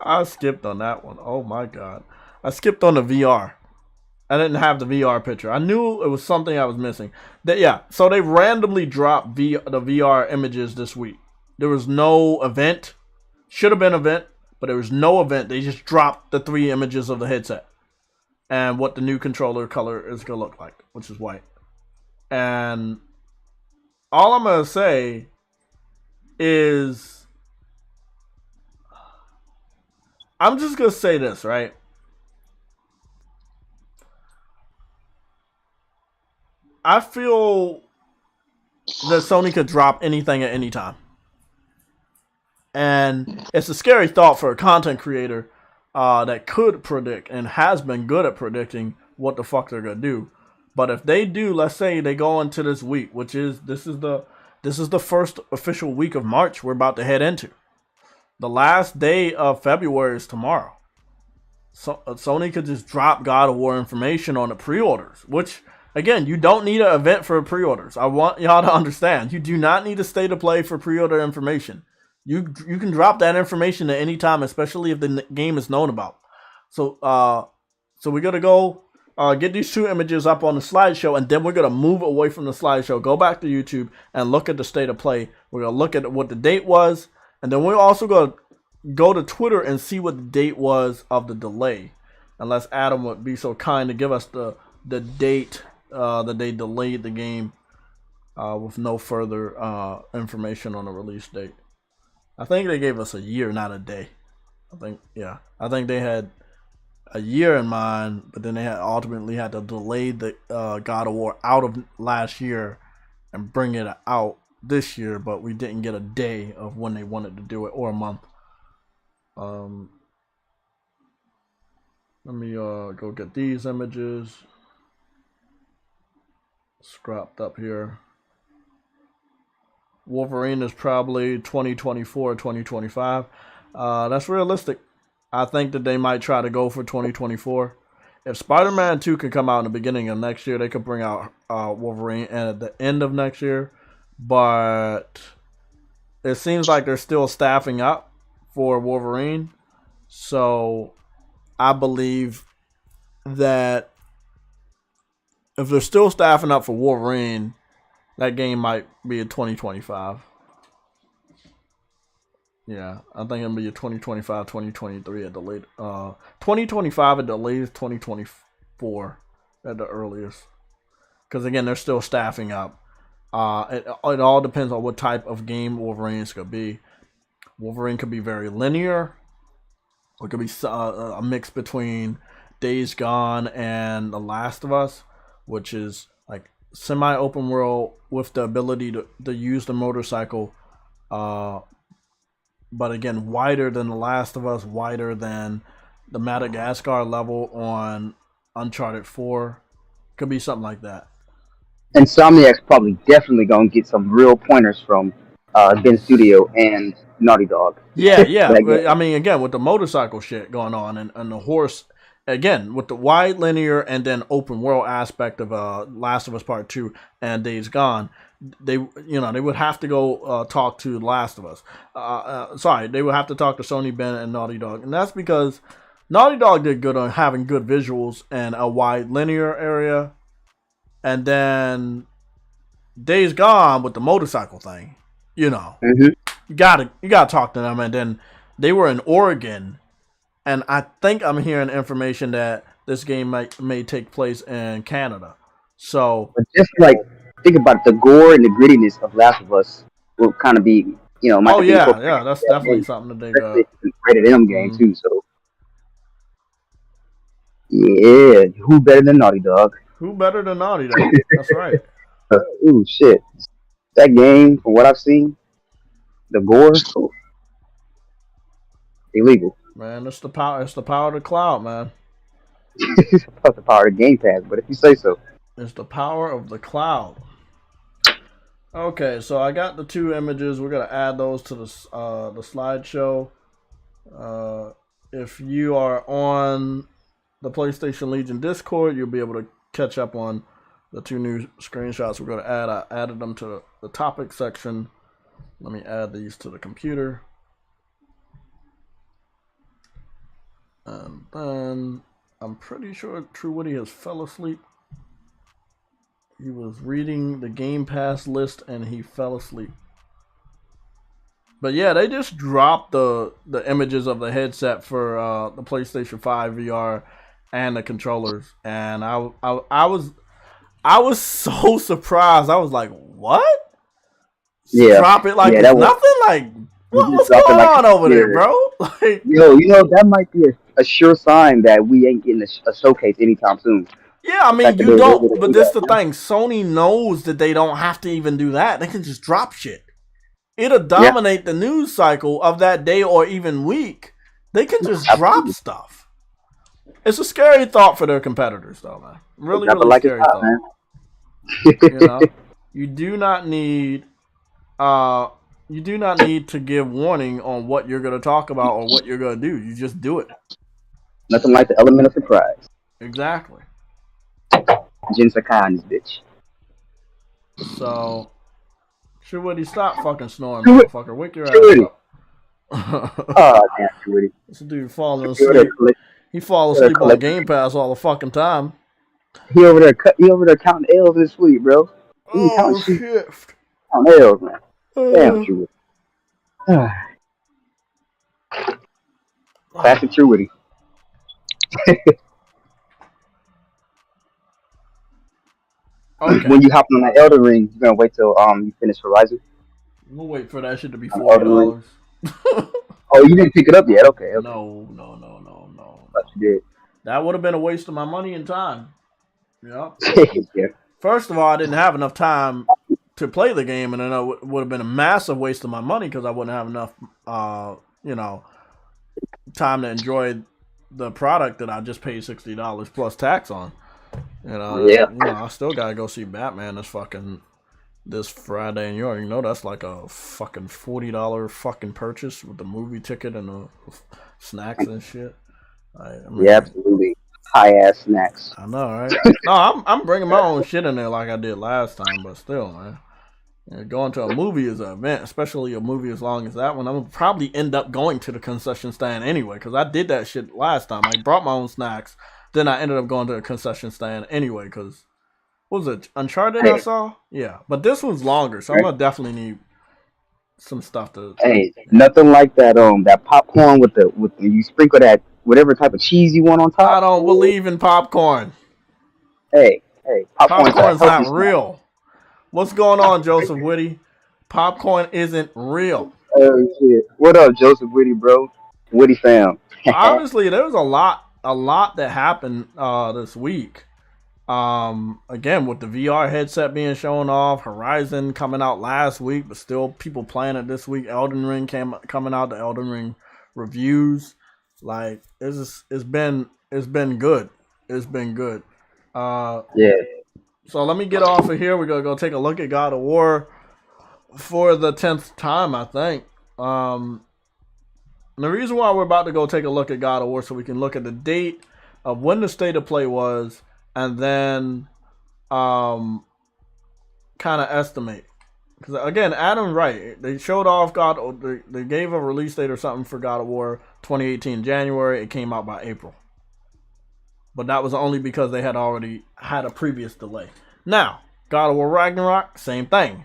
I skipped on that one. Oh my god. I skipped on the VR. I didn't have the VR picture. I knew it was something I was missing. So they randomly dropped the VR images this week. There was no event. Should have been an event, but there was no event. They just dropped the 3 images of the headset and what the new controller color is going to look like, which is white. And all I'm going to say is, I'm just going to say this, right? I feel that Sony could drop anything at any time. And it's a scary thought for a content creator that could predict and has been good at predicting what the fuck they're going to do. But if they do, let's say they go into this week, which is, this is the first official week of March we're about to head into. The last day of February is tomorrow. So Sony could just drop God of War information on the pre-orders, which, again, you don't need an event for pre-orders. I want y'all to understand. You do not need a state of play for pre-order information. You can drop that information at any time, especially if the game is known about. So we're going to go get these 2 images up on the slideshow, and then we're going to move away from the slideshow, go back to YouTube, and look at the state of play. We're going to look at what the date was, and then we're also going to go to Twitter and see what the date was of the delay. Unless Adam would be so kind to give us the date that they delayed the game with no further information on the release date. I think they gave us a year, not a day. I think they had a year in mind, but then they ultimately had to delay the God of War out of last year and bring it out this year, but we didn't get a day of when they wanted to do it, or a month. Let me go get these images scrapped up here. Wolverine is probably 2024, 2025. That's realistic. I think that they might try to go for 2024. If Spider-Man 2 can come out in the beginning of next year, they could bring out Wolverine at the end of next year. But it seems like they're still staffing up for Wolverine. So I believe that if they're still staffing up for Wolverine, that game might be a 2025. Yeah, I think it'll be a 2025, 2023 at the late. 2025 at the latest, 2024 at the earliest. Because again, they're still staffing up. It all depends on what type of game Wolverine is going to be. Wolverine could be very linear. Or it could be a mix between Days Gone and The Last of Us, which is like semi-open world with the ability to use the motorcycle, but again, wider than The Last of Us, wider than the Madagascar level on Uncharted 4. Could be something like that. Insomniac's probably definitely gonna get some real pointers from Ben Studio and Naughty Dog. Yeah. I mean, again, with the motorcycle shit going on and the horse, again, with the wide linear and then open world aspect of Last of Us Part 2 and Days Gone, they would have to go talk to Last of Us. They would have to talk to Sony, Ben, and Naughty Dog. And that's because Naughty Dog did good on having good visuals and a wide linear area. And then Days Gone with the motorcycle thing, Mm-hmm. you gotta talk to them. And then they were in Oregon, and I think I'm hearing information that this game may take place in Canada. So, but just like think about the gore and the grittiness of Last of Us will kind of be, that's definitely something that they got. Rated M game too. So, yeah, who better than Naughty Dog? Who better than Naughty Dog? That's right. Ooh, shit. That game, from what I've seen, the gore, illegal. Man, it's the power of the cloud, man. It's the power of Game Pass, but if you say so. It's the power of the cloud. Okay, so I got the two images. We're gonna add those to the slideshow. If you are on the PlayStation Legion Discord, you'll be able to catch up on the two new screenshots we're gonna add. I added them to the topic section. Let me add these to the computer. And then I'm pretty sure True Woody has fell asleep. He was reading the Game Pass list and he fell asleep. But yeah, they just dropped the images of the headset for the PlayStation 5 VR and the controllers, and I was so surprised. I was like, "What? Yeah, Drop it like yeah, it's that was, nothing? Like what's drop it going like on over there, bro?" Like, you know, that might be a sure sign that we ain't getting a showcase anytime soon. yeah, I The mean, fact that you they were able don't. to But do this that. the thing. Sony knows that they don't have to even do that. They can just drop shit. It'll dominate the news cycle of that day or even week. They can just drop stuff. It's a scary thought for their competitors, though, man. Really, Drop it really like it's scary hot, thought. man. You know, you do not need to give warning on what you're gonna talk about or what you're gonna do. You just do it. Nothing like the element of surprise. Exactly. Jin Sakai on this bitch. So, sure, would he stop fucking snoring, True Woody. motherfucker? Wake your True ass Woody. up. Oh, damn, True Woody. This dude falling He over there asleep. He fall over there asleep on Game Pass all the fucking time. He over there counting L's in his sleep, bro. He ain't counting Oh shit. shit. Counting L's, man. Damn, True Woody. Classic True Woody. Okay. When you hop on that Elden Ring, you're gonna wait till you finish Horizon. We'll wait for that shit to be Elden $40. Oh, you didn't pick it up yet? Okay. No. Thought you did. That would have been a waste of my money and time. Yeah. Yeah. First of all, I didn't have enough time to play the game, and then it would have been a massive waste of my money because I wouldn't have enough, time to enjoy the product that I just paid $60 plus tax on. Yeah. I still gotta go see Batman this Friday, and you already know that's like a fucking $40 fucking purchase with the movie ticket and the snacks and shit. Yeah, absolutely. High ass snacks. I know, right? No, I'm bringing my own shit in there like I did last time, but still, man. Going to a movie is an event, especially a movie as long as that one. I'm gonna probably end up going to the concession stand anyway, because I did that shit last time. I brought my own snacks, then I ended up going to a concession stand anyway, because what was it, Uncharted I saw? Yeah, but this one's longer, so I'm gonna definitely need some stuff to. Hey, nothing like that popcorn with you sprinkle that whatever type of cheese you want on top. I don't believe in popcorn. Hey, popcorn's not real. What's going on, Joseph Whitty? Popcorn isn't real. Oh shit! What up, Joseph Whitty, bro? Whitty fam. Honestly, there was a lot that happened this week. Again, with the VR headset being shown off, Horizon coming out last week, but still people playing it this week. Elden Ring coming out, the Elden Ring reviews. Like it's been good. It's been good. Yeah. So let me get off of here. We're gonna go take a look at God of War for the 10th time, I think. And the reason why we're about to go take a look at God of War, so we can look at the date of when the state of play was, and then kind of estimate. Because again, Adam's right. They showed off they gave a release date or something for God of War 2018 January. It came out by April. But that was only because they had already had a previous delay. Now, God of War Ragnarok, same thing.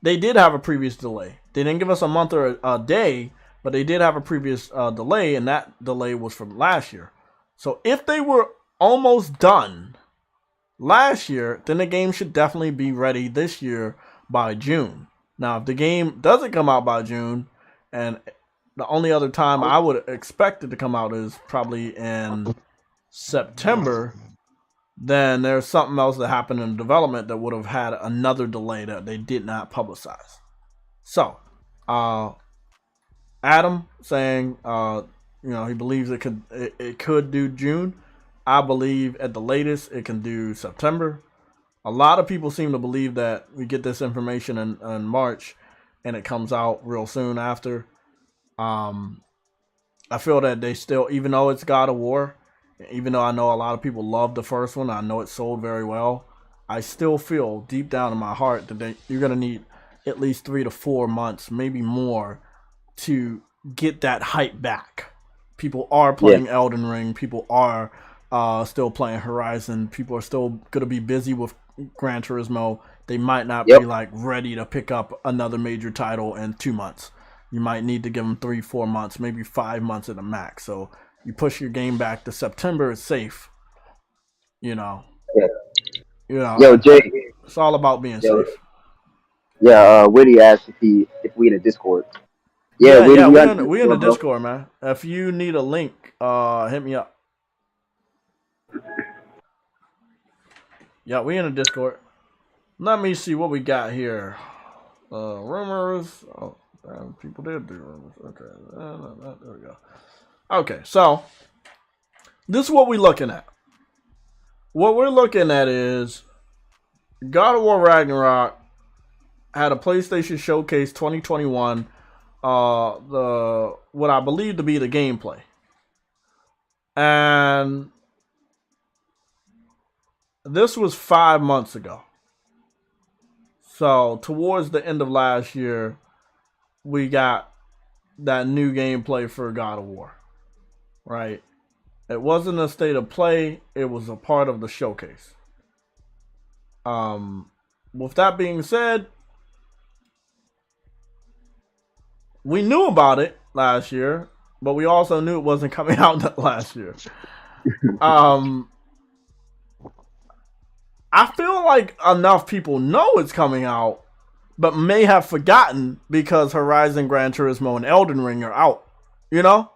They did have a previous delay. They didn't give us a month or a day, but they did have a previous delay, and that delay was from last year. So if they were almost done last year, then the game should definitely be ready this year by June. Now, if the game doesn't come out by June, and the only other time I would expect it to come out is probably in September, then there's something else that happened in development that would have had another delay that they did not publicize. So, Adam saying, he believes it could do June. I believe at the latest it can do September. A lot of people seem to believe that we get this information in March, and it comes out real soon after. I feel that they still, even though it's God of War, even though I know a lot of people love the first one, I know it sold very well. I still feel deep down in my heart that you're going to need at least 3 to 4 months, maybe more, to get that hype back. People are playing Elden Ring. People are still playing Horizon. People are still going to be busy with Gran Turismo. They might not be like ready to pick up another major title in 2 months. You might need to give them 3-4 months, maybe 5 months at the max. So you push your game back to September, it's safe. You know. Yeah. You know. Yo, Jay. It's all about being safe. Yeah. Witty asked if we in a Discord. Yeah. We in the Discord, man. If you need a link, hit me up. Yeah, we in the Discord. Let me see what we got here. Rumors. Oh, people did do rumors. Okay. There we go. Okay, so this is what we're looking at. What we're looking at is God of War Ragnarok had a PlayStation Showcase 2021. What I believe to be the gameplay, and this was 5 months ago. So towards the end of last year, we got that new gameplay for God of War, right? It wasn't a state of play. It was a part of the showcase. With that being said, we knew about it last year, but we also knew it wasn't coming out last year. I feel like enough people know it's coming out, but may have forgotten because Horizon, Gran Turismo, and Elden Ring are out, you know?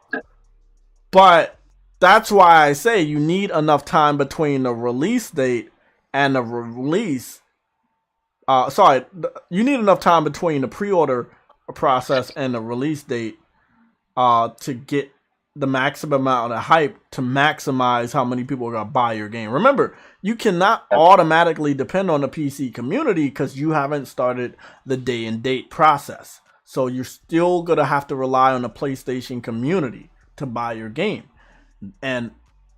But that's why I say you need enough time between the release date and the release. You need enough time between the pre-order process and the release date to get the maximum amount of hype to maximize how many people are going to buy your game. Remember, you cannot automatically depend on the PC community because you haven't started the day and date process. So you're still going to have to rely on the PlayStation community to buy your game. And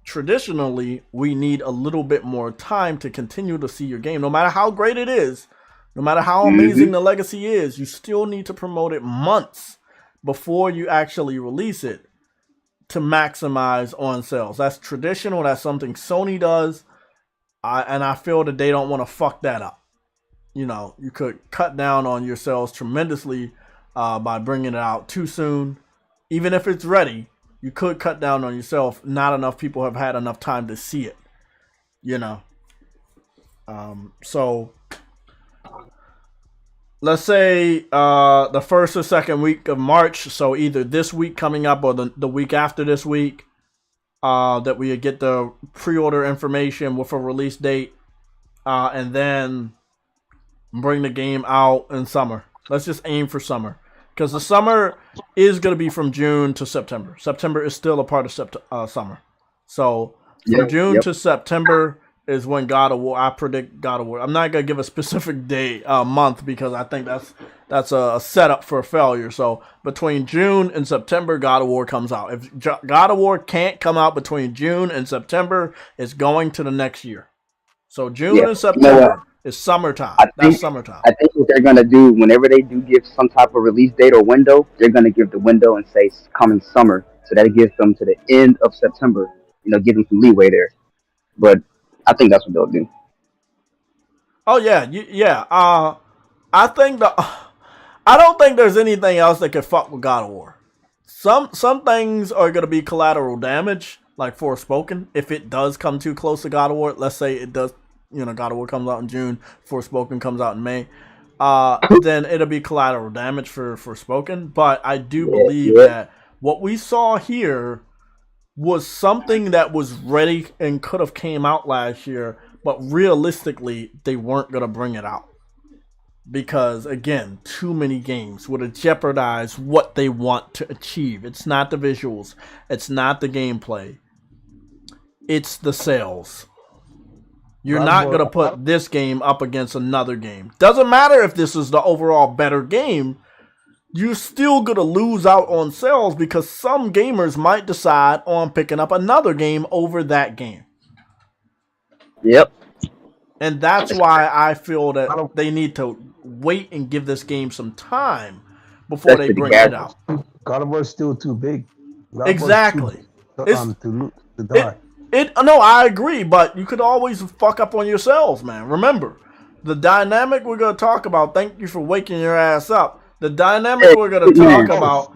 traditionally, we need a little bit more time to continue to see your game. No matter how great it is, no matter how amazing the legacy is, you still need to promote it months before you actually release it to maximize on sales. That's traditional. That's something Sony does. And I feel that they don't want to fuck that up. You know, you could cut down on your sales tremendously by bringing it out too soon. Even if it's ready, you could cut down on yourself. Not enough people have had enough time to see it. You know. So let's say the first or second week of March, so either this week coming up or the week after this week, that we get the pre-order information with a release date, and then bring the game out in summer. Let's just aim for summer, because the summer is going to be from June to September. September is still a part of summer. So from June to September is when God of War. I predict God of War. I'm not gonna give a specific day, month, because I think that's a setup for a failure. So between June and September, God of War comes out. If God of War can't come out between June and September, it's going to the next year. So June and September is summertime. That's summertime. I think what they're gonna do whenever they do give some type of release date or window, they're gonna give the window and say coming summer, so that gives them to the end of September. You know, give them some leeway there. But I think that's what they'll do. Oh yeah. I don't think there's anything else that could fuck with God of War. Some things are gonna be collateral damage, like Forspoken. If it does come too close to God of War, let's say it does, you know, God of War comes out in June, Forspoken comes out in May, then it'll be collateral damage for Forspoken. But I do believe that what we saw here was something that was ready and could have came out last year, but realistically, they weren't going to bring it out. Because, again, too many games would have jeopardized what they want to achieve. It's not the visuals. It's not the gameplay. It's the sales. You're not going to put this game up against another game. Doesn't matter if this is the overall better game. You're still going to lose out on sales because some gamers might decide on picking up another game over that game. Yep. And that's why I feel that they need to wait and give this game some time before they bring it out. God of War is still too big. Exactly. To die. No, I agree, but you could always fuck up on yourselves, man. Remember, the dynamic we're going to talk about, thank you for waking your ass up. The dynamic we're going to talk about,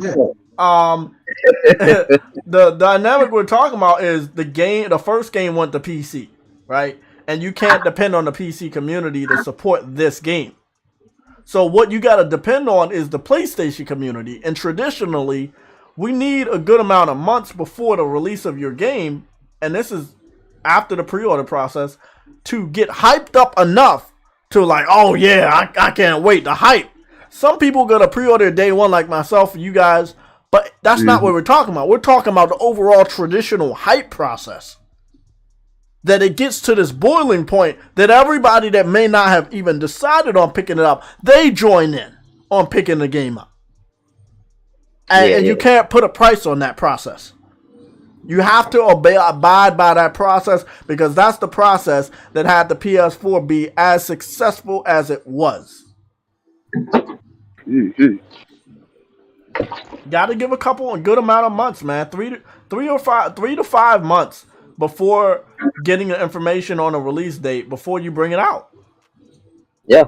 the dynamic we're talking about is the first game went to PC, right? And you can't depend on the PC community to support this game. So what you got to depend on is the PlayStation community. And traditionally, we need a good amount of months before the release of your game, and this is after the pre-order process, to get hyped up enough to like, oh yeah, I can't wait, the hype. Some people going to pre-order day one like myself and you guys, but that's not what we're talking about. We're talking about the overall traditional hype process. That it gets to this boiling point that everybody that may not have even decided on picking it up, they join in on picking the game up. And you can't put a price on that process. You have to abide by that process because that's the process that had the PS4 be as successful as it was. Got to give a good amount of months, man. 3 to 5 months before getting the information on a release date before you bring it out. Yeah.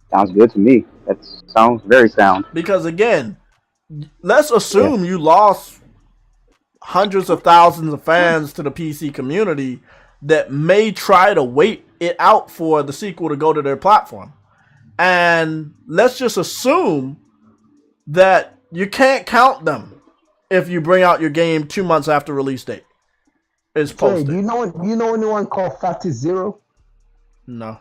Sounds good to me. That sounds very sound. Because again, let's assume you lost hundreds of thousands of fans to the PC community that may try to wait it out for the sequel to go to their platform. And let's just assume that you can't count them if you bring out your game 2 months after release date. It's posted. Hey, do you know anyone called Fatty Zero? No.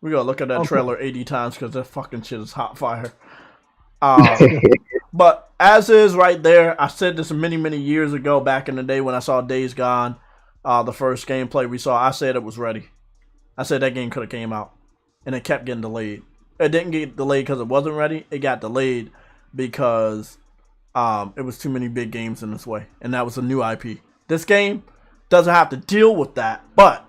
We gotta look at that trailer 80 times because that fucking shit is hot fire. But as is right there, I said this many, many years ago back in the day when I saw Days Gone, the first gameplay we saw, I said it was ready. I said that game could have came out. And it kept getting delayed. It didn't get delayed because it wasn't ready. It got delayed because it was too many big games in this way. And that was a new IP. This game doesn't have to deal with that. But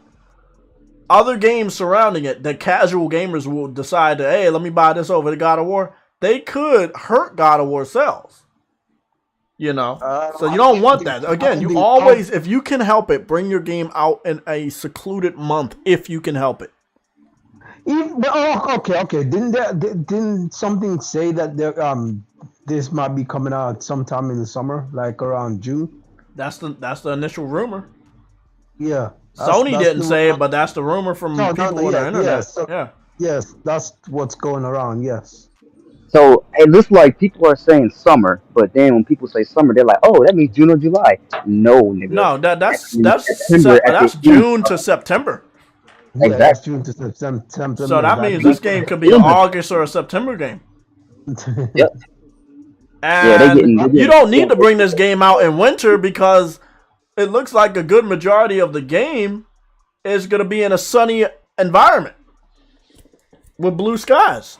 other games surrounding it, the casual gamers will decide to, hey, let me buy this over the God of War. They could hurt God of War sales. You know? So you don't want that. Again, you always, if you can help it, bring your game out in a secluded month if you can help it. Okay. Didn't something say that this might be coming out sometime in the summer, like around June? That's the initial rumor. Yeah. Sony didn't say it, but that's the rumor from people on the internet. Yes, that's what's going around. Yes. So it looks like people are saying summer, but then when people say summer, they're like, "Oh, that means June or July." No, nigga. No, that's June to September. Yeah, exactly. that's June to September. So that means this game could be an August or a September game. Yep. And you don't need to bring this game out in winter because it looks like a good majority of the game is going to be in a sunny environment with blue skies.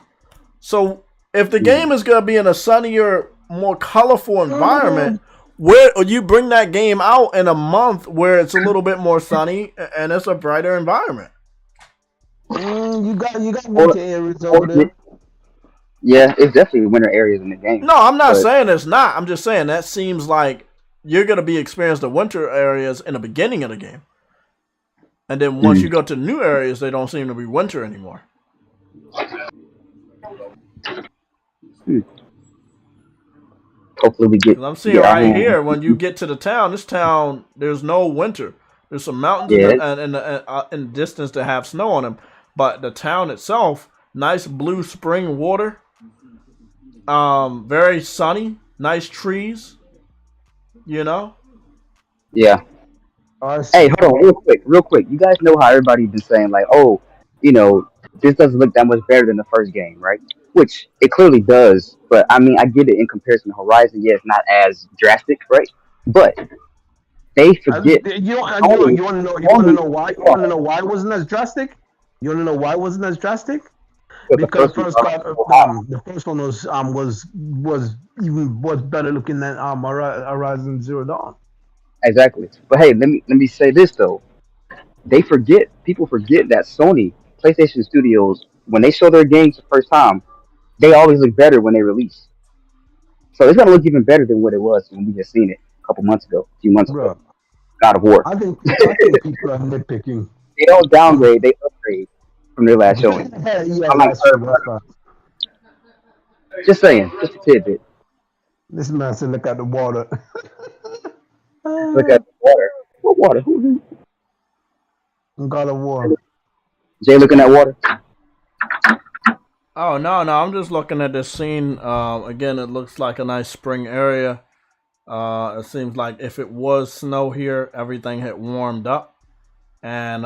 So if the game is going to be in a sunnier, more colorful environment, where you bring that game out in a month where it's a little bit more sunny and it's a brighter environment. You got winter areas over there. Yeah, it's definitely winter areas in the game. No, I'm not saying it's not. I'm just saying that seems like you're going to be experiencing the winter areas in the beginning of the game. And then once you go to new areas, they don't seem to be winter anymore. Hopefully we get. I'm seeing here when you get to this town, there's no winter. There's some mountains in the distance that have snow on them, but the town itself, nice blue spring water, very sunny, nice trees. You know. Yeah. Hey, hold on, real quick. You guys know how everybody's been saying like, oh, this doesn't look that much better than the first game, right? Which it clearly does, but I mean, I get it in comparison to Horizon. Yeah, it's not as drastic, right? But They forget. You want Sony, to know? You want to Sony, know why? You want to know why it wasn't as drastic? You want to know why it wasn't as drastic? the Because first one started so high. the first one was better looking than Horizon Zero Dawn. Exactly. But hey, let me say this though. People forget that Sony, PlayStation Studios, when they show their games the first time, they always look better when they release. So it's gonna look even better than what it was when we just seen it a couple months ago, a few months ago. Bro, God of War. I think people are nitpicking. They don't downgrade, they upgrade from their last showing. Yeah, I'm like, that's true. That's fine. just saying, just a tidbit. This man said, "Look at the water." Look at the water. What water? Who? God of War. Jay looking at water? Oh no, I'm just looking at this scene. Again, it looks like a nice spring area. It seems like if it was snow here, everything had warmed up, and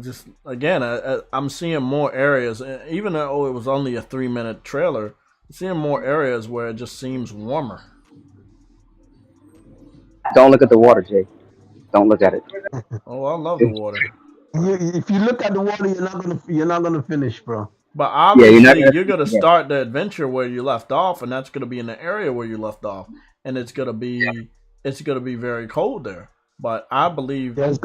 just again, I'm seeing more areas. Even though it was only a 3-minute trailer, I'm seeing more areas where it just seems warmer. Don't look at the water, Jay. Don't look at it. Oh, I love the water. If you look at the water, you're not gonna finish, bro. But Yeah, obviously, you're gonna yeah. start the adventure where you left off, and that's gonna be in the area where you left off, and it's gonna be very cold there. But I believe Yeah, later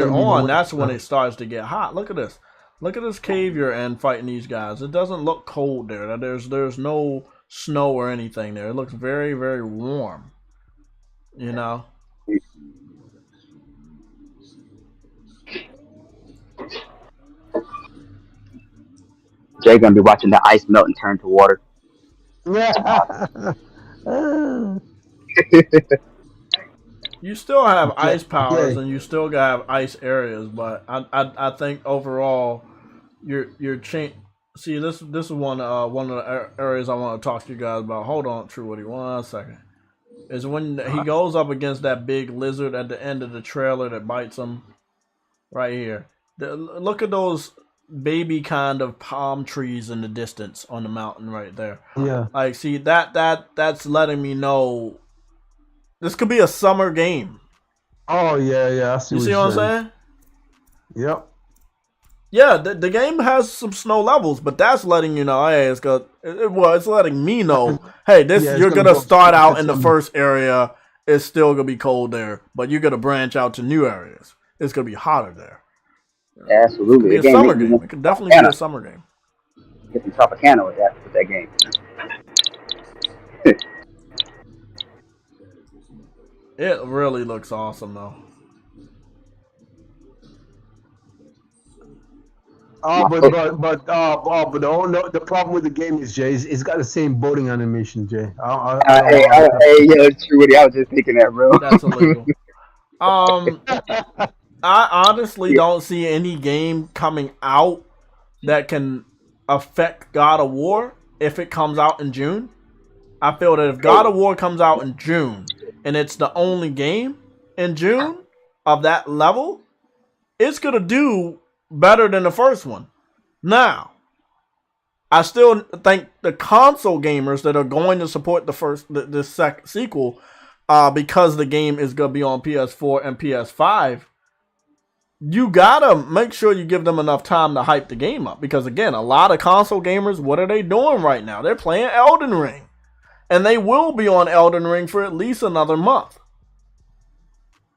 gonna be on, the that's when winter. it starts to get hot. Look at this. Look at this cave you're in fighting these guys. It doesn't look cold there. There's no snow or anything there. It looks very, very warm. You know. Jay gonna be watching the ice melt and turn to water. Yeah. You still have ice powers Jay, and you still have ice areas, but I think overall you're change. See, this is one of the areas I want to talk to you guys about. Hold on, True Woody, 1 second. Is when he goes up against that big lizard at the end of the trailer that bites him. Right here. Look at those baby kind of palm trees in the distance on the mountain right there. yeah. Like, see that's letting me know this could be a summer game. Oh yeah. I see You what see you're what I'm saying. saying? Yep. Yeah, the game has some snow levels, but that's letting you know, hey, it's letting me know, hey, this Yeah, it's you're gonna gonna go start out to in the some- first area. It's still gonna be cold there, but you're gonna branch out to new areas. It's gonna be hotter there. It could Absolutely. be The a game summer make you game. want It could some definitely be a Tropicana. summer game. Get some Tropicana with that game. It really looks awesome though. Oh, My but foot. the problem with the game is, Jay, it's got the same boating animation, Jay. I don't Hey, know how hey, yo, it's true, Woody. I was just thinking that, bro. That's illegal. to. I honestly Yeah. don't see any game coming out that can affect God of War if it comes out in June. I feel that if God of War comes out in June and it's the only game in June of that level, it's gonna do better than the first one. Now, I still think the console gamers that are going to support the sequel, because the game is gonna be on PS4 and PS5, you gotta make sure you give them enough time to hype the game up. Because again, a lot of console gamers, what are they doing right now? They're playing Elden Ring. And they will be on Elden Ring for at least another month.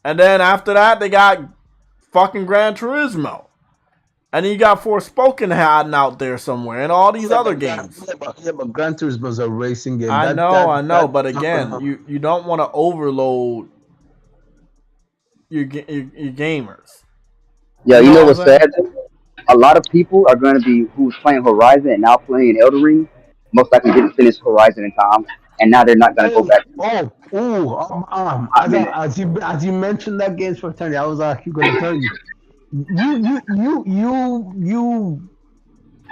And then after that, they got fucking Gran Turismo. And then you got Forspoken hiding out there somewhere and all these other games. But Gran Turismo is a racing game. I know. But again, you don't want to overload your gamers. Yeah, you know what's what I'm sad? A lot of people are going to be who's playing Horizon and now playing Elden Ring. Most likely didn't finish Horizon in time, and now they're not going to go back. As you mentioned that games for eternity, I was actually going to tell you. You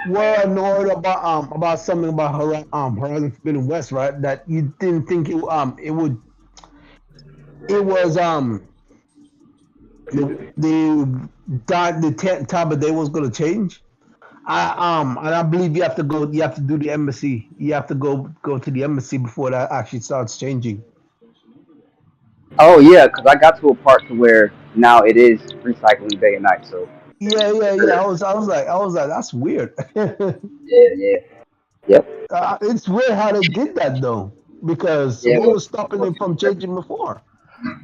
were annoyed about something about Horizon Forbidden West, right? That you didn't think it was the time of day was going to change. And I believe you have to do the embassy. You have to go to the embassy before that actually starts changing. Oh yeah, because I got to a part to where now it is recycling day and night. So Yeah. I was like, that's weird. yeah. Yep. It's weird how they did that though, because Yeah. what was stopping them from changing before?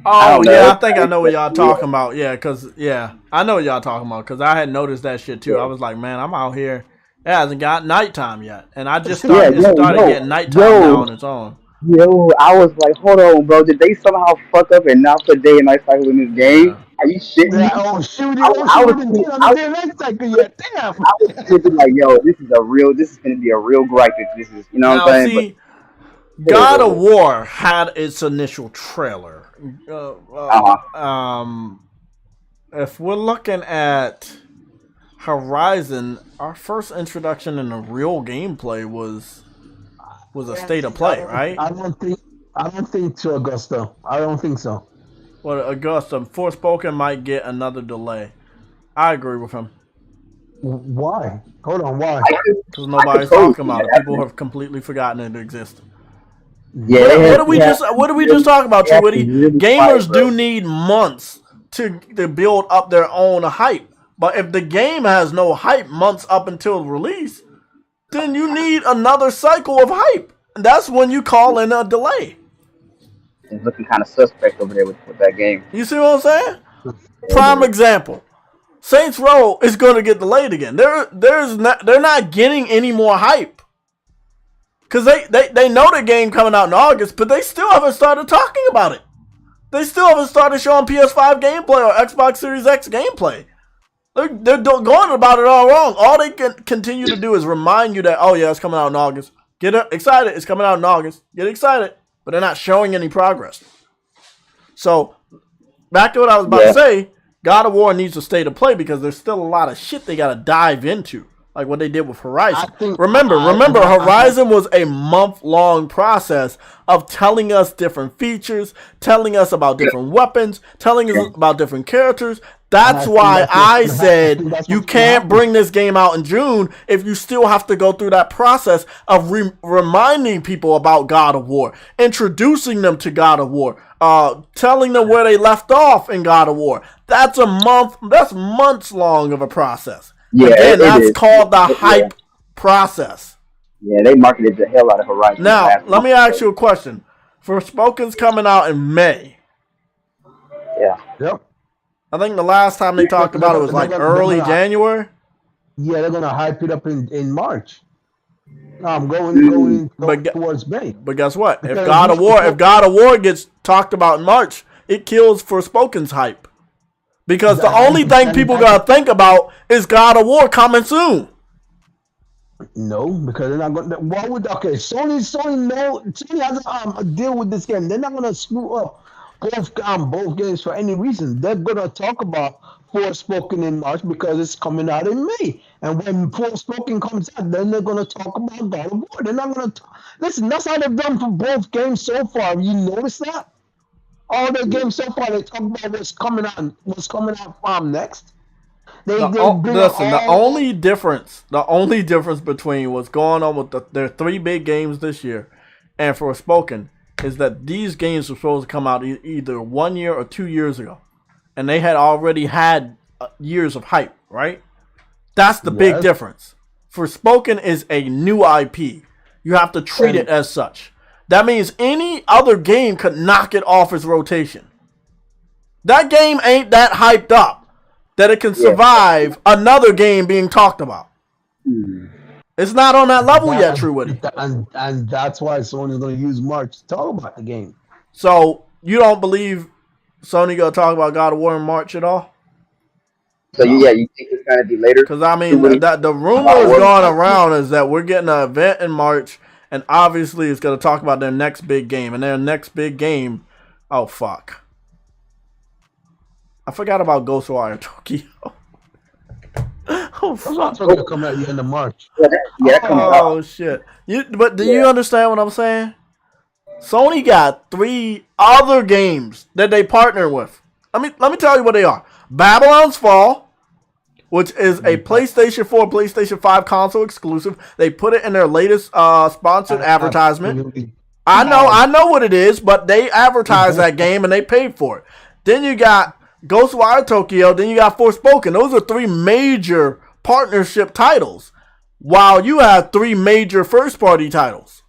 I Oh don't know. yeah, I think I know what y'all talking about. Yeah, I know what y'all talking about because I had noticed that shit too. I was like, man, I'm out here. It hasn't got nighttime yet, and I just started. It started getting nighttime now on its own. I was like, hold on, bro. Did they somehow fuck up and not put day and night cycle in this game? Yeah. Are you shitting me? Yeah, oh shoot! I We was, didn't get on the I, day life cycle yet. Damn. I was thinking like, yo, this is gonna be a real gripe if this is, you know what Now I'm saying? But see, God of War had its initial trailer. uh-huh. If we're looking at Horizon, our first introduction in the real gameplay was a state of play, right? I don't think so, Augusto. I don't think so. Well, Augusta, Forspoken might get another delay. I agree with him. Why? Hold on, why? Because nobody's talking about it. People have completely forgotten it existed. Yeah, What did we just talk about, Woody? Gamers do need months to build up their own hype. But if the game has no hype months up until release, then you need another cycle of hype. And that's when you call in a delay. It's looking kind of suspect over there with that game. You see what I'm saying? Prime example. Saints Row is going to get delayed again. They're not getting any more hype. Because they know the game coming out in August, but they still haven't started talking about it. They still haven't started showing PS5 gameplay or Xbox Series X gameplay. They're going about it all wrong. All they can continue to do is remind you that, oh yeah, it's coming out in August. Get excited, it's coming out in August. Get excited. But they're not showing any progress. So, back to what I was about to say, God of War needs a state of play because there's still a lot of shit they got to dive into. Like what they did with Horizon. Remember, Horizon was a month-long process of telling us different features, telling us about different weapons, telling us about different characters. That's why I said you can't bring this game out in June if you still have to go through that process of reminding people about God of War, introducing them to God of War, telling them where they left off in God of War. That's months long of a process. Yeah, again, that's called the hype process. Yeah, they marketed the hell out of Horizon. Now, let me ask you a question. Forspoken's coming out in May. Yeah. Yep. I think the last time they talked about it was like early January. Yeah, they're gonna hype it up in March. No, I'm going towards May. But guess what? If God of War gets talked about in March, it kills Forspoken's hype. Because the only thing people gotta think about is God of War coming soon. No, because they're not going. Why would Sony has a deal with this game. They're not gonna screw up both games for any reason. They're gonna talk about Forspoken in March because it's coming out in May. And when Forspoken comes out, then they're gonna talk about God of War. They're not gonna listen. That's how they've done for both games so far. You notice that? All the games so far, they talk about what's coming out next. The only difference between what's going on with their three big games this year and Forspoken is that these games were supposed to come out either 1 year or 2 years ago, and they had already had years of hype, right? That's the big difference. Forspoken is a new IP. You have to treat it as such. That means any other game could knock it off its rotation. That game ain't that hyped up that it can survive another game being talked about. It's not on that level yet, True Woody. And that's why Sony's going to use March to talk about the game. So, you don't believe Sony going to talk about God of War in March at all? So, you think it's going to be later? Because, I mean, the rumors going around is that we're getting an event in March. And obviously, it's going to talk about their next big game. And their next big game, oh, fuck. I forgot about Ghostwire Tokyo. Oh, fuck. It's going to come out at the end of March. Oh, shit. But do you understand what I'm saying? Sony got 3 other games that they partner with. Let me tell you what they are. Babylon's Fall, which is a PlayStation 4, PlayStation 5 console exclusive. They put it in their latest sponsored advertisement. I know what it is, but they advertised that game and they paid for it. Then you got Ghostwire Tokyo, then you got Forspoken. Those are 3 major partnership titles, while you have 3 major first-party titles.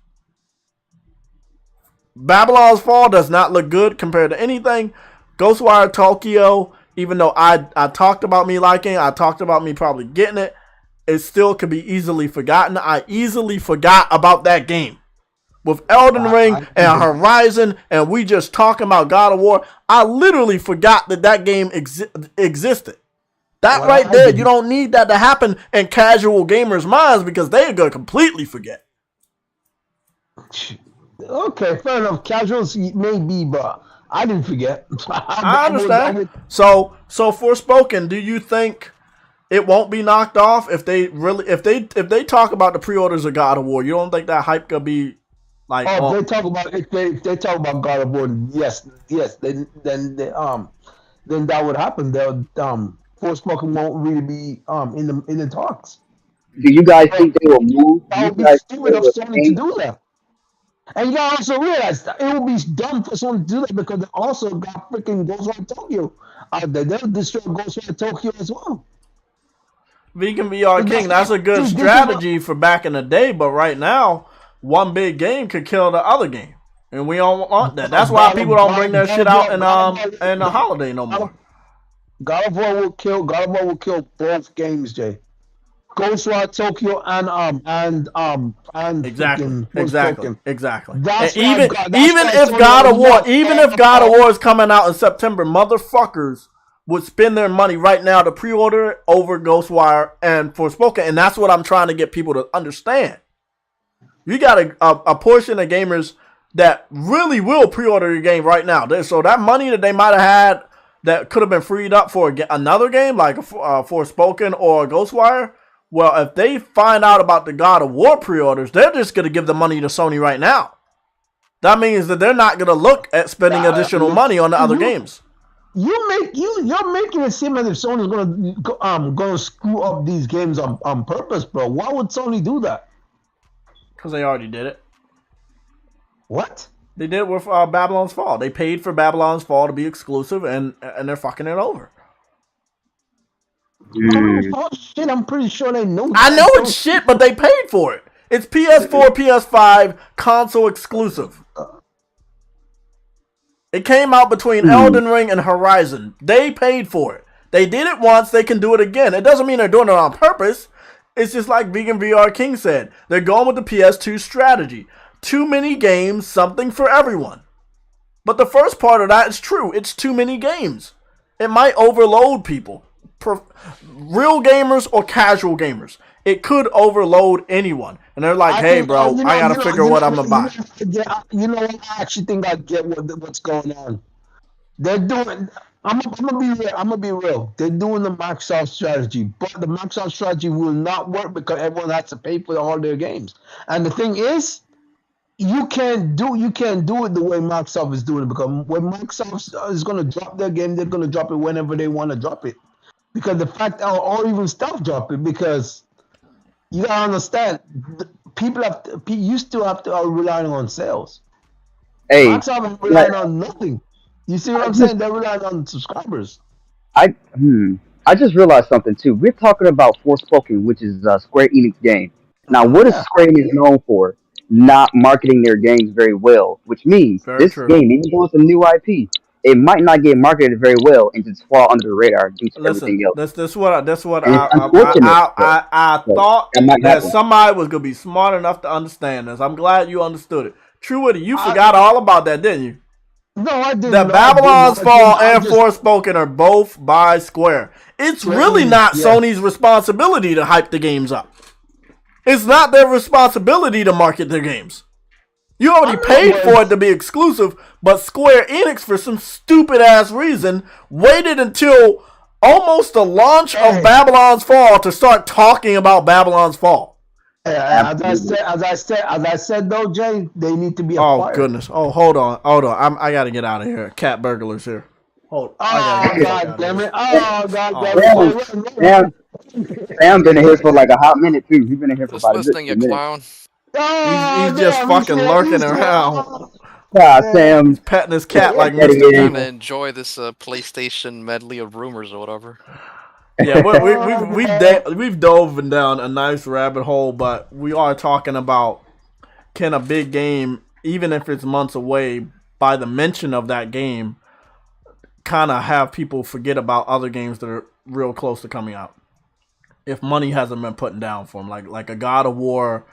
Babylon's Fall does not look good compared to anything. Ghostwire Tokyo, even though I talked about me liking, I talked about me probably getting it, it still could be easily forgotten. I easily forgot about that game. With Elden Ring and Horizon, and we just talking about God of War, I literally forgot that game existed. That right there, you don't need that to happen in casual gamers' minds because they're going to completely forget. Okay, fair enough. Casuals maybe, but I didn't forget. I understand. So Forspoken, do you think it won't be knocked off if they talk about the pre-orders of God of War? You don't think that hype could be like? Oh, if they talk about God of War, yes, then that would happen. Forspoken won't really be in the talks. Do you guys think they will move? That would be stupid of Sony to do that. And you gotta also realize that it will be dumb for Sony to do that because they also got freaking Ghostwire Tokyo out there. They'll destroy Ghostwire Tokyo as well. Vegan VR King, that's a good strategy for back in the day, but right now, one big game could kill the other game. And we don't want that. That's why people don't bring their shit out in the holiday no more. God of War will kill both games, Jay. Ghostwire Tokyo and exactly. That's even if God of War is coming out in September, motherfuckers would spend their money right now to pre-order it over Ghostwire and Forspoken, and that's what I'm trying to get people to understand. You got a portion of gamers that really will pre-order your game right now. So that money that they might have had that could have been freed up for another game like Forspoken or Ghostwire. Well, if they find out about the God of War pre-orders, they're just going to give the money to Sony right now. That means that they're not going to look at spending additional money on the other games. You're making it seem as if Sony's gonna screw up these games on purpose, bro. Why would Sony do that? Because they already did it. What? They did it with Babylon's Fall. They paid for Babylon's Fall to be exclusive, and they're fucking it over. Oh, shit, I'm pretty sure they know that. I know it's shit, but they paid for it. It's PS4, PS5, console exclusive. It came out between Elden Ring and Horizon. They paid for it. They did it once, they can do it again. It doesn't mean they're doing it on purpose. It's just like Vegan VR King said. They're going with the PS2 strategy. Too many games, something for everyone. But the first part of that is true. It's too many games. It might overload people. Real gamers or casual gamers. It could overload anyone. And they're like, hey, bro, I got to figure what I'm going to buy. You know what? I actually think I get what's going on. They're doing... I'm gonna be real. They're doing the Microsoft strategy, but the Microsoft strategy will not work because everyone has to pay for all their games. And the thing is, you can't do it the way Microsoft is doing it, because when Microsoft is gonna drop their game, they're gonna drop it whenever they want to drop it. Because the fact, or even stuff drop it, because you gotta understand, you still have to rely on sales. Hey, Microsoft is relying on nothing. You see what I'm saying? They're relying on subscribers. I just realized something too. We're talking about Forspoken, which is a Square Enix game. Now, what is Square Enix known for? Not marketing their games very well, which means this game, even though it's a new IP, it might not get marketed very well and just fall under the radar due to everything else. That's what I thought that somebody was gonna be smart enough to understand this. I'm glad you understood it. True Witty, you forgot all about that, didn't you? No, I didn't. The Babylon's Fall and Forspoken are both by Square. It's really not Sony's responsibility to hype the games up. It's not their responsibility to market their games. You already paid for it to be exclusive, but Square Enix, for some stupid ass reason, waited until almost the launch of Babylon's Fall to start talking about Babylon's Fall. As I said though, Jay, they need to be acquired. Oh goodness! Oh, hold on! I gotta get out of here. Cat burglars here. Hold. God damn it! Oh God damn it! Sam been in here for like a hot minute too. He's been in here for Just about listening, you minute. clown. He's just fucking lurking around. Sam. He's petting his cat like Yeah. Mr. Trying Evil. to enjoy this PlayStation medley of rumors or whatever. Yeah, we've dove down a nice rabbit hole, but we are talking about, can a big game, even if it's months away, by the mention of that game, kind of have people forget about other games that are real close to coming out, if money hasn't been put down for them, like a God of War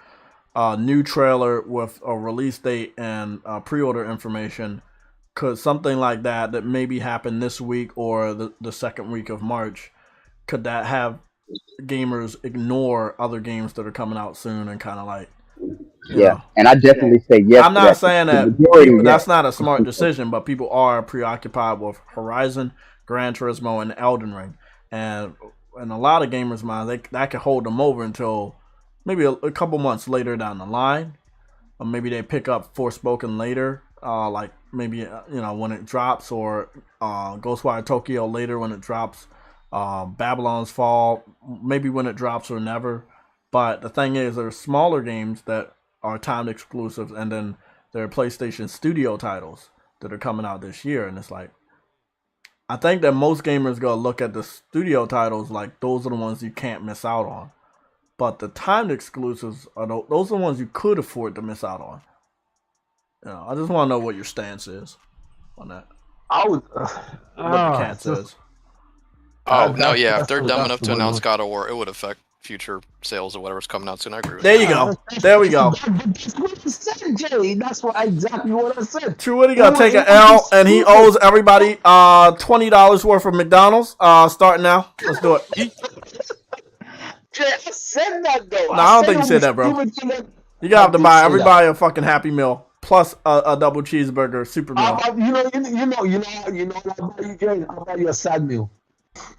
new trailer with a release date and pre-order information. Could something like that maybe happen this week or the second week of March, could that have gamers ignore other games that are coming out soon and kind of like, you know. And I definitely say yes. I'm not saying that that's not a smart decision, but people are preoccupied with Horizon, Gran Turismo, and Elden Ring, and in a lot of gamers' minds, that can hold them over until maybe a couple months later down the line, or maybe they pick up Forspoken later, like maybe when it drops, or Ghostwire Tokyo later when it drops, Babylon's Fall maybe when it drops or never. But the thing is, there's smaller games that are timed exclusives, and then there are PlayStation Studio titles that are coming out this year, and it's like, I think that most gamers go look at the studio titles like those are the ones you can't miss out on. But the timed exclusives those are the ones you could afford to miss out on. I just want to know what your stance is on that. I would. What the cat says. Oh no, yeah. If they're dumb enough to announce God of War, it would affect future sales or whatever's coming out soon. I agree with There you go. There we go. That's what I said, Jay. That's exactly what I said. True Woody got to take an L, and he owes everybody $20 worth of McDonald's starting now. Let's do it. Jay, I said that though. No, I don't think you said that, bro. You got to buy everybody a fucking Happy Meal plus a double cheeseburger super meal. You know what I'll buy you, Jay? I'll buy you a sad meal.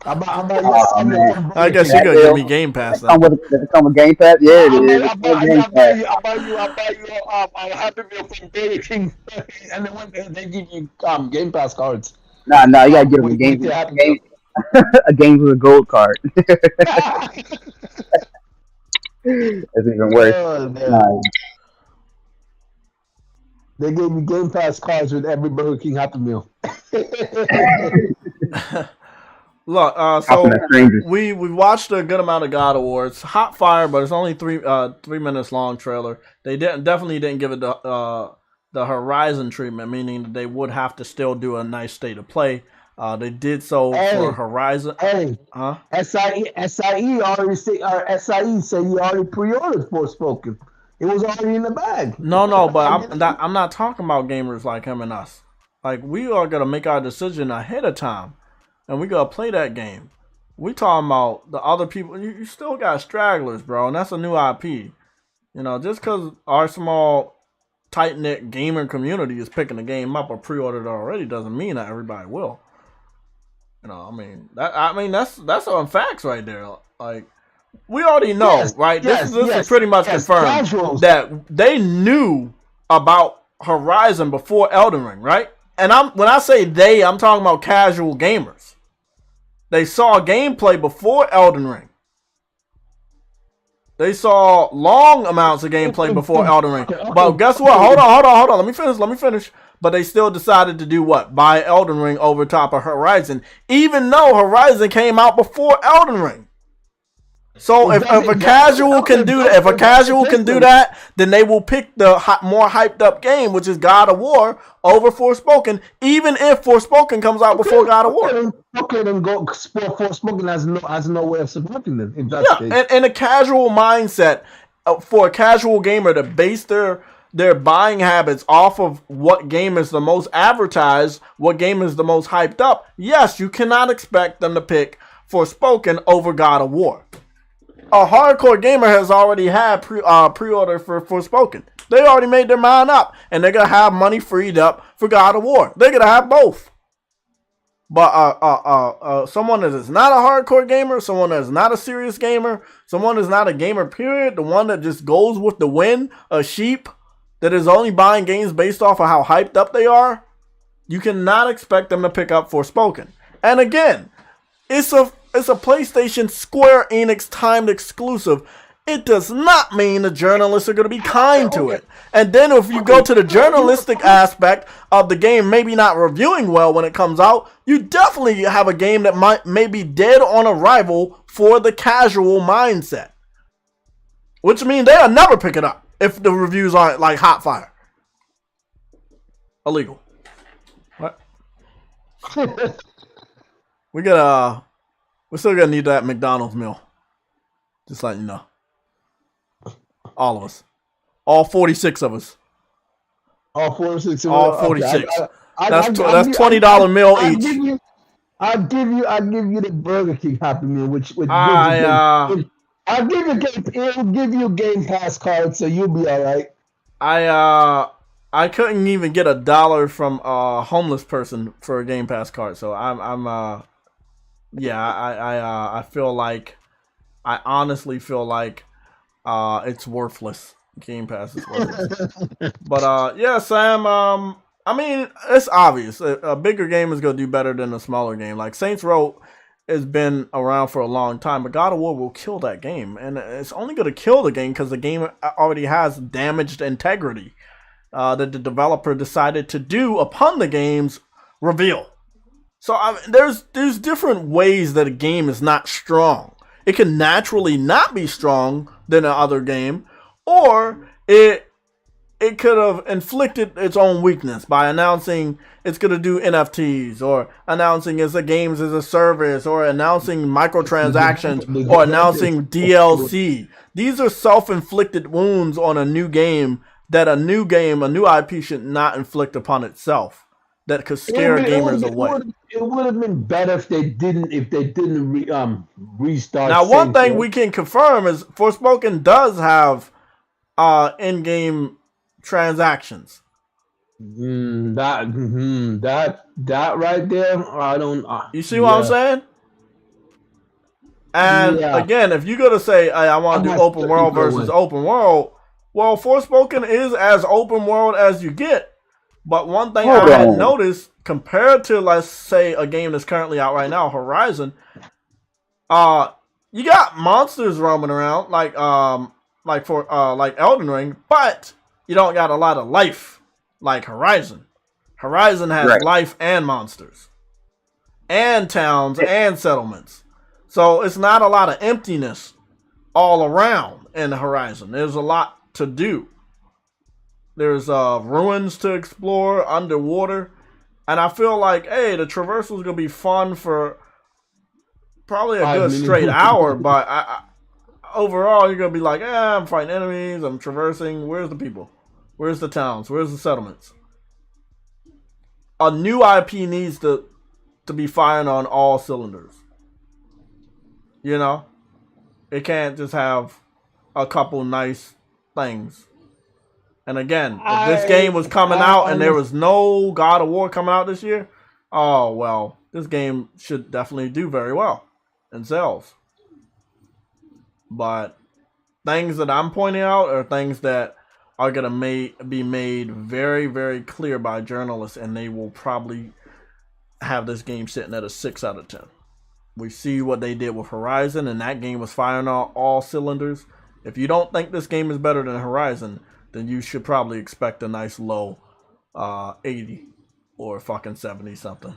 I'll buy you a sad meal. I guess you're gonna give me Game Pass then. Come with Game Pass? Yeah, it is. I'll buy you a Happy Meal from Burger King, and then they give you Game Pass cards. Nah, you gotta get them a game with a gold card. That's even worse. Oh, they gave me Game Pass cards with every Burger King Happy Meal. Look, so we watched a good amount of God of War. It's hot fire, but it's only 3 minutes long trailer. They definitely didn't give it the Horizon treatment, meaning that they would have to still do a nice state of play. They did so for Horizon. SIE already said you already pre-ordered Forspoken. It was already in the bag. No, but I'm not talking about gamers like him and us. Like, we are gonna make our decision ahead of time, and we gotta play that game. We talking about the other people. You still got stragglers, bro, and that's a new IP. Just because our small, tight-knit gamer community is picking the game up or pre-ordered already doesn't mean that everybody will. That's on facts right there. Like, we already know, right? This is pretty much confirmed that they knew about Horizon before Elden Ring, right? And when I say they, I'm talking about casual gamers. They saw gameplay before Elden Ring. They saw long amounts of gameplay before Elden Ring. But guess what? Hold on. Let me finish. But they still decided to do what? Buy Elden Ring over top of Horizon, even though Horizon came out before Elden Ring. So if a casual can do that, then they will pick the more hyped up game, which is God of War, over Forspoken, even if Forspoken comes out before God of War. Okay, then go Forspoken has no way of supporting them. In that case. And a casual mindset for a casual gamer to base their buying habits off of what game is the most advertised, what game is the most hyped up. Yes, you cannot expect them to pick Forspoken over God of War. A hardcore gamer has already had pre-order for Forspoken. They already made their mind up, and they're gonna have money freed up for God of War. They're gonna have both. But someone that is not a hardcore gamer, someone that is not a serious gamer, someone that is not a gamer, period, the one that just goes with the wind, a sheep that is only buying games based off of how hyped up they are, you cannot expect them to pick up Forspoken. And again, it's a PlayStation Square Enix timed exclusive. it does not mean the journalists are going to be kind to it. And then if you go to the journalistic aspect of the game maybe not reviewing well when it comes out, you definitely have a game that may be dead on arrival for the casual mindset. Which means they'll never pick it up if the reviews aren't like hot fire. Illegal. What? We're still gonna need that McDonald's meal. Just letting you know. All of us. All 46 of us. All 46. All 46. Okay. That's $20 meal each. I'll give you the Burger King Happy Meal, which I'll give you it'll give you a Game Pass card, so you'll be all right. I couldn't even get $1 from a homeless person for a Game Pass card, so I feel like I honestly feel like it's worthless. Game Pass is worthless. But yeah, Sam, I mean, it's obvious. A bigger game is going to do better than a smaller game. Like Saints Row has been around for a long time, but God of War will kill that game. And it's only going to kill the game because the game already has damaged integrity that the developer decided to do upon the game's reveal. So I mean, there's different ways that a game is not strong. It can naturally not be strong than another game, or it could have inflicted its own weakness by announcing it's going to do NFTs, or announcing it's a games as a service, or announcing microtransactions, or announcing DLC. These are self-inflicted wounds on a new game that a new IP should not inflict upon itself. That could scare gamers away. It would have been better if they didn't restart. Now, one thing we can confirm is Forspoken does have in-game transactions. That right there, I don't. You see what I'm saying? And again, if you're gonna say, hey, I want to do open world versus open world, well, Forspoken is as open world as you get. But one thing I had noticed, compared to, let's say, a game that's currently out right now, Horizon, you got monsters roaming around like Elden Ring, but you don't got a lot of life like Horizon. Horizon has life and monsters, and towns and settlements, so it's not a lot of emptiness all around in Horizon. There's a lot to do. There's ruins to explore underwater. And I feel like, hey, the traversal is going to be fun for probably a good straight hour. But overall, you're going to be like, I'm fighting enemies. I'm traversing. Where's the people? Where's the towns? Where's the settlements? A new IP needs to be firing on all cylinders. You know? It can't just have a couple nice things. And again, if this game was coming out and there was no God of War coming out this year, oh, well, this game should definitely do very well in sales. But things that I'm pointing out are things that are going to be made very, very clear by journalists, and they will probably have this game sitting at a 6 out of 10. We see what they did with Horizon, and that game was firing on all cylinders. If you don't think this game is better than Horizon, then you should probably expect a nice low 80 or fucking 70 something.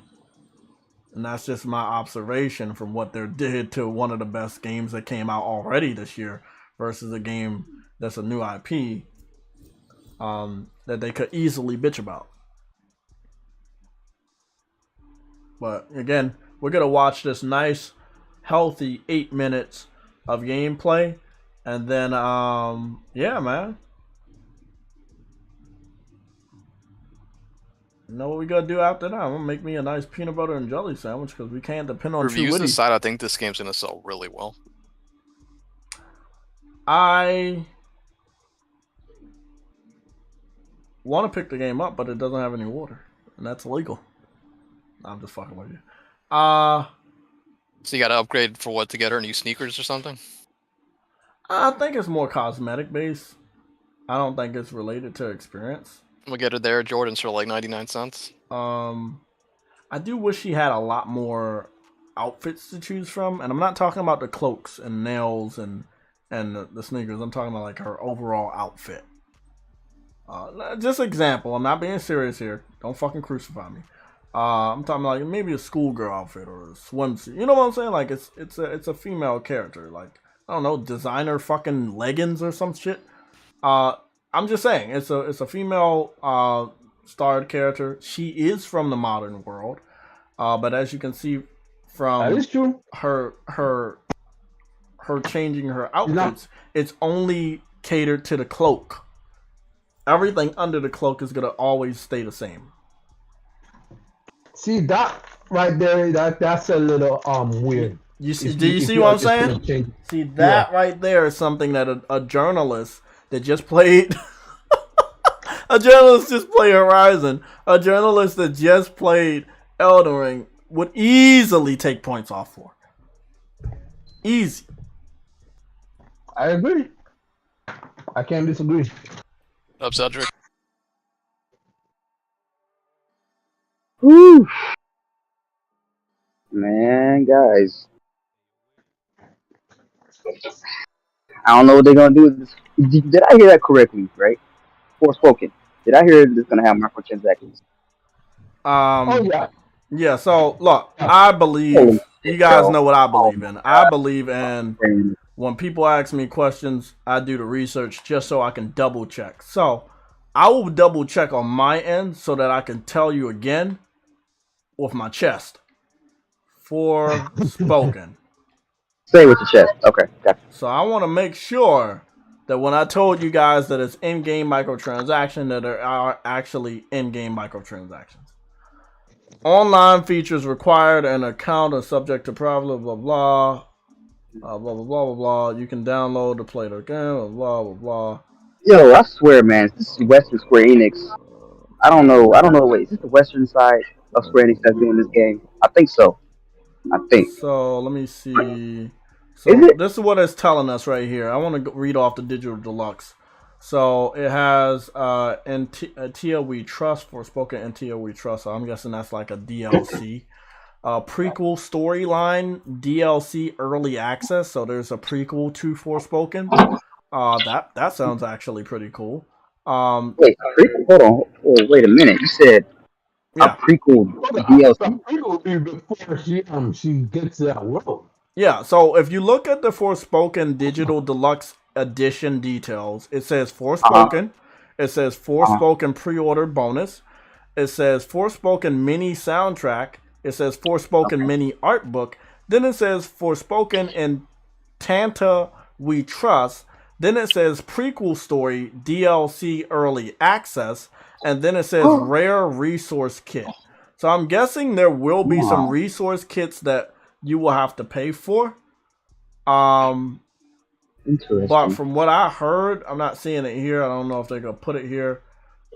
And that's just my observation from what they did to one of the best games that came out already this year versus a game that's a new IP that they could easily bitch about. But again, we're going to watch this nice, healthy 8 minutes of gameplay. And then, yeah, man. You know what we gotta do after that? I'm gonna make me a nice peanut butter and jelly sandwich because we can't depend on reviews aside. I think this game's gonna sell really well. I want to pick the game up, but it doesn't have any water, and that's illegal. I'm just fucking with you. So you gotta upgrade for what, to get her new sneakers or something? I think it's more cosmetic based. I don't think it's related to experience. We'll get her there. Jordans for like 99 cents. I do wish she had a lot more outfits to choose from, and I'm not talking about the cloaks and nails and and the sneakers. I'm talking about like her overall outfit. Just example. I'm not being serious here. Don't fucking crucify me. I'm talking like maybe a schoolgirl outfit or a swimsuit. You know what I'm saying? Like it's a female character. Like I don't know, designer fucking leggings or some shit. I'm just saying it's a female starred character. She is from the modern world, but as you can see from that is true. her changing her outfits, it's only catered to the cloak. Everything under the cloak is gonna always stay the same. See that right there? That's a little weird. You see? Do you see what I'm saying? See that right there is something that a journalist that just played. A journalist just played Horizon. A journalist that just played Elden Ring would easily take points off for. Easy. I agree. I can't disagree. Up, Cedric. Whew. Man, guys. I don't know what they're gonna do with this. Did I hear that correctly, right? Forspoken. Did I hear it's gonna have microtransactions? Yeah, so look, I believe you guys know what I believe in. I believe in when people ask me questions, I do the research just so I can double check. So I will double check on my end so that I can tell you again with my chest. Forspoken. Say with your chest. Okay, gotcha. So I want to make sure that when I told you guys that it's in-game microtransaction, that there are actually in-game microtransactions. Online features required, an account is subject to privacy, blah, blah, blah, blah, blah, blah, blah. You can download to play the game, blah, blah, blah. Yo, I swear, man, this is Western Square Enix. I don't know. Wait, is this the Western side of Square Enix that's doing this game? I think so. So, let me see. So, this is what it's telling us right here. I want to read off the Digital Deluxe. So, it has Until We Trust, Forspoken Until We Trust. So, I'm guessing that's like a DLC. Prequel storyline, DLC early access. So, there's a prequel to Forspoken. That sounds actually pretty cool. Wait, hold on. Oh, wait a minute. You said a prequel DLC? The prequel would be before she gets to that world. Yeah, so if you look at the Forspoken Digital Deluxe Edition details, it says Forspoken. It says Forspoken pre-order bonus. It says Forspoken mini soundtrack. It says Forspoken mini art book. Then it says Forspoken and Tanta We Trust. Then it says prequel story DLC early access. And then it says rare resource kit. So I'm guessing there will be some resource kits that you will have to pay for. Interesting. But from what I heard, I'm not seeing it here. I don't know if they're going to put it here.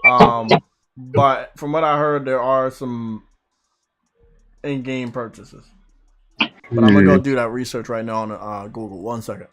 But from what I heard, there are some in-game purchases. But I'm going to go do that research right now on Google. 1 second.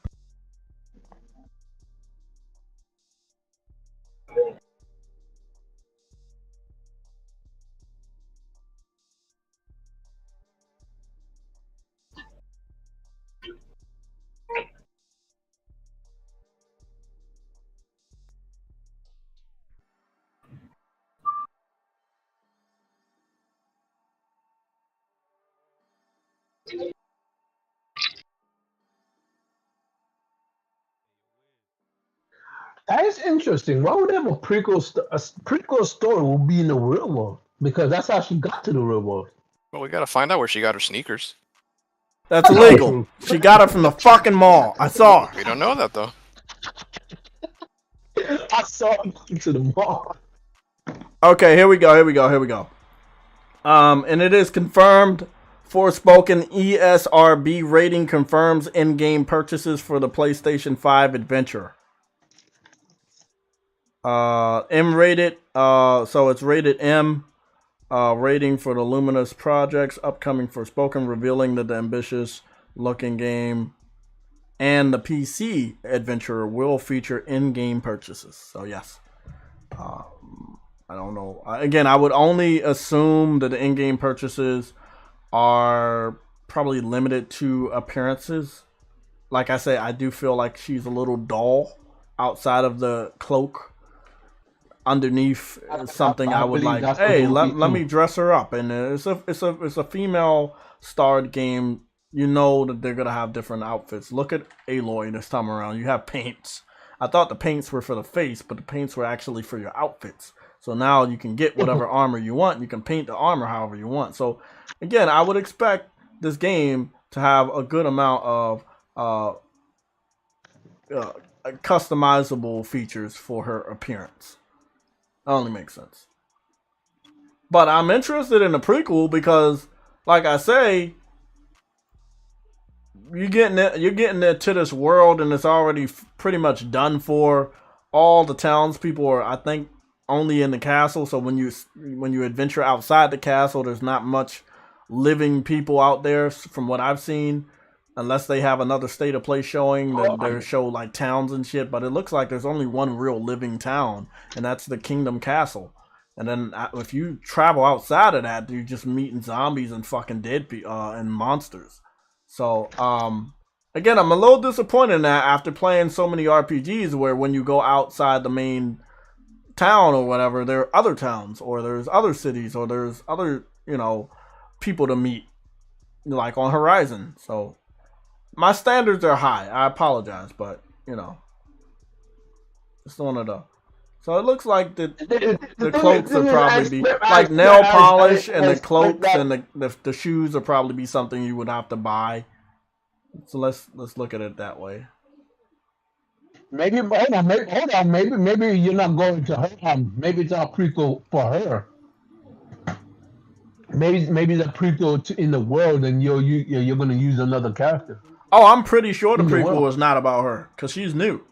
That is interesting. Why would they have a prequel? A prequel story will be in the real world because that's how she got to the real world. Well, we gotta find out where she got her sneakers. That's illegal. She got it from the fucking mall. I saw her. We don't know that though. I saw her to the mall. Okay, here we go. And it is confirmed. Forspoken ESRB rating confirms in-game purchases for the PlayStation 5 Adventure. M rated, so it's rated M. Rating for the Luminous projects upcoming Forspoken, revealing that the ambitious-looking game and the PC Adventure will feature in-game purchases. So yes, I don't know. Again, I would only assume that the in-game purchases are probably limited to appearances, like I say, I do feel like she's a little dull outside of the cloak. Underneath something I would like. Hey, let me dress her up, and it's a female starred game. You know that they're gonna have different outfits. Look at Aloy this time around. You have paints. I thought the paints were for the face, but the paints were actually for your outfits. So now you can get whatever armor you want. You can paint the armor however you want. So again, I would expect this game to have a good amount of customizable features for her appearance. That only makes sense. But I'm interested in the prequel because, like I say, you're getting into this world and it's already pretty much done for. All the townspeople are, I think, only in the castle. So when you adventure outside the castle, there's not much living people out there from what I've seen, unless they have another state of play showing that they show like towns and shit. But it looks like there's only one real living town, and that's the Kingdom Castle. And then if you travel outside of that, you're just meeting zombies and fucking dead people and monsters. So again, I'm a little disappointed in that after playing so many RPGs where when you go outside the main town or whatever, there are other towns or there's other cities or there's other, people to meet, like on Horizon. So my standards are high. I apologize, but it's one of the. So it looks like the cloaks will probably be like nail polish, and the cloaks and the shoes will probably be something you would have to buy. So let's look at it that way. Maybe hold on. Maybe you're not going to her. Maybe it's a prequel for her. Maybe the prequel in the world, and you're going to use another character. Oh, I'm pretty sure the prequel is not about her because she's new.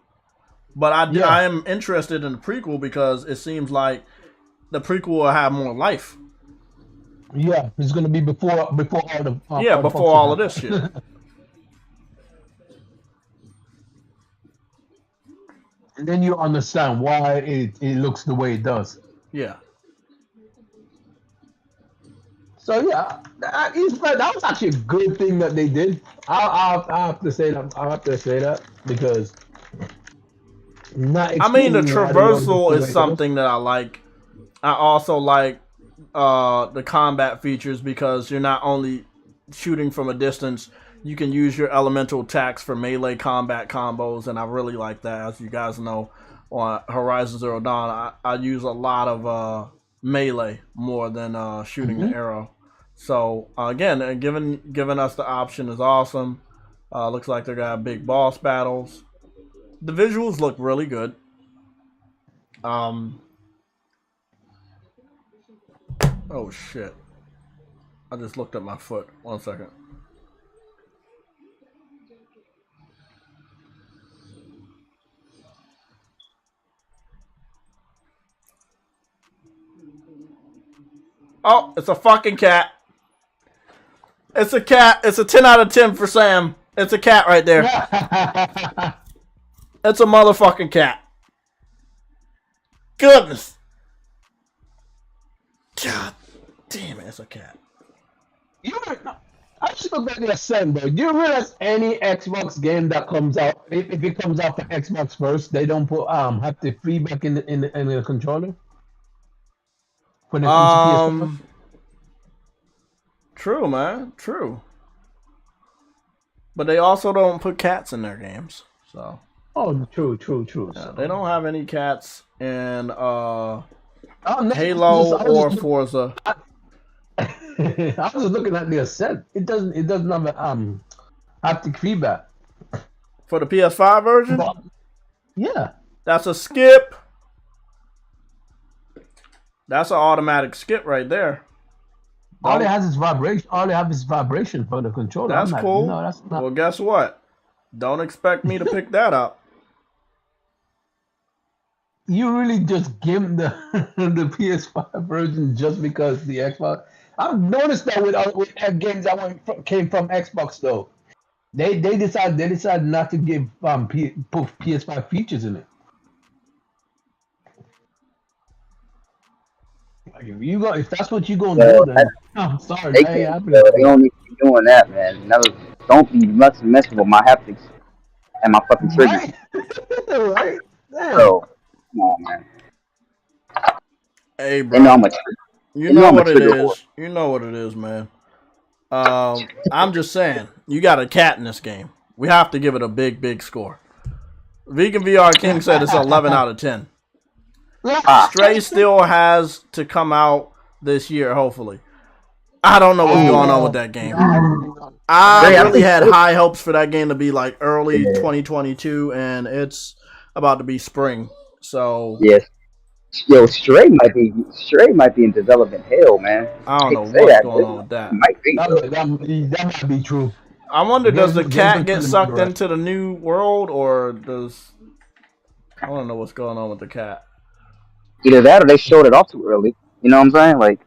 But I am interested in the prequel because it seems like the prequel will have more life. Yeah, it's going to be before all the before all of this shit. And then you understand why it looks the way it does. Yeah. So yeah, that was actually a good thing that they did. I have to say that because. I mean, the traversal is something that I like. I also like the combat features because you're not only shooting from a distance, you can use your elemental attacks for melee combat combos, and I really like that. As you guys know, on Horizon Zero Dawn, I use a lot of melee more than shooting the arrow. So again, giving us the option is awesome. Looks like they're gonna have big boss battles. The visuals look really good. Oh shit! I just looked at my foot. 1 second. Oh, it's a fucking cat. It's a cat. It's a 10 out of 10 for Sam. It's a cat right there. It's a motherfucking cat. Goodness. God damn it, it's a cat. I just look back at Sam, bro. Do you realize any Xbox game that comes out, if it comes out for Xbox first, they don't put have the feedback in the controller? When it comes to PS4? True, man. True. But they also don't put cats in their games, so. Oh, true. Yeah, they don't have any cats in no, Halo or Forza. I was just looking at the Ascent. It doesn't have haptic feedback for the PS5 version. But, yeah, that's a skip. That's an automatic skip right there. All it has is vibration. All they have is vibration for the controller. That's cool. No, that's not. Well, guess what? Don't expect me to pick that up. You really just give the PS5 version just because the Xbox. I've noticed that with games that came from Xbox though. They decided not to give put PS5 features in it. If that's what you're gonna do, then I'm sorry. They don't need to be doing that, man. Don't be messing with my haptics. and my fucking triggers. Right? Damn. So, come on, man. Hey, They know bro. I'm a You know what it is. You know what it is, man. I'm just saying, you got a cat in this game. We have to give it a big score. Vegan VR King said it's 11 out of 10. Stray still has to come out this year, hopefully. I don't know what's going on with that game. I really had high hopes for that game to be like early 2022, and it's about to be spring. So yes, yo, Stray might be in development hell, man. I don't know what's going on with that. Might be. That might be true. I wonder, does the cat get sucked into the new world, or does... I don't know what's going on with the cat. Either that or they showed it off too early. You know what I'm saying? Like,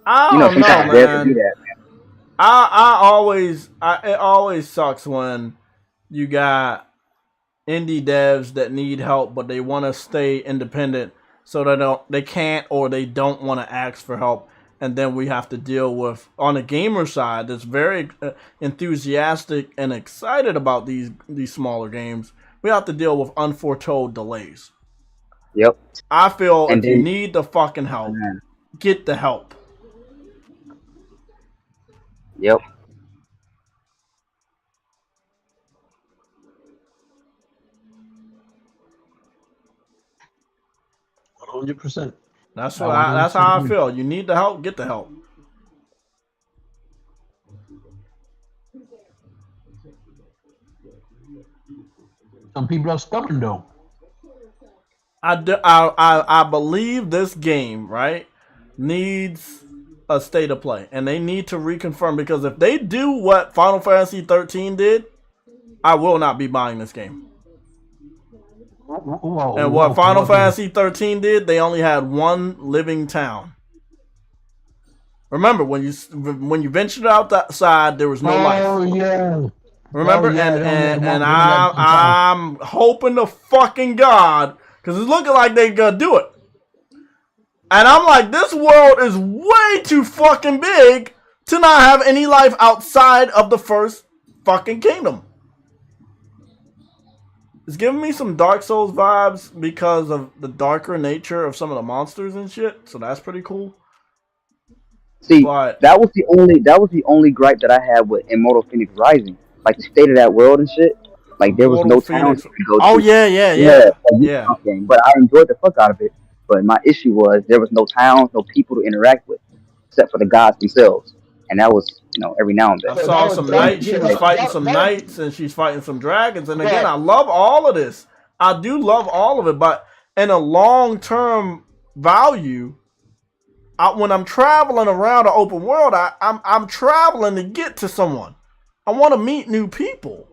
I don't know, man. Do that, man. It always sucks when you got indie devs that need help, but they want to stay independent, so they can't or they don't want to ask for help, and then we have to deal with, on the gamer side, that's very enthusiastic and excited about these smaller games. We have to deal with unforetold delays. Yep. I feel if you need the fucking help, get the help. Yep. %. That's how I feel. You need the help, get the help. Some people are stubborn though. I believe this game, right, needs a state of play, and they need to reconfirm, because if they do what Final Fantasy 13 did, I will not be buying this game. And what Final Fantasy 13 did, they only had one living town. Remember, when you ventured outside, there was no life. Oh yeah. Remember, and I'm hoping to fucking God, because it's looking like they gonna do it. And I'm like, this world is way too fucking big to not have any life outside of the first fucking kingdom. It's giving me some Dark Souls vibes because of the darker nature of some of the monsters and shit. So that's pretty cool. See, that was the only gripe that I had with Immortal Phoenix Rising. Like the state of that world and shit. Like there was no towns to go to. Oh yeah. But I enjoyed the fuck out of it. But my issue was there was no towns, no people to interact with, except for the gods themselves. And that was, every now and then. I saw some knights. She was fighting some knights, and she's fighting some dragons. And again, I love all of this. I do love all of it. But in a long-term value, when I'm traveling around the open world, I'm traveling to get to someone. I want to meet new people.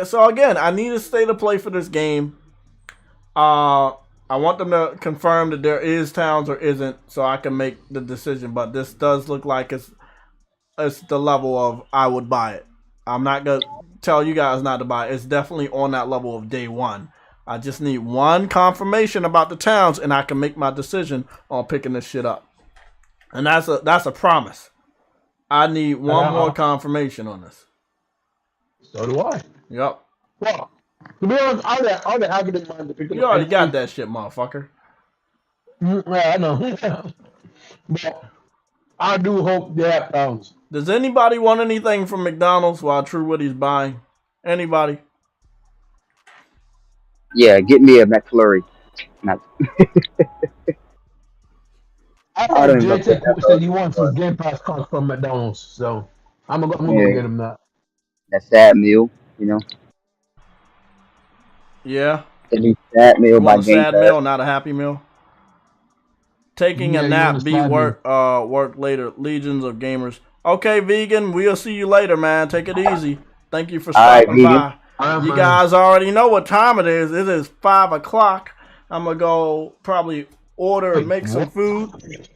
So again, I need a state of play for this game. I want them to confirm that there is towns or isn't, so I can make the decision. But this does look like it's the level of I would buy it. I'm not gonna tell you guys not to buy it. It's definitely on that level of day one. I just need one confirmation about the towns, and I can make my decision on picking this shit up. And that's a promise. I need one more confirmation on this. So do I. Yep. Well, to be honest, I would have it in mind to pick it up. You already got that shit, motherfucker. Yeah, I know. But I do hope that pounds. Does anybody want anything from McDonald's while True Woody's buying? Anybody? Yeah, get me a McFlurry. I heard Jay said he wants his Game Pass cards from McDonald's, so I'm gonna go get him that. That sad meal, Yeah. Sad meal by Game Pass. Sad meal, not a happy meal. Taking a nap, beat work later. Legions of gamers. Okay, vegan, we'll see you later, man. Take it easy. Thank you for stopping by. You guys already know what time it is. It is 5 o'clock. I'm gonna go probably order and make some food.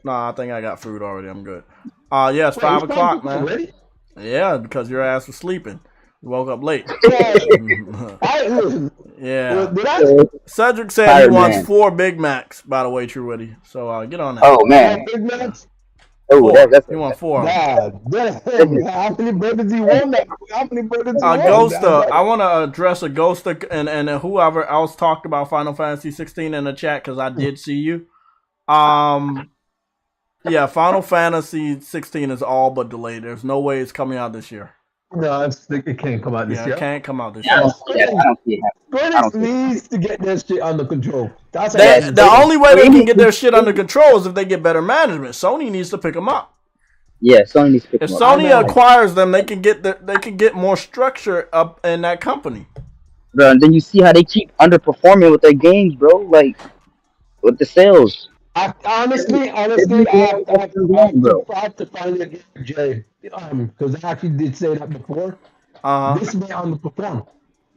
Nah, I think I got food already. I'm good. Yeah, it's 5 o'clock, man. Already? Yeah, because your ass was sleeping. You woke up late. Yeah. Cedric said he wants 4 Big Macs, by the way, True Witty. So get on that. Oh, man. Big Macs? Oh, Four. that's He won 4 of them. God damn. How many burgers he won? How many burgers he won? Ghosta, I want to address a Ghosta and whoever else talked about Final Fantasy 16 in the chat because I did see you. Yeah, Final Fantasy 16 is all but delayed. There's no way it's coming out this year. No, it can't come out this year. It can't come out this I year. don't see that. I don't see it happening. I don't Square see it. needs to get their shit under control. That's The only way they can get their shit under control is if they get better management. Sony needs to pick them up. Yeah, Sony needs to pick If them up. Sony acquires them, they can get more structure up in that company. Bro, and then you see how they keep underperforming with their games, bro. Like with the sales. Honestly, I have to find it, Jay, because I actually did say that before. This may underperform.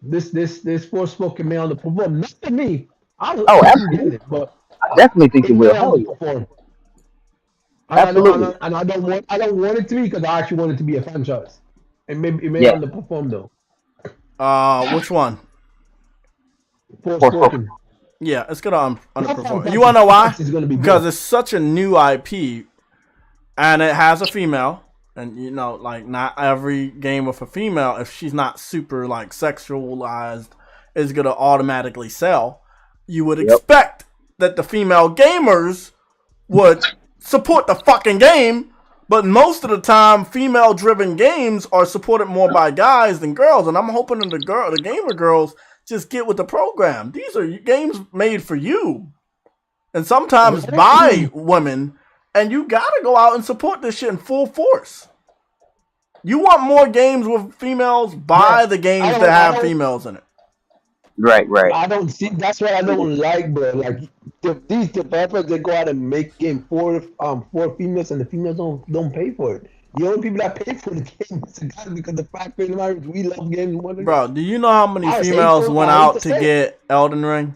This Forspoken may underperform. Not to me. Absolutely. But I definitely think it will. Underperform. Absolutely. And I don't want it to be because I actually want it to be a franchise. It may underperform though. Which one? Forspoken. Yeah, it's gonna underperform. You wanna know why? Because it's such a new IP, and it has a female, and you know, like not every game with a female, if she's not super like sexualized, is gonna automatically sell. You would expect that the female gamers would support the fucking game, but most of the time, female-driven games are supported more by guys than girls, and I'm hoping that the gamer girls just get with the program. These are games made for you. And sometimes by women. And you gotta go out and support this shit in full force. You want more games with females? Buy the games that have females in it. Right. I don't see. That's what I don't like, bro. Like these developers, they go out and make game for females, and the females don't pay for it. The only people that pay for the game is the guys because the fact of the matter is we love games. Bro, do you know how many females went out to get Elden Ring?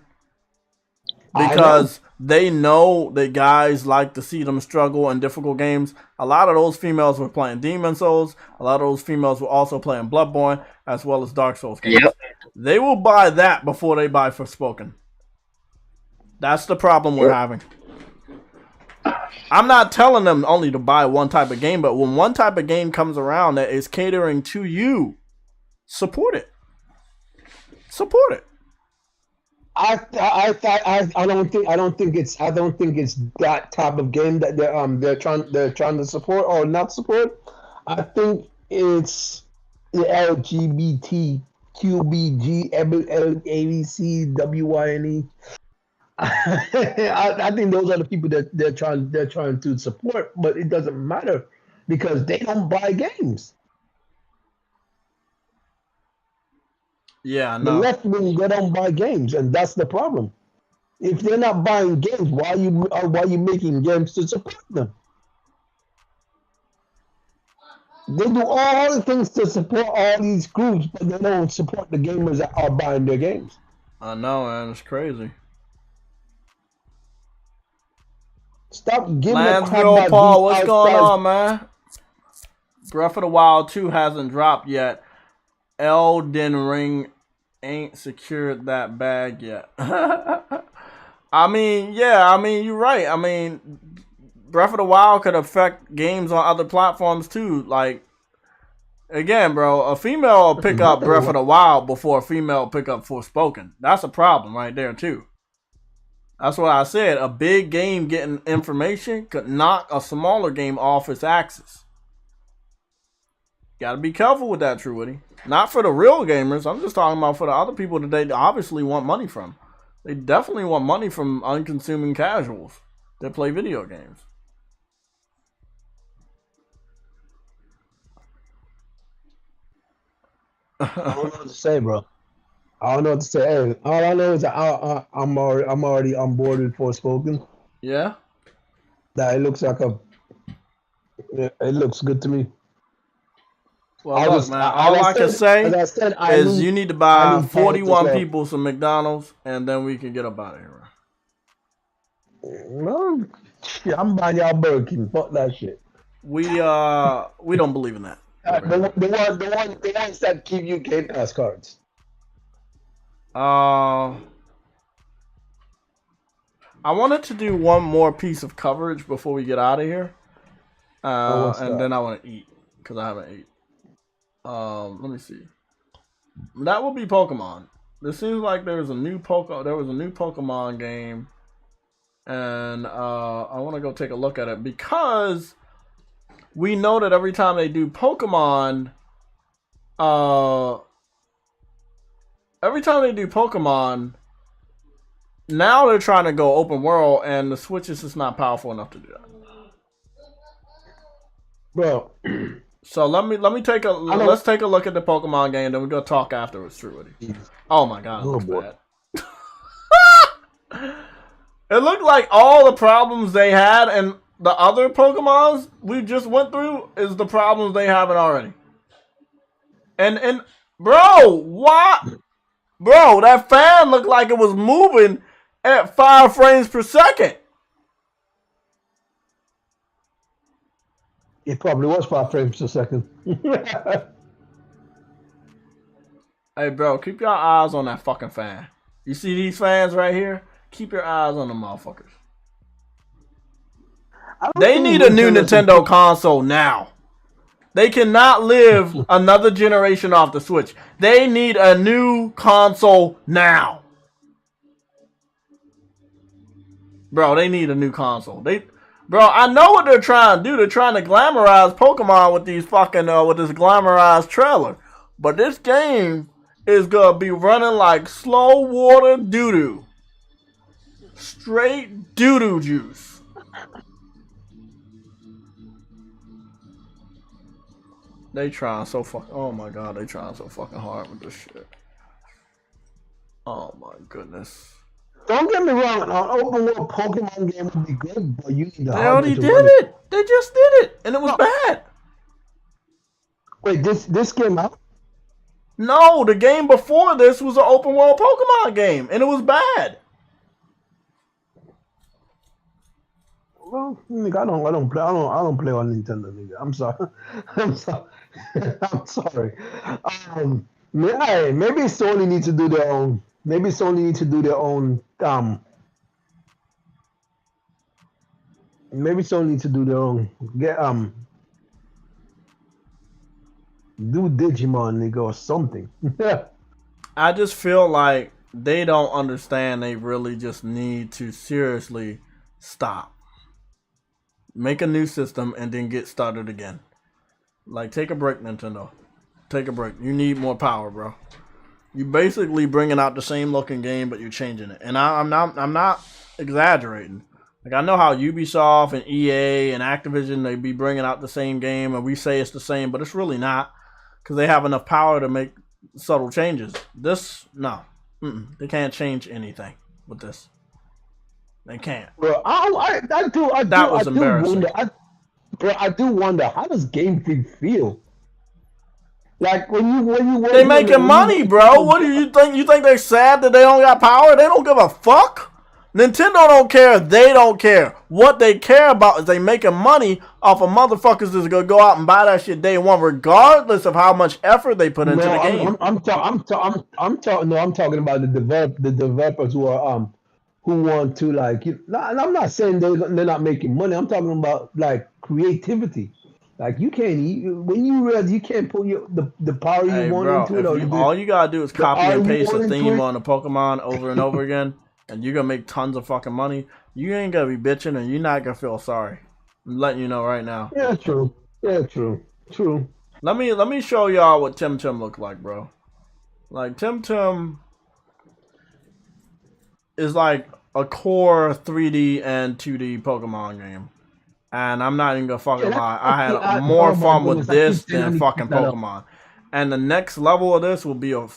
Because they know that guys like to see them struggle in difficult games. A lot of those females were playing Demon Souls. A lot of those females were also playing Bloodborne as well as Dark Souls games. Yep. They will buy that before they buy Forspoken. That's the problem we're having. I'm not telling them only to buy one type of game, but when one type of game comes around that is catering to you, support it. Support it. I don't think it's that type of game that they're trying to support or not support. I think it's the LGBT QBG ABC WYNE. I think those are the people that they're trying to support, but it doesn't matter because they don't buy games. Yeah, no. The left wing, they don't buy games, and that's the problem. If they're not buying games, why are you making games to support them? They do all the things to support all these groups, but they don't support the gamers that are buying their games. I know, man. It's crazy. Stop giving Lansville Paul, what's going on, man? Breath of the Wild 2 hasn't dropped yet. Elden Ring ain't secured that bag yet. I mean, you're right. I mean, Breath of the Wild could affect games on other platforms too. Like, again, bro, a female will pick up Breath of the Wild before a female will pick up Forspoken. That's a problem right there too. That's what I said. A big game getting information could knock a smaller game off its axis. Gotta be careful with that, Truity. Not for the real gamers. I'm just talking about for the other people that they obviously want money from. They definitely want money from unconsuming casuals that play video games. I don't know what to say, bro. I don't know what to say. All I know is that I'm already on board with Forspoken. Yeah. That it looks like it looks good to me. Well, look, man. All I can say is you need to buy 41 people some McDonald's, and then we can get up out of here. No, I'm buying y'all Burger King. Fuck that shit. We don't believe in that. The ones that give you Game Pass cards. I wanted to do one more piece of coverage before we get out of here. And then I want to eat because I haven't ate. Let me see. That will be Pokemon. It seems like there was a new Pokemon game, and I want to go take a look at it because we know that every time they do Pokemon, now they're trying to go open world, and the Switch is just not powerful enough to do that. Bro. So let's take a look at the Pokemon game, then we're gonna talk afterwards, True Woody. Oh my god, it looks bad. It looked like all the problems they had and the other Pokemons we just went through is the problems they haven't already. And bro, what? Bro, that fan looked like it was moving at 5 frames per second. It probably was 5 frames per second. Hey, bro, keep your eyes on that fucking fan. You see these fans right here? Keep your eyes on them motherfuckers. They need a new Nintendo console now. They cannot live another generation off the Switch. They need a new console now. Bro, they need a new console. Bro, I know what they're trying to do. They're trying to glamorize Pokemon with these fucking with this glamorized trailer. But this game is gonna be running like slow water doo-doo. Straight doo-doo juice. They trying so fucking. Oh my god, they trying so fucking hard with this shit. Oh my goodness. Don't get me wrong, an open world Pokemon game would be good, but you need the. They already did it. They just did it, and it was bad. Wait, this came out? No, the game before this was an open world Pokemon game, and it was bad. Well, nigga, I don't play on Nintendo, nigga. I'm sorry. I'm sorry. Maybe Sony needs to do their own. Maybe Sony needs to do their own. Maybe Sony needs to do their own. Do Digimon, nigga, or something. I just feel like they don't understand. They really just need to seriously stop. Make a new system and then get started again. Like, take a break, Nintendo. Take a break. You need more power, bro. You basically bringing out the same looking game, but you're changing it. And I'm not exaggerating. Like, I know how Ubisoft and EA and Activision, they be bringing out the same game, and we say it's the same, but it's really not, because they have enough power to make subtle changes. This, no, they can't change anything with this. They can't. Bro, I do embarrassing. I do wonder, how does Game Freak feel? Like when you they making money, bro. What do you think? You think they're sad that they don't got power? They don't give a fuck. Nintendo don't care. They don't care. What they care about is they making money off of motherfuckers that's gonna go out and buy that shit day one, regardless of how much effort they put into the game. I'm talking about the developers who are who want to, like, and I'm not saying they're not making money. I'm talking about like creativity. Like, you can't when you realize you can't put the power you want into it. All you gotta do is copy and paste a theme on a Pokemon over and over again, and you're gonna make tons of fucking money. You ain't gonna be bitching, and you're not gonna feel sorry. I'm letting you know right now. Yeah, true. Yeah, true. Let me show y'all what Tim look like, bro. Like, Tim is like a core 3D and 2D Pokemon game. And I'm not even gonna fucking lie. I had more fun with this than fucking Pokemon. And the next level of this will be a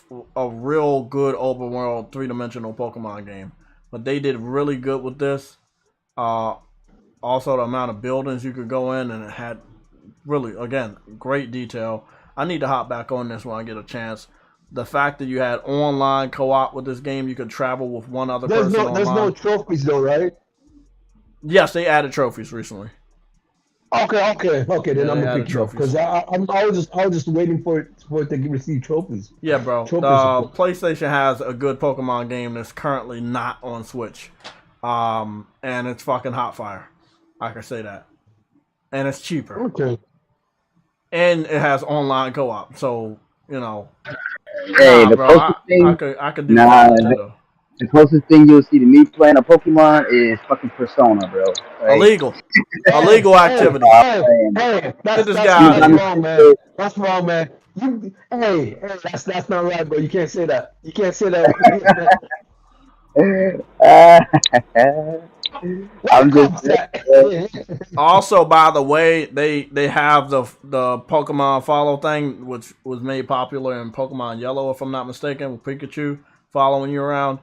real good open world 3-dimensional Pokemon game. But they did really good with this. Also, the amount of buildings you could go in, and it had really, again, great detail. I need to hop back on this when I get a chance. The fact that you had online co-op with this game, you could travel with one other person online. There's no trophies though, right? Yes, they added trophies recently. Okay. Then I'm gonna pick trophies because I was just waiting for it to receive trophies. Yeah, bro. PlayStation has a good Pokemon game that's currently not on Switch, and it's fucking hot fire. I can say that. and it's cheaper. Okay. And it has online co-op, so you know. Hey, Nah, the bro, closest thing, I could do nah, without Nintendo. the closest thing you'll see to me playing a Pokemon is fucking Persona, bro. Like, Illegal. Hey, Illegal hey, activity. hey, man. hey, Get this that's guy out of here. wrong, man. That's wrong, man. Hey, that's not right, bro. You can't say that. You can't say that. I'm just Also, by the way, they have the Pokemon follow thing, which was made popular in Pokemon Yellow, if I'm not mistaken, with Pikachu following you around.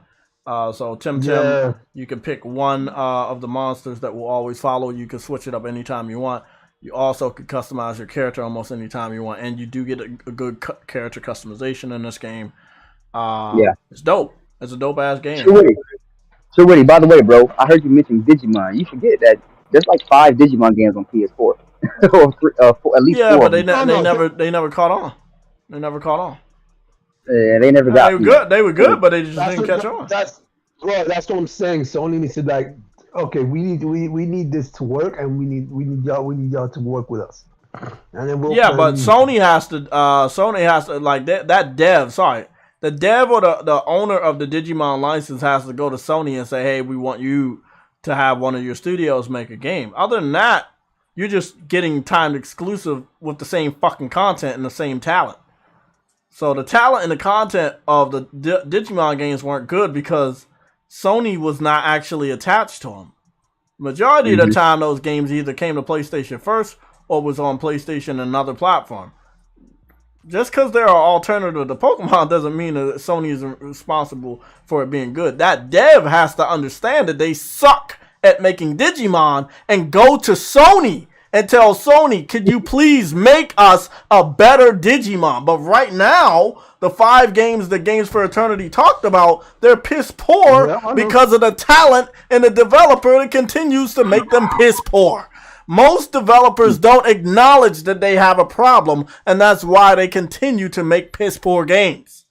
So Tim, you can pick one of the monsters that will always follow. You can switch it up anytime you want. You also can customize your character almost anytime you want, and you do get a good character customization in this game. yeah, it's dope. It's a dope ass game. So Woody, by the way, bro, I heard you mention Digimon. You forget that there's like 5 Digimon games on PS4, or at least 4. But they never caught on. They never caught on. Yeah, they never got. They were good, but they just didn't catch on. That's what I'm saying. Sony needs to like, okay, we need this to work, and we need y'all to work with us. And then but Sony has to like that dev. Sorry. The dev or the owner of the Digimon license has to go to Sony and say, hey, we want you to have one of your studios make a game. Other than that, you're just getting timed exclusive with the same fucking content and the same talent. So the talent and the content of the Digimon games weren't good because Sony was not actually attached to them. Majority of the time, those games either came to PlayStation first or was on PlayStation and another platform. Just because they're an alternative to Pokemon doesn't mean that Sony is responsible for it being good. That dev has to understand that they suck at making Digimon and go to Sony and tell Sony, could you please make us a better Digimon? But right now, the 5 games that Games for Eternity talked about, they're piss poor because of the talent and the developer that continues to make them piss poor. Most developers don't acknowledge that they have a problem, and that's why they continue to make piss poor games.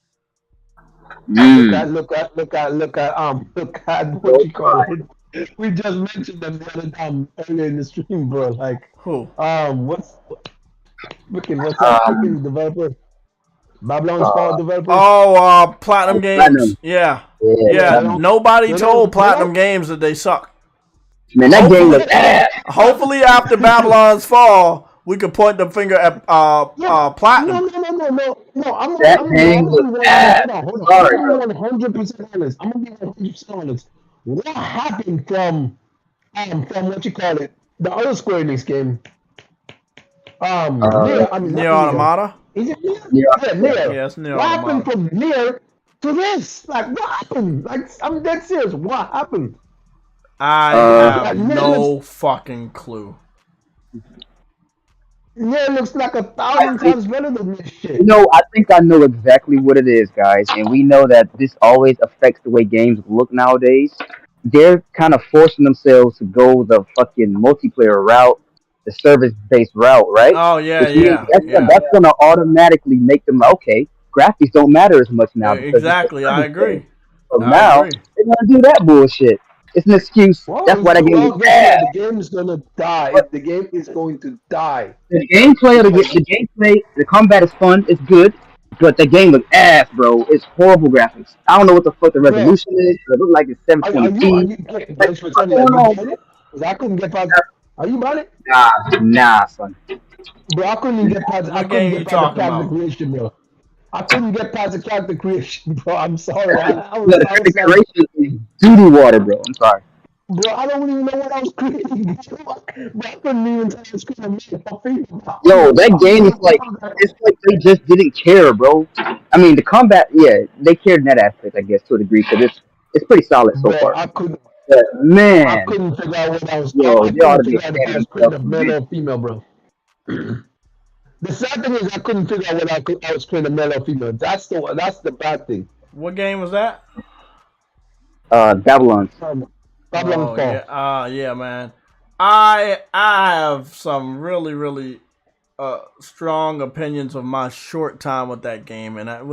Look at what you call it. We just mentioned them the other time earlier in the stream, bro. Like who? What's that developer? Babylon's Fall developer? Oh, Platinum Games. Yeah. Nobody told Platinum Games that they suck. Man, that game was ass. Hopefully, after Babylon's Fall, we can point the finger at Platinum. No. I'm Sorry, 100% honest. I'm gonna be 100% honest. What happened from what you call it, the other Square Enix game? Nier Automata. Is it Nier? Nier. Yes, Nier. What happened from Nier to this? Like, what happened? Like, I'm dead serious. What happened? I have no fucking clue. Nier looks like 1,000 times better than this shit. You know, I think I know exactly what it is, guys, and we know that this always affects the way games look nowadays. They're kind of forcing themselves to go the fucking multiplayer route, the service-based route, right? Oh, yeah. That's going to automatically make them, okay, graphics don't matter as much now. Exactly, I agree. So now, they're going to do that bullshit. It's an excuse. That's why the game is bad. The game is going to die. The game is going to die. The gameplay, the combat is fun, it's good, but the game looks ass, bro. It's horrible graphics. I don't know what the fuck the resolution is. It looks like it's 720p. Because I couldn't get past. Are you about it? Nah, son. Bro, I couldn't get past. I couldn't get past the character creation, bro. I couldn't get past the character creation, bro. I'm sorry. The character creation is duty water, bro. I'm sorry. Bro, I don't even know what I was creating. Bro, I couldn't even tell the screen. Yo, that game is like, it's like they just didn't care, bro. I mean, the combat, yeah, they cared in that aspect, I guess, to a degree, because it's pretty solid so far. I couldn't. But, man. I couldn't figure out what I was Yo, I couldn't figure out if I was creating a male or female, bro. The sad thing is I couldn't figure out what I was creating a male or female. That's the bad thing. What game was that? Babylon. Babylon Fall. Yeah, man. I have some really strong opinions of my short time with that game, and it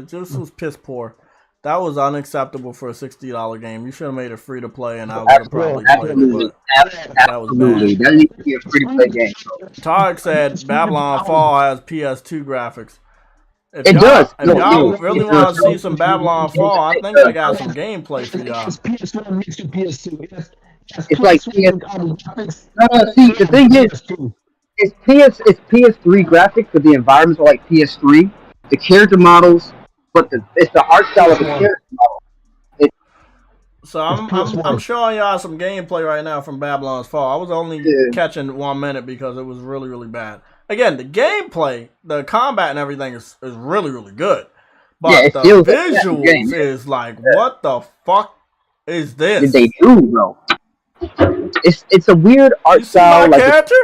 just was piss poor. That was unacceptable for a $60 game. You should have made it free to play, and I would have probably played Absolutely. it. But that was Absolutely. bad. That needs to be a free to play game. Tarek said Babylon Fall has PS2 graphics. If It y'all, does. If No, y'all no, really it want does. to see some Babylon Fall, I think I got some gameplay for y'all. It's PS1 mixed with PS2. It's like graphics. No, see, the thing is, it's PS3 graphics, but the environments are like PS3. The character models, but it's the art style of the character model. So I'm showing y'all some gameplay right now from Babylon's Fall. I was only catching 1 minute because it was really, really bad. Again, the gameplay, the combat and everything is really, really good. But the visuals is like, what the fuck is this? They do, bro. It's a weird art style. My character?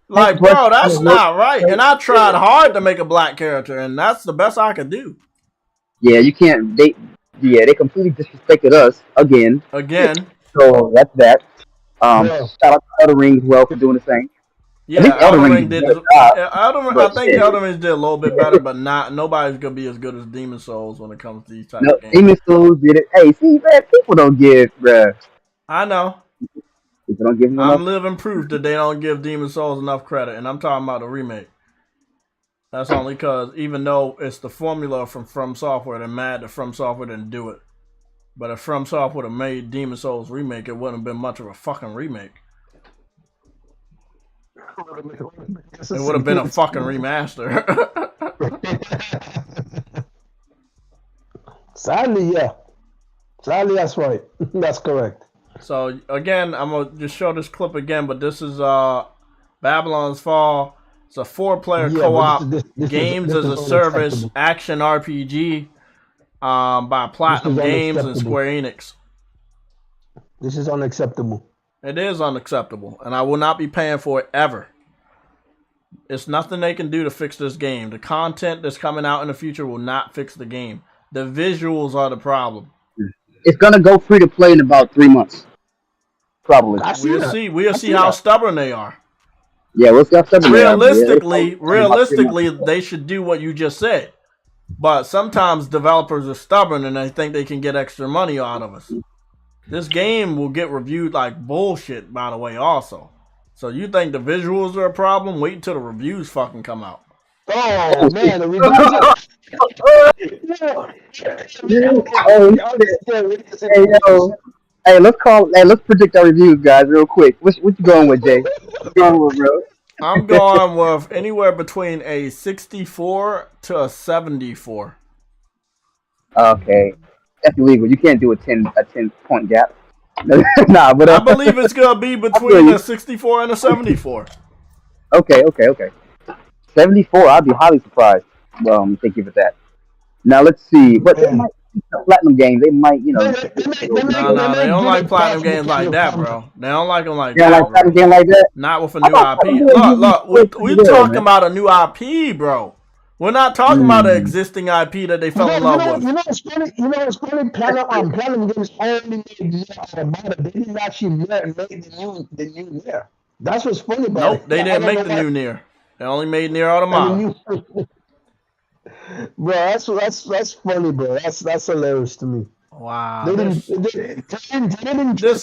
Like, bro, that's not right. And I tried hard to make a black character, and that's the best I could do. Yeah, you can't. They completely disrespected us again. So that's that. Shout out to Elden Ring as well for doing the same. Yeah, Elden Ring did. I think Elden Ring did a little bit better, but nobody's gonna be as good as Demon Souls when it comes to these types of games. Demon Souls did it. Hey, see, man, people don't give, bruh. I know. People don't give them I'm living proof that they don't give Demon Souls enough credit, and I'm talking about a remake. That's only because even though it's the formula from Software, they're mad that From Software didn't do it. But if From Software would have made Demon Souls remake, it wouldn't have been much of a fucking remake. It would have been a fucking remaster. Sadly, yeah. Sadly, that's right. That's correct. So again, I'm gonna just show this clip again, but this is Babylon's Fall. It's a 4-player co-op games as a service action RPG by Platinum Games and Square Enix. This is unacceptable. It is unacceptable, and I will not be paying for it ever. It's nothing they can do to fix this game. The content that's coming out in the future will not fix the game. The visuals are the problem. It's gonna go free to play in about 3 months, probably. We'll see how stubborn they are. Yeah, we'll see how stubborn they are. Realistically, they should do what you just said. But sometimes developers are stubborn and they think they can get extra money out of us. This game will get reviewed like bullshit, by the way, also. So you think the visuals are a problem? Wait until the reviews fucking come out. Oh, man, the reviews. Hey, let's predict our reviews, guys, real quick. What you going with, Jay? What you going with, bro? I'm going with anywhere between a 64 to a 74. Okay, that's illegal. You can't do a 10-point gap. Nah, but I believe it's gonna be between a 64 and a 74. Okay. 74. I'd be highly surprised. Thank you for that. Now let's see. But they might Platinum games. They might, No, they don't like Platinum games like that, bro. They don't like them like that. Like Platinum game like that. Not with a new IP. Look, we're talking about a new IP, bro. We're not talking about an existing IP that they fell in love with. You know what's funny? Platinum Games only made Automata. They didn't actually make the new Nier. That's what's funny about it. Nope, they didn't make the new Nier. They only made Nier Automata. Bro, that's funny, bro. That's hilarious to me. Wow. This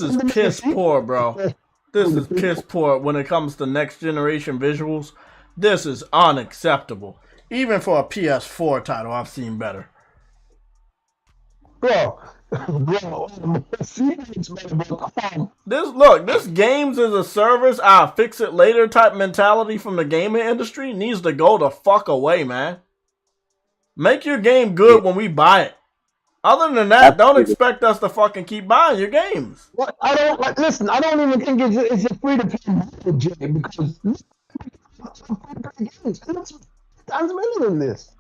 is piss poor, bro. This is piss poor when it comes to next generation visuals. This is unacceptable. Even for a PS4 title, I've seen better. Bro. This games as a service, I'll fix it later type mentality from the gaming industry needs to go the fuck away, man. Make your game good when we buy it. Other than that, don't expect us to fucking keep buying your games. What? I don't even think it's a free to play Jay, because it's better than this.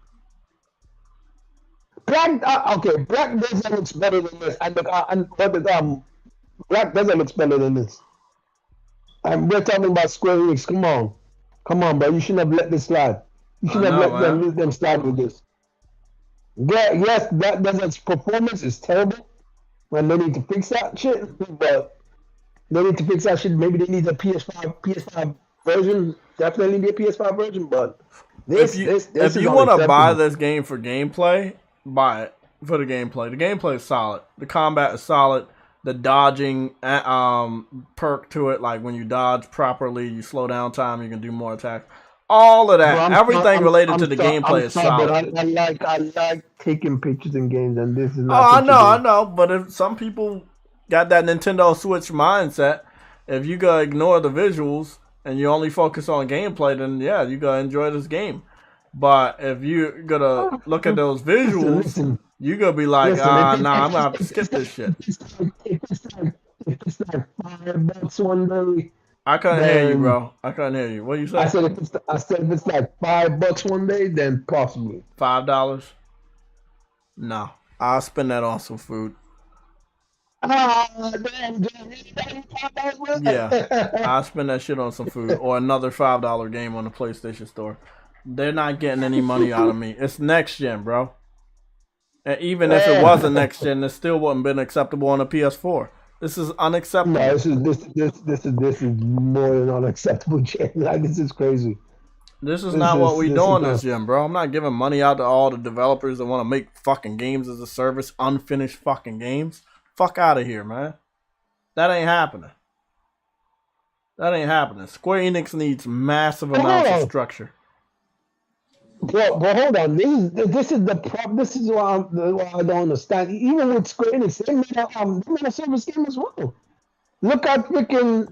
Black Desert looks better than this, Black Desert looks better than this. And we're talking about Square Enix. Come on, bro. You shouldn't have let this slide. You shouldn't have let them slide with this. Yeah, yes, Black Desert's performance is terrible, and they need to fix that shit. But they need to fix that shit. Maybe they need a PS5 version. Definitely need a PS5 version. But if you want to buy this game for gameplay, buy it. for the gameplay. The gameplay is solid. The combat is solid. The dodging perk to it, like when you dodge properly, you slow down time, you can do more attacks. All of that, everything related to the gameplay is solid. But I like taking pictures in games, and this is Oh, not. I know. But if some people got that Nintendo Switch mindset, if you gotta ignore the visuals and you only focus on gameplay, then yeah, you gotta enjoy this game. But if you gotta look at those visuals, you gonna be like, nah, I'm gonna have to skip this shit. If it's like $5 one day. I couldn't hear you, bro. I couldn't hear you. What you say? I said if it's like $5 one day, then possibly. $5? No, I'll spend that on some food. Damn. Yeah, I'll spend that shit on some food or another $5 game on the PlayStation Store. They're not getting any money out of me. It's next gen, bro. And even if it wasn't next gen, it still wouldn't been acceptable on a PS4. This is unacceptable. No, this is more than unacceptable, Jay. Like, this is crazy. This is not what we doing this gen, bro. I'm not giving money out to all the developers that want to make fucking games as a service, unfinished fucking games. Fuck out of here, man. That ain't happening. That ain't happening. Square Enix needs massive amounts of structure. But hold on. This is the problem. This is what I don't understand. Even with Square Enix, they made a service game as well. Look at freaking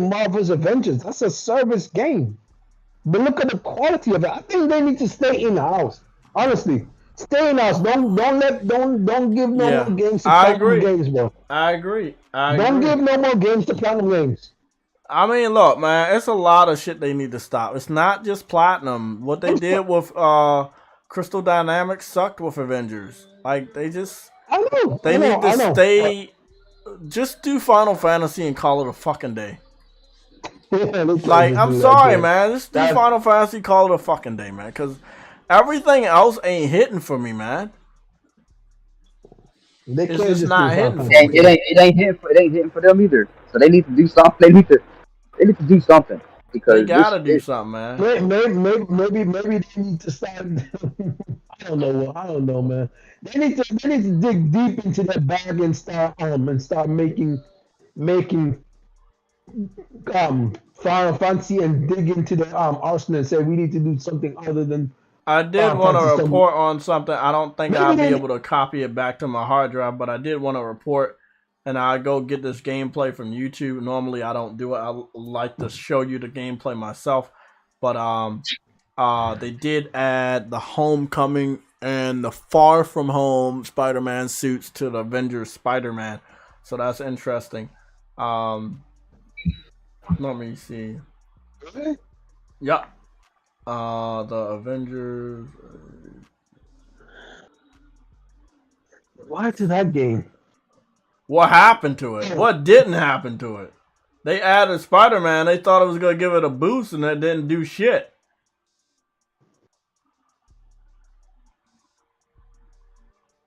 Marvel's Avengers. That's a service game. But look at the quality of it. I think they need to stay in house. Honestly, stay in house. Don't give no more games to Platinum Games, bro. I agree. Don't give no more games to Platinum Games. I mean, look, man, it's a lot of shit they need to stop. It's not just Platinum. What they did with Crystal Dynamics sucked with Avengers. Like, they just... They need to stay... Just do Final Fantasy and call it a fucking day. Like, I'm sorry, man. Just do Final Fantasy, call it a fucking day, man. Because everything else ain't hitting for me, man. It's just not hitting for me. It ain't hitting for them either. So they need to do something. They need to do something because they gotta do something, man. Maybe they need to start. I don't know, man. They need to dig deep into that bag and start making Final Fantasy and dig into the arsenal and say we need to do something other than. I did want to report on something. I don't think I'll be able to copy it back to my hard drive, but I did want to report. And I go get this gameplay from YouTube. Normally I don't do it. I like to show you the gameplay myself. But they did add the Homecoming and the Far From Home Spider-Man suits to the Avengers Spider-Man. So that's interesting. Let me see. Really? Yeah. The Avengers. Why to that game? What happened to it? What didn't happen to it? They added Spider-Man. They thought it was going to give it a boost, and it didn't do shit.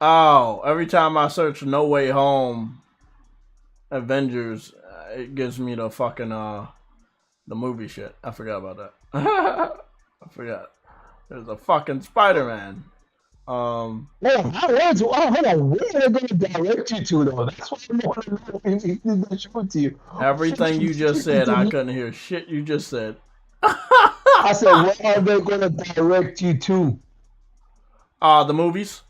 Oh, every time I search No Way Home Avengers, it gives me the fucking, the movie shit. I forgot about that. I forgot. There's a fucking Spider-Man. Hold on, where are they going to direct you to, though? That's what I want to know if they did that show to you. Everything you just said, I couldn't hear shit you just said. I said, where are they going to direct you to? The movies.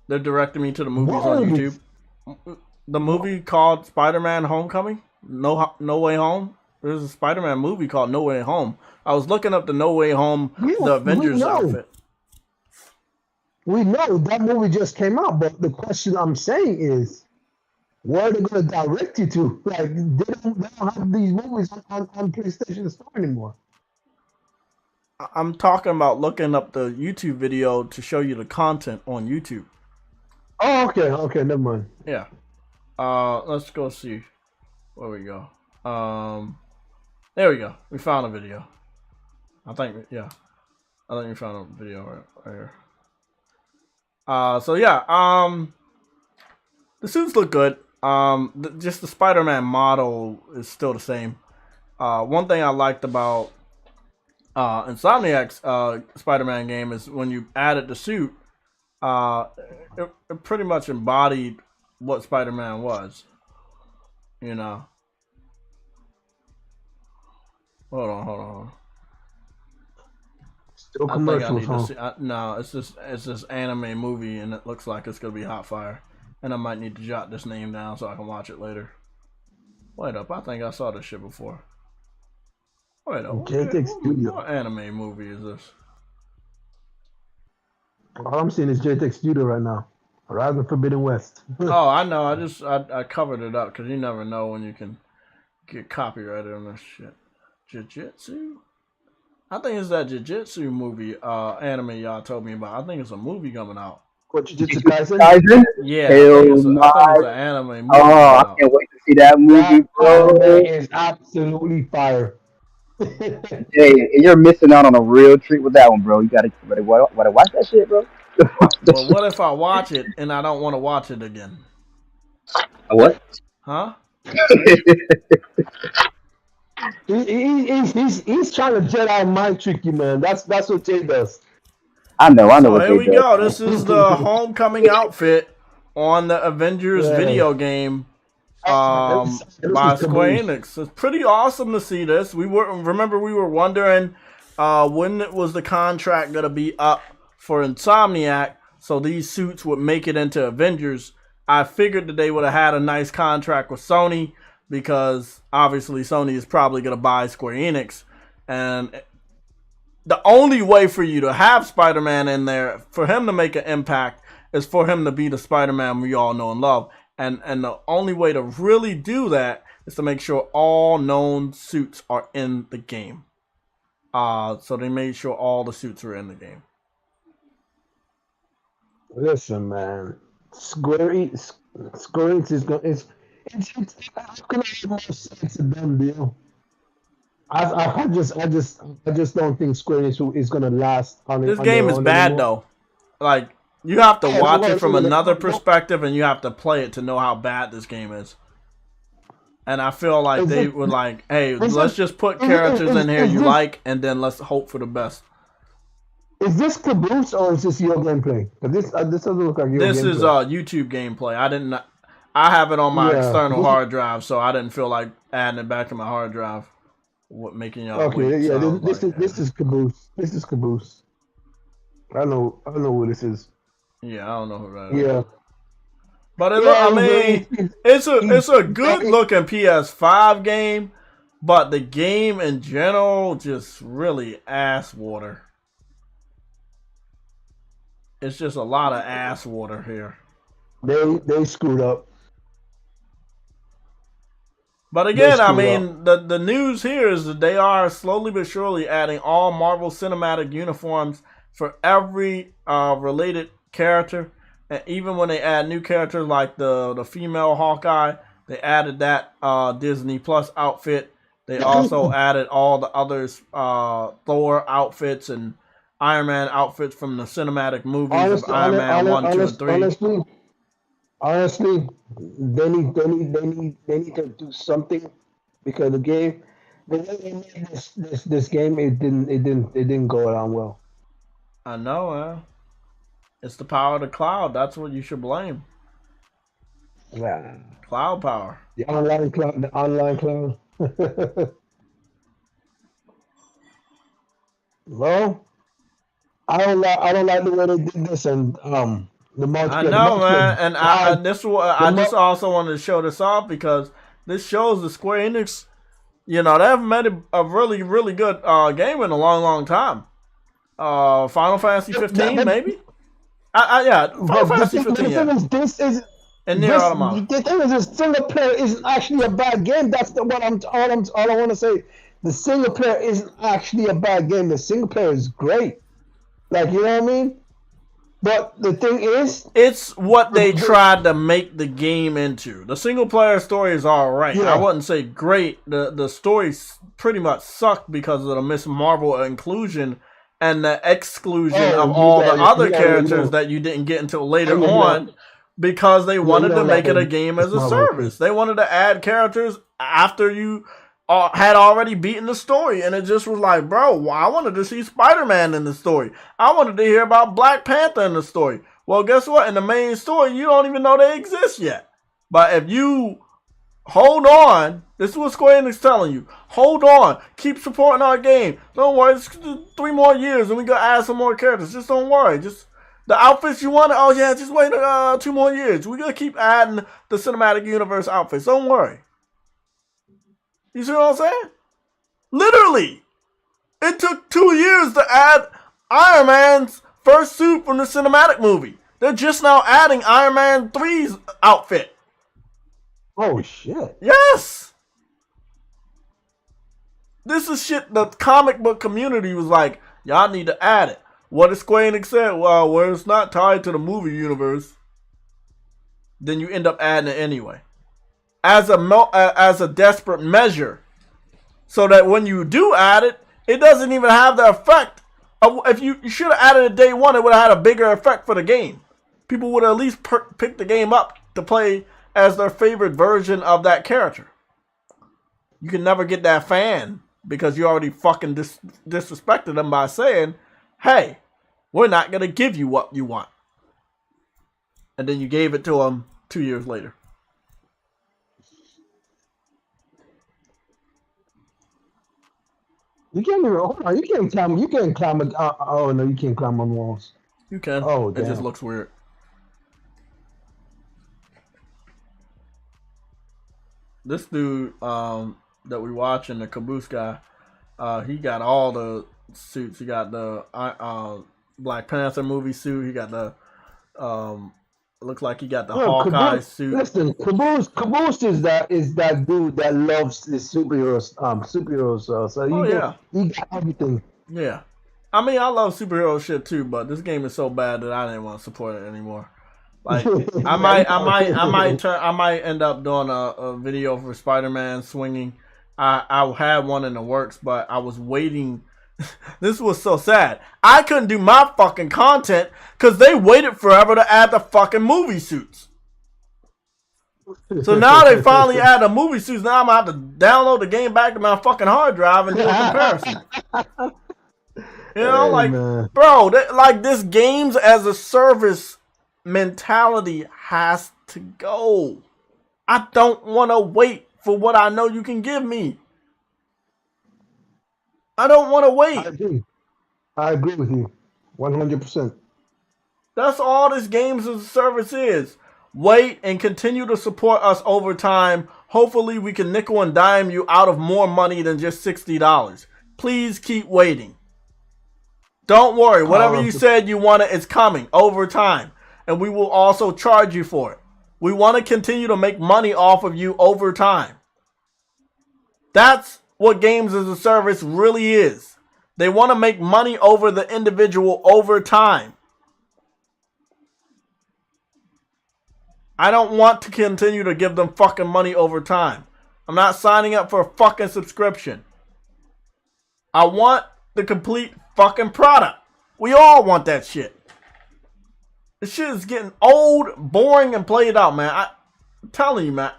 They're directing me to the movies on YouTube. The movie called Spider-Man Homecoming? No Way Home? There's a Spider-Man movie called No Way Home. I was looking up the No Way Home, the Avengers outfit. We know that movie just came out, but the question I'm saying is, where are they going to direct you to? Like, they don't have these movies on PlayStation Store anymore. I'm talking about looking up the YouTube video to show you the content on YouTube. Oh, okay, never mind. Yeah. Let's go see. Where we go? There we go. We found a video. I think we found a video right here. So yeah, the suits look good. Just the Spider-Man model is still the same. One thing I liked about Insomniac's Spider-Man game is when you added the suit, it pretty much embodied what Spider-Man was. You know. Hold on. Still I think I commercials, need huh? to see. No, it's this anime movie, and it looks like it's gonna be hot fire. And I might need to jot this name down so I can watch it later. Wait up, I think I saw this shit before. Wait up, what anime movie is this? All I'm seeing is JTech Studio right now. Horizon Forbidden West. Oh, I know. I covered it up because you never know when you can get copyrighted on this shit. Jiu-Jitsu? I think it's that Jiu-Jitsu movie anime y'all told me about. I think it's a movie coming out. What, Jujutsu Kaisen? Yeah, Hell I think it's an anime movie. Oh, I can't wait to see that movie, bro. That is absolutely fire. Hey, you're missing out on a real treat with that one, bro. You gotta watch that shit, bro. Well, what if I watch it and I don't want to watch it again? What? Huh? He's trying to Jedi mind trick you, man. That's what Jay does. I know. So what here we does. go. This is the homecoming outfit on the Avengers video game by Square Enix. It's pretty awesome to see this. We were wondering when was the contract gonna be up for Insomniac, so these suits would make it into Avengers. I figured that they would have had a nice contract with Sony because obviously Sony is probably gonna buy Square Enix, and the only way for you to have Spider-Man in there, for him to make an impact, is for him to be the Spider-Man we all know and love. And the only way to really do that is to make sure all known suits are in the game. So they made sure all the suits are in the game. Listen, man. Square Enix is going. It's gonna have more sense than them, deal. I just don't think Square Enix is gonna last on this on game their is own bad anymore. though. Like, you have to watch it from so another perspective, and you have to play it to know how bad this game is. And I feel like they were like, hey, let's just put characters in here you like, and then let's hope for the best. Is this Caboose or is this your gameplay? This doesn't look like your gameplay. This is YouTube gameplay. I have it on my external hard drive, so I didn't feel like adding it back to my hard drive. What making y'all okay? wait, Yeah, so this is Caboose. This is Caboose. I know who this is. Yeah, I don't know who that is. Yeah. But it's a good looking PS5 game, but the game in general just really ass water. It's just a lot of ass water here. They screwed up. But again, I mean, the news here is that they are slowly but surely adding all Marvel Cinematic uniforms for every related character. And even when they add new characters like the female Hawkeye, they added that Disney Plus outfit. They also added all the others, Thor outfits and Iron Man outfits from the cinematic movies of Iron Man 1, 2, and 3. Honestly, they need to do something because the way they made this game, it didn't go down well. I know, man. It's the power of the cloud. That's what you should blame. Yeah. Cloud power. The online cloud. Well, I don't like the way they did this, and the March. I know, man, and I just also wanted to show this off because this shows the Square Enix, they haven't made a really, really good game in a long, long time. Final Fantasy 15, maybe. Final Fantasy 15. The thing is, the single player isn't actually a bad game. That's all I want to say. The single player isn't actually a bad game. The single player is great. Like, you know what I mean? But the thing is, it's what they tried to make the game into. The single player story is all right. Yeah. I wouldn't say great. The story pretty much sucked because of the Miss Marvel inclusion and the exclusion of all the other characters that you didn't get until later on because they wanted to make it a game as a service. They wanted to add characters after you had already beaten the story, and it just was like, bro, I wanted to see Spider-Man in the story. I wanted to hear about Black Panther in the story. Well, guess what? In the main story, you don't even know they exist yet. But if you hold on, this is what Square Enix is telling you. Hold on. Keep supporting our game. Don't worry. It's 3 more years and we gonna add some more characters. Just don't worry. Just the outfits you wanted. Oh yeah, just wait 2 more years. We're gonna keep adding the cinematic universe outfits. Don't worry. You see what I'm saying? Literally, it took 2 years to add Iron Man's first suit from the cinematic movie. They're just now adding Iron Man 3's outfit. Oh shit. Yes. This is shit the comic book community was like, y'all need to add it. What did Square Enix say? Well, where it's not tied to the movie universe, then you end up adding it anyway. As a desperate measure. So that when you do add it, it doesn't even have the effect of, if you should have added it day one, it would have had a bigger effect for the game. People would at least pick the game up to play as their favorite version of that character. You can never get that fan because you already fucking disrespected them by saying, hey, we're not going to give you what you want. And then you gave it to them 2 years later. You can't even hold on. You can't climb. You can't climb. Oh no, you can't climb on walls. You can. Oh, it damn. just looks weird. This dude that we watching, the Caboose guy, he got all the suits. He got the Black Panther movie suit. He got the looks like he got the Hawkeye suit. Listen, Caboose is that dude that loves the superheroes. So he got everything. Yeah, I mean, I love superhero shit too, but this game is so bad that I didn't want to support it anymore. Like, I might end up doing a video for Spider-Man swinging. I had one in the works, but I was waiting. This was so sad. I couldn't do my fucking content because they waited forever to add the fucking movie suits. So now they finally add the movie suits. Now I'm gonna have to download the game back to my fucking hard drive and do a comparison. You know, hey, like, man. bro, like this games as a service mentality has to go. I don't want to wait for what I know you can give me. I don't want to wait. I agree with you 100%. That's all this games as a service is. Wait and continue to support us over time. Hopefully we can nickel and dime you out of more money than just $60. Please keep waiting. Don't worry. Whatever you said you wanted is coming over time. And we will also charge you for it. We want to continue to make money off of you over time. That's what games as a service really is. They want to make money over the individual over time. I don't want to continue to give them fucking money over time. I'm not signing up for a fucking subscription. I want the complete fucking product. We all want that shit. This shit is getting old, boring, and played out, man. I'm telling you, man.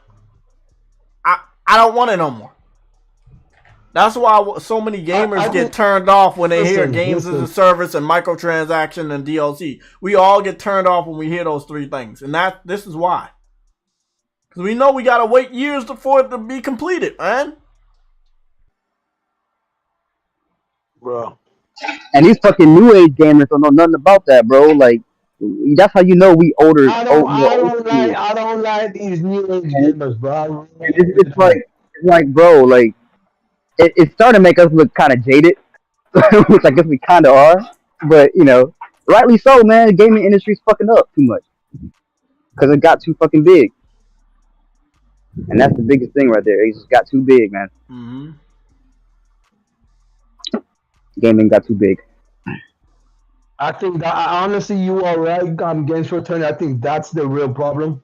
I don't want it no more. That's why so many gamers get turned off when they hear games as a service and microtransaction and DLC. We all get turned off when we hear those three things. And this is why. Because we know we got to wait years for it to be completed, man. Bro. And these fucking new age gamers don't know nothing about that, bro. Like, that's how you know we older. I don't like these new age gamers, bro. It's like, bro, like, it's starting to make us look kind of jaded, which I guess we kind of are. But, you know, rightly so, man. The gaming industry's fucking up too much. Because it got too fucking big. And that's the biggest thing right there. It just got too big, man. Mm-hmm. Gaming got too big. I think that, honestly, you are right, Games for Attorney. I think that's the real problem.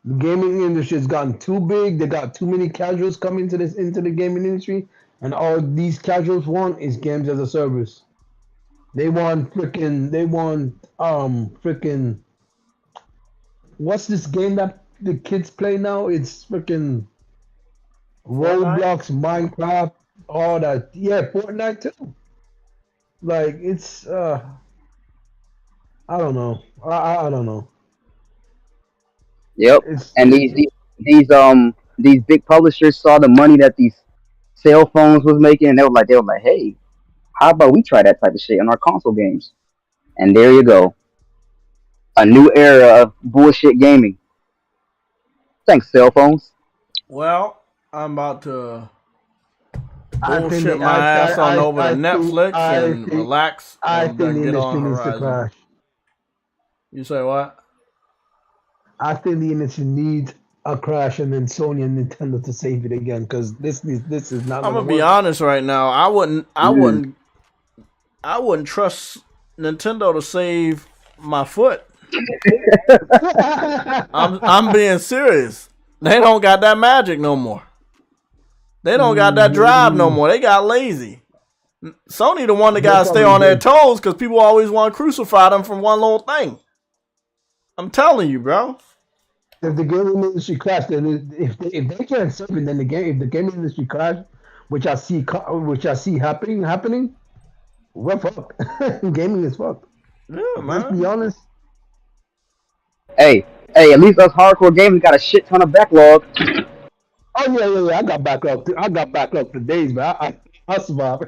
The gaming industry has gotten too big. They got too many casuals coming into the gaming industry. And all these casuals want is games as a service. They want what's this game that the kids play now? It's freaking Roblox, Minecraft, all that. Yeah, Fortnite too. Like, it's I I don't know. I don't know. Yep. And these big publishers saw the money that these cell phones was making, and they were like, hey, how about we try that type of shit in our console games? And there you go, a new era of bullshit gaming. Thanks, cell phones. Well, I'm about to I think bullshit they- my ass on over to I think- Netflix I and think- relax I and think the get on industry needs to Horizon. crash. You say what? I think the industry needs a crash, and then Sony and Nintendo to save it again, because this is not. I'm gonna be honest right now. I wouldn't trust Nintendo to save my foot. I'm being serious. They don't got that magic no more. They don't got that drive no more. They got lazy. Sony the one that gotta stay on their toes because people always want to crucify them from one little thing. I'm telling you, bro. If the gaming industry crash, then if they can't save it, then if the gaming industry crash, which I see happening, we're fucked. Gaming is fucked. Yeah, man. Let's be honest. Hey, at least us hardcore gamers got a shit ton of backlog. Oh yeah. I got backlog. I got backlog for days, but I'll survive.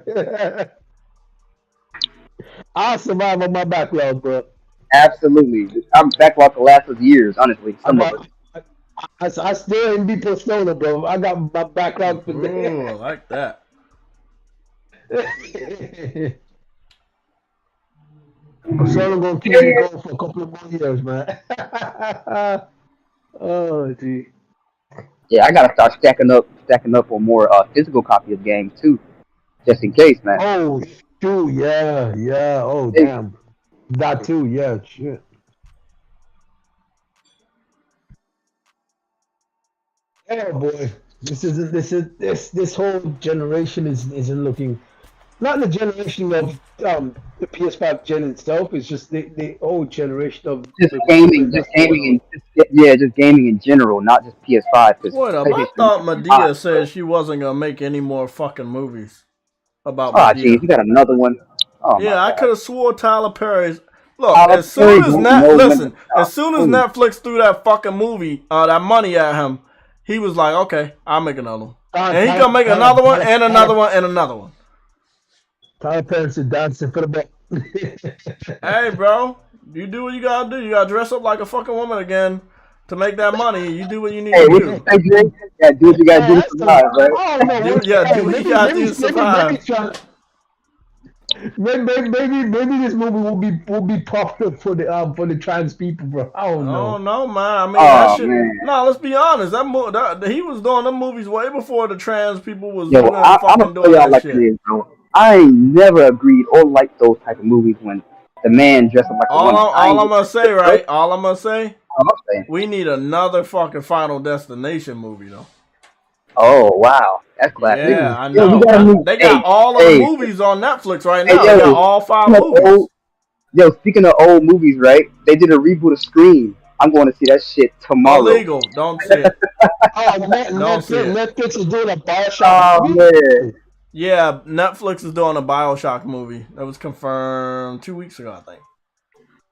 I'll survive on my backlog, bro. Absolutely, I'm backlog to last us years. Honestly, some of it. I still in be Persona, bro. I got my backlog for days. Ooh, I like that. Persona gonna keep me going for a couple of more years, man. Oh, gee. Yeah, I gotta start stacking up on more physical copy of games too, just in case, man. Oh, shoot, yeah. Oh, damn. That too, yeah, shit. Oh boy, this whole generation isn't looking. Not the generation of the PS5 gen itself. It's just the old generation of just gaming in general, not just PS5. Wait up, I thought Medea said she wasn't gonna make any more fucking movies about Oh, Medea. jeez, you got another one. Oh, Yeah, I could have swore Tyler Perry's. Look, Tyler as soon as Perry as soon as Netflix threw that fucking movie, that money at him, he was like, "Okay, I'll make another one," and he gonna make another one and another one and another one. Tyler Perry's dancing for the back. Hey, bro, you do what you gotta do. You gotta dress up like a fucking woman again to make that money. You do what you need to do. Hey, Jay, yeah, do what you gotta do to survive, right? Oh no! Do what you gotta do to survive. Maybe this movie will be popular for the trans people, bro. I don't know. Oh no, man. I mean, that shit. No, let's be honest. That he was doing them movies way before the trans people was Yo, I'm fucking gonna doing tell y'all that like shit. it is, bro. I ain't never agreed or liked those type of movies when the man dressed up like a woman. All I'm gonna say, right? All I'm gonna say, I'm saying. we need another fucking Final Destination movie, though. Oh wow, that's classic. Yeah, I know. They got all of the movies on Netflix right now. They got all 5 movies. Speaking of old movies, right? They did a reboot of Scream. I'm going to see that shit tomorrow. Illegal. Don't see it. Don't see it. Netflix is doing a Bioshock. Oh man. Yeah, Netflix is doing a Bioshock movie. That was confirmed 2 weeks ago, I think.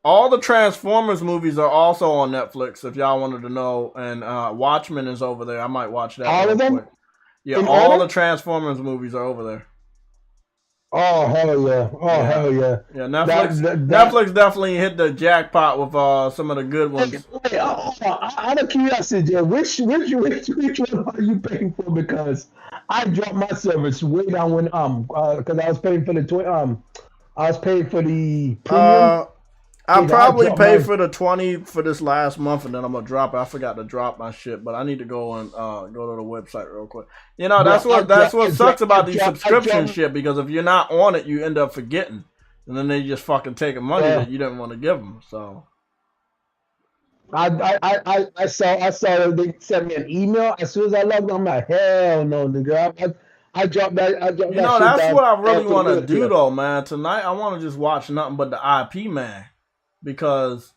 All the Transformers movies are also on Netflix, if y'all wanted to know. And Watchmen is over there. I might watch that. All of them? Quick. Yeah, all the Transformers movies are over there. Oh, hell yeah. Hell yeah. Yeah, Netflix definitely hit the jackpot with some of the good ones. Wait, out of curiosity, Jay, which one are you paying for? Because I dropped my service way down when because I was paying for the premium. I'll probably pay for the 20 for this last month, and then I'm gonna drop it. I forgot to drop my shit, but I need to go and go to the website real quick. You know, that's what sucks about these subscription shit, because if you're not on it, you end up forgetting, and then they just fucking taking money that you didn't want to give them. So I saw they sent me an email as soon as I logged on. I'm like, hell no, nigga. I dropped that. You know, that's what I really want to do though, man. Tonight I want to just watch nothing but the IP Man. Because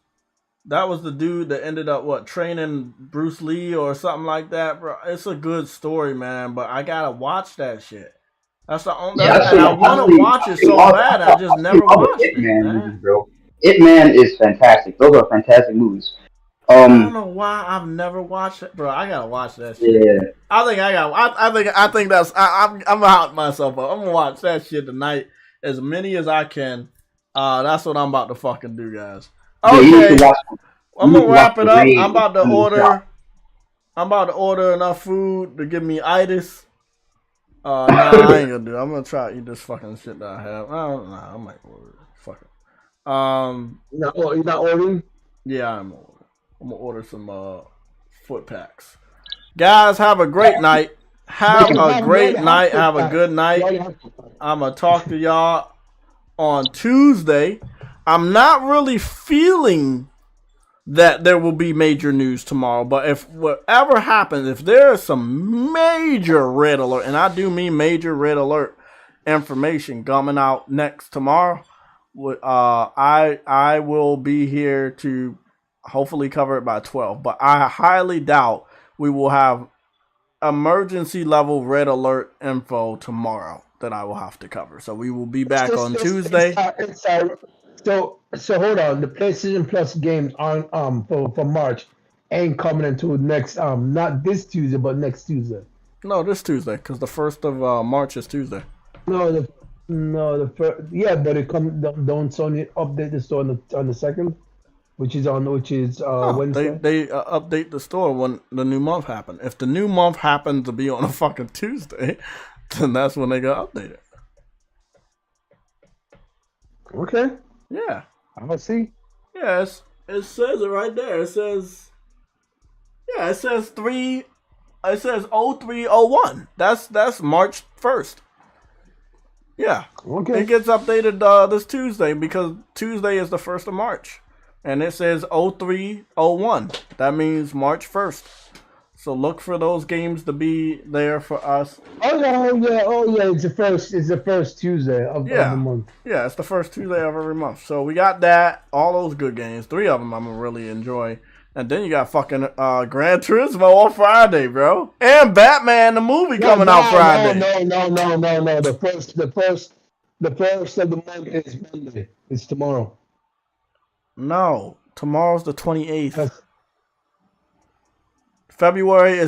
that was the dude that ended up training Bruce Lee or something like that, bro. It's a good story, man, but I gotta watch that shit. That's the only. And I want to watch it so bad, I just never watched it, man. Bro. It Man is fantastic. Those are fantastic movies. I don't know why I've never watched it, bro. I gotta watch that shit. Yeah. I think that's. I'm gonna hype myself up. I'm gonna watch that shit tonight, as many as I can. That's what I'm about to fucking do, guys. Okay, I'm gonna wrap it up. I'm about to order enough food to give me itis. Nah, I ain't gonna do it. I'm gonna try to eat this fucking shit that I have. I don't know. I might order it. Fuck it. You're not ordering? Yeah, I'm gonna order some foot packs. Guys, have a great night. Have a great night. Have a good night. I'm gonna talk to y'all on Tuesday. I'm not really feeling that there will be major news tomorrow, but if whatever happens, if there is some major red alert, and I do mean major red alert information coming out next tomorrow, I will be here to hopefully cover it by 12, but I highly doubt we will have emergency level red alert info tomorrow that I will have to cover. So we will be back on Tuesday. So hold on. The PlayStation Plus games on for March ain't coming until next not this Tuesday but next Tuesday. No, this Tuesday, because the 1st of March is Tuesday. The first, yeah, but it come don't Sony update the store on the 2nd, which is Wednesday. They update the store when the new month happened. If the new month happens to be on a fucking Tuesday, then that's when they got updated. Okay. Yeah. I'll see. Yes, it says it right there. It says 0301. That's March 1st. Yeah. Okay. It gets updated this Tuesday because Tuesday is the 1st of March. And it says 0301. That means March 1st. So look for those games to be there for us. Oh yeah. It's the first Tuesday of the month. Yeah, it's the first Tuesday of every month. So we got that, all those good games. 3 of them I'm gonna really enjoy. And then you got fucking Gran Turismo on Friday, bro. And Batman the movie coming out Friday. No. The first of the month is Monday. It's tomorrow. No, tomorrow's the 28th. February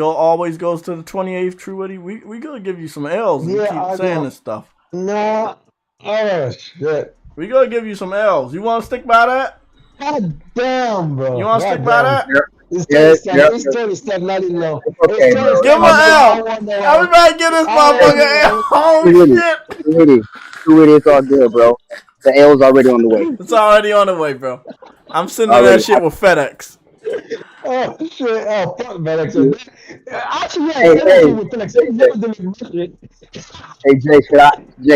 always goes to the 28th. True Woody, we gonna give you some L's. And keep saying this stuff. No, oh shit. We gonna give you some L's. You want to stick by that? God damn, bro. You want to stick by that? It's Tony stuff, not even low. Okay, bro. Give him an L. Everybody get this motherfucker L. Oh shit. True Woody, it's all good, bro. The L's already on the way. It's already on the way, bro. I'm sending that shit with FedEx. Oh shit! Oh fuck FedEx. Actually, yeah, with FedEx. Hey Jay,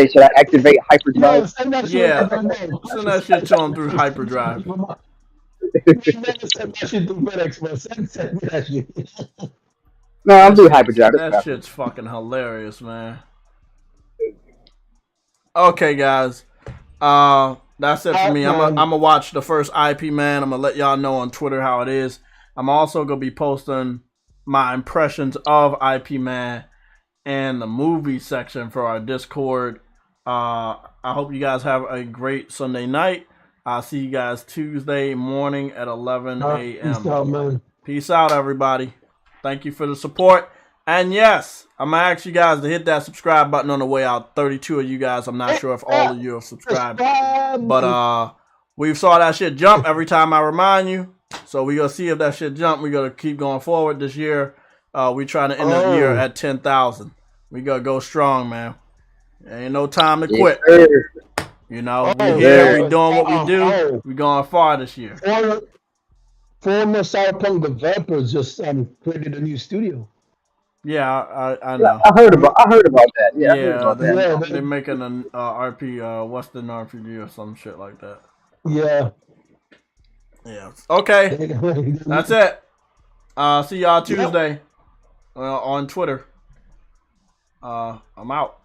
should I activate hyperdrive? Send that shit to him through hyperdrive. Send that shit through FedEx, bro. Send that shit. No, I'm doing hyperdrive. That shit's fucking hilarious, man. Okay, guys. That's it for me. I'm gonna watch the first IP Man. I'm gonna let y'all know on Twitter how it is. I'm also gonna be posting my impressions of IP Man and the movie section for our Discord. I hope you guys have a great Sunday night. I'll see you guys Tuesday morning at 11 a.m. Peace out, man. Peace out, everybody. Thank you for the support. And yes, I'm going to ask you guys to hit that subscribe button on the way out. 32 of you guys. I'm not sure if all of you have subscribed. But we saw that shit jump every time I remind you. So we're going to see if that shit jump. We're going to keep going forward this year. We're trying to end the year at 10,000. We going to go strong, man. Ain't no time to quit. You know, we here, we doing what we do. We going far this year. Former Cyberpunk developers just created a new studio. Yeah, I know. I heard about that. Yeah, they're making an Western RPG or some shit like that. Yeah. Yeah. Okay. That's it. See y'all Tuesday on Twitter. I'm out.